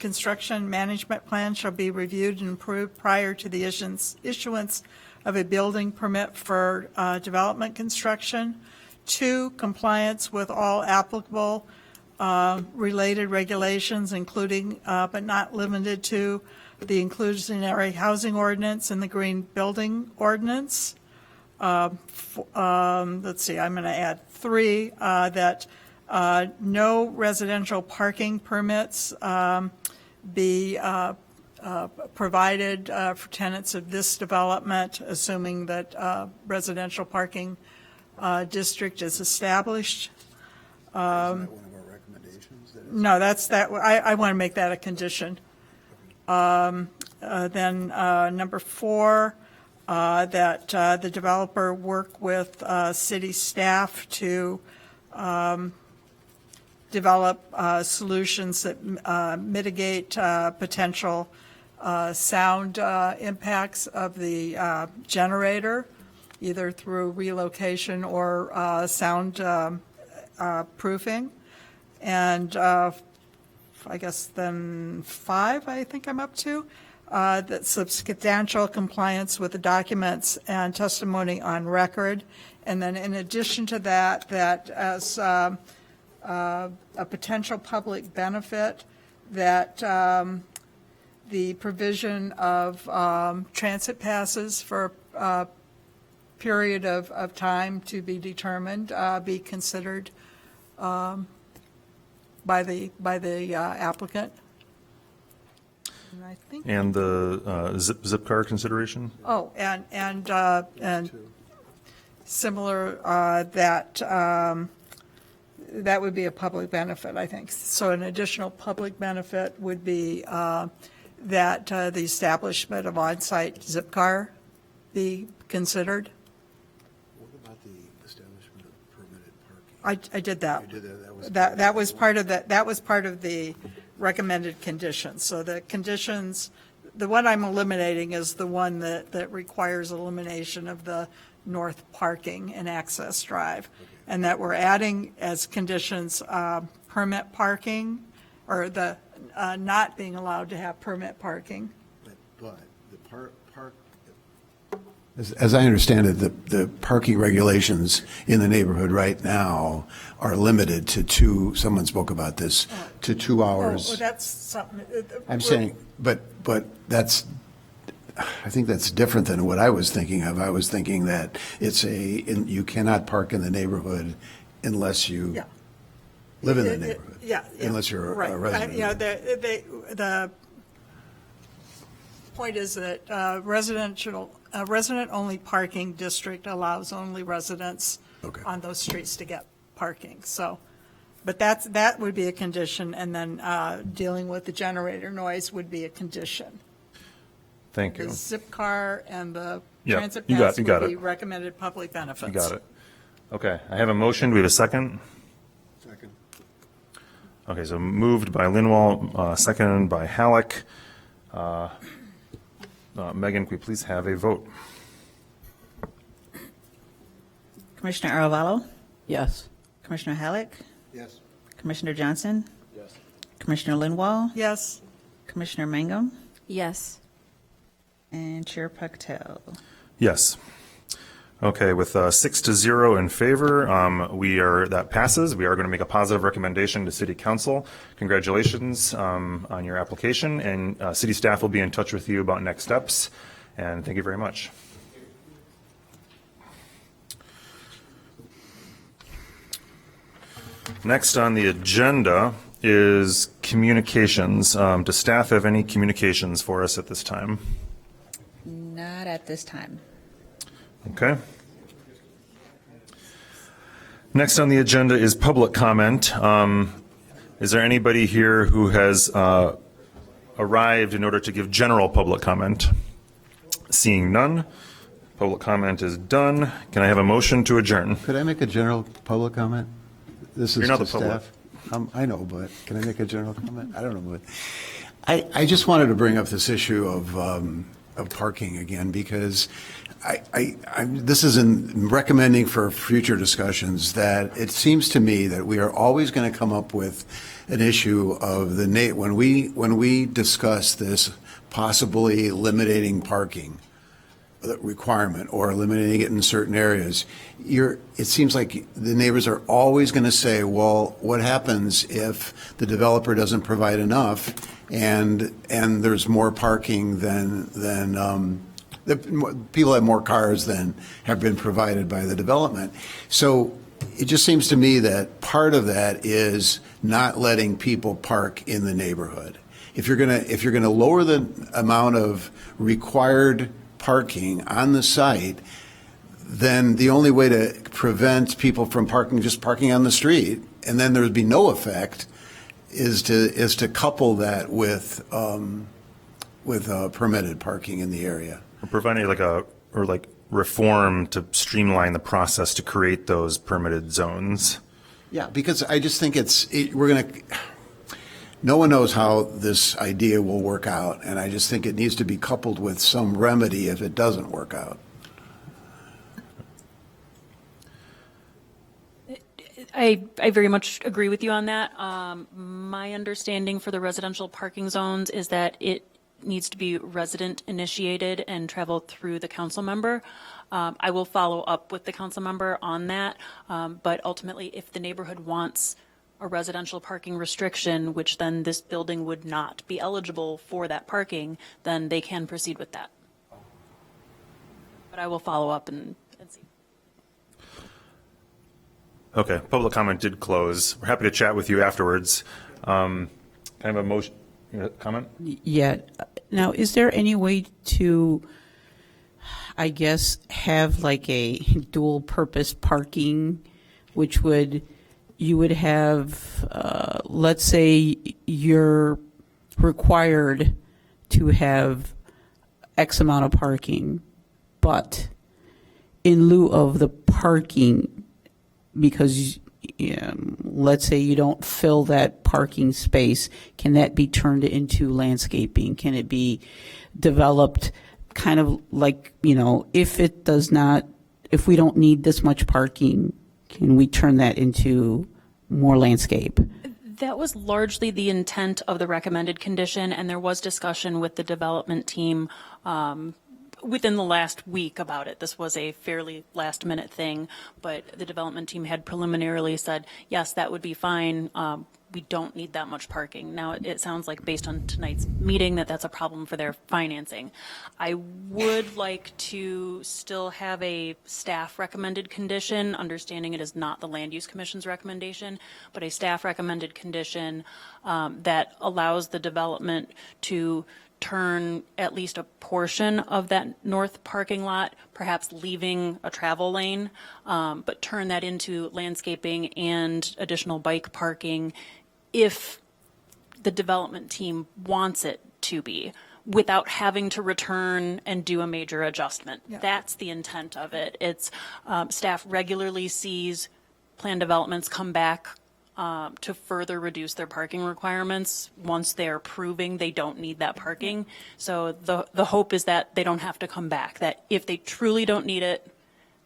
construction management plan shall be reviewed and approved prior to the issuance of a building permit for development construction. 2, compliance with all applicable related regulations, including but not limited to the inclusionary housing ordinance and the green building ordinance. Let's see, I'm going to add 3, that no residential parking permits be provided for tenants of this development, assuming that residential parking district is established. No, I want to make that a condition. Then number 4, that the developer work with city staff to develop solutions that mitigate potential sound impacts of the generator, either through relocation or sound proofing. And I guess then 5, I think I'm up to, that substantial compliance with the documents and testimony on record. And then in addition to that, that as a potential public benefit, that the provision of transit passes for a period of time to be determined be considered by the applicant. And I think. And the zip car consideration? Oh, and similar, that would be a public benefit, I think. So an additional public benefit would be that the establishment of on-site zip car be considered. What about the establishment of permitted parking? I did that. You did that. That was part of that was part of the recommended conditions. So the conditions, the one I'm eliminating is the one that requires elimination of the north parking and access drive. And that we're adding as conditions permit parking, or the not being allowed to have permit parking. But the park. As I understand it, the parking regulations in the neighborhood right now are limited to 2, someone spoke about this, to 2 hours. Oh, that's something. I'm saying, but that's, I think that's different than what I was thinking of. I was thinking that you cannot park in the neighborhood unless you live in the neighborhood. Yeah. Unless you're a resident. You know, the point is that resident-only parking district allows only residents on those streets to get parking. So, but that would be a condition, and then dealing with the generator noise would be a condition. Thank you. The zip car and the Yeah, transit you got- pass you got would be it. recommended public benefits. You got it. Okay, I have a motion. Do we have a second? Second. Okay, so moved by Linwall, seconded by Halleck. Megan, can we please have a vote? Commissioner Aravalo? Yes. Commissioner Halleck? Yes. Commissioner Johnson? Yes. Commissioner Linwall? Yes. Commissioner Mangum? Yes. And Chair Patel. Yes. Okay, with 6-0 in favor, that passes. We are going to make a positive recommendation to City Council. Congratulations on your application, and city staff will be in touch with you about next steps. And thank you very much. Next on the agenda is communications. Does staff have any communications for us at this time? Not at this time. Okay. Next on the agenda is public comment. Is there anybody here who has arrived in order to give general public comment? Seeing none, public comment is done. Can I have a motion to adjourn? Could I make a general public comment? This is You're not to the public. staff. I know, but can I make a general comment? I don't know. But I just wanted to bring up this issue of parking again, because this is in recommending for future discussions that it seems to me that we are always going to come up with an issue of when we discuss this possibly eliminating parking requirement or eliminating it in certain areas, it seems like the neighbors are always going to say, well, what happens if the developer doesn't provide enough and there's more parking than people have more cars than have been provided by the development. So it just seems to me that part of that is not letting people park in the neighborhood. if you're gonna lower the amount of required parking on the site, then the only way to prevent people from just parking on the street, and then there'd be no effect, is to couple that with permitted parking in the area. Or providing like reform to streamline the process to create those permitted zones. Yeah, because I just think no one knows how this idea will work out, and I just think it needs to be coupled with some remedy if it doesn't work out. I very much agree with you on that. My understanding for the residential parking zones is that it needs to be resident initiated and travel through the council member. I will follow up with the council member on that, but ultimately, if the neighborhood wants a residential parking restriction, which then this building would not be eligible for that parking, then they can proceed with that. But I will follow up and see. Okay, public comment did close. We're happy to chat with you afterwards. Kind of a motion, comment? Yeah. Now, is there any way to, I guess, have like a dual purpose parking, which you would have, let's say you're required to have X amount of parking, but in lieu of the parking, because let's say you don't fill that parking space, can that be turned into landscaping? Can it be developed kind of like, if we don't need this much parking, can we turn that into more landscape? That was largely the intent of the recommended condition, and there was discussion with the development team within the last week about it. This was a fairly last minute thing, but the development team had preliminarily said, yes, that would be fine. We don't need that much parking. Now, it sounds like based on tonight's meeting that that's a problem for their financing. I would like to still have a staff recommended condition, understanding it is not the Land Use Commission's recommendation, but a staff recommended condition that allows the development to turn at least a portion of that north parking lot, perhaps leaving a travel lane, but turn that into landscaping and additional bike parking if the development team wants it to be, without having to return and do a major adjustment. Yeah. That's the intent of it. It's staff regularly sees plan developments come back to further reduce their parking requirements once they're proving they don't need that parking. So the hope is that they don't have to come back, that if they truly don't need it,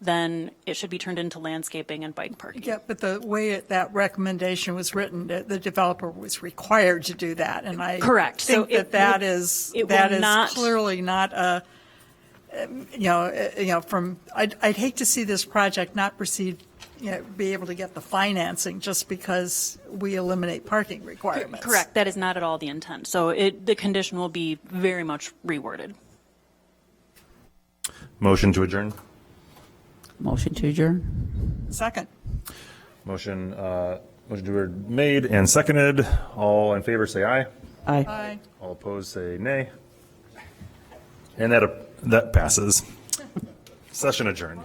then it should be turned into landscaping and bike parking. Yeah, but the way that recommendation was written, the developer was required to do that, and I Correct. think So that is clearly not a, I'd hate to see this project not proceed, be able to get the financing just because we eliminate parking requirements. Correct. That is not at all the intent. So the condition will be very much reworded. Motion to adjourn? Motion to adjourn. Second. Motion to adjourn made and seconded. All in favor say aye. Aye. Aye. All opposed say nay. And that passes. Session adjourned.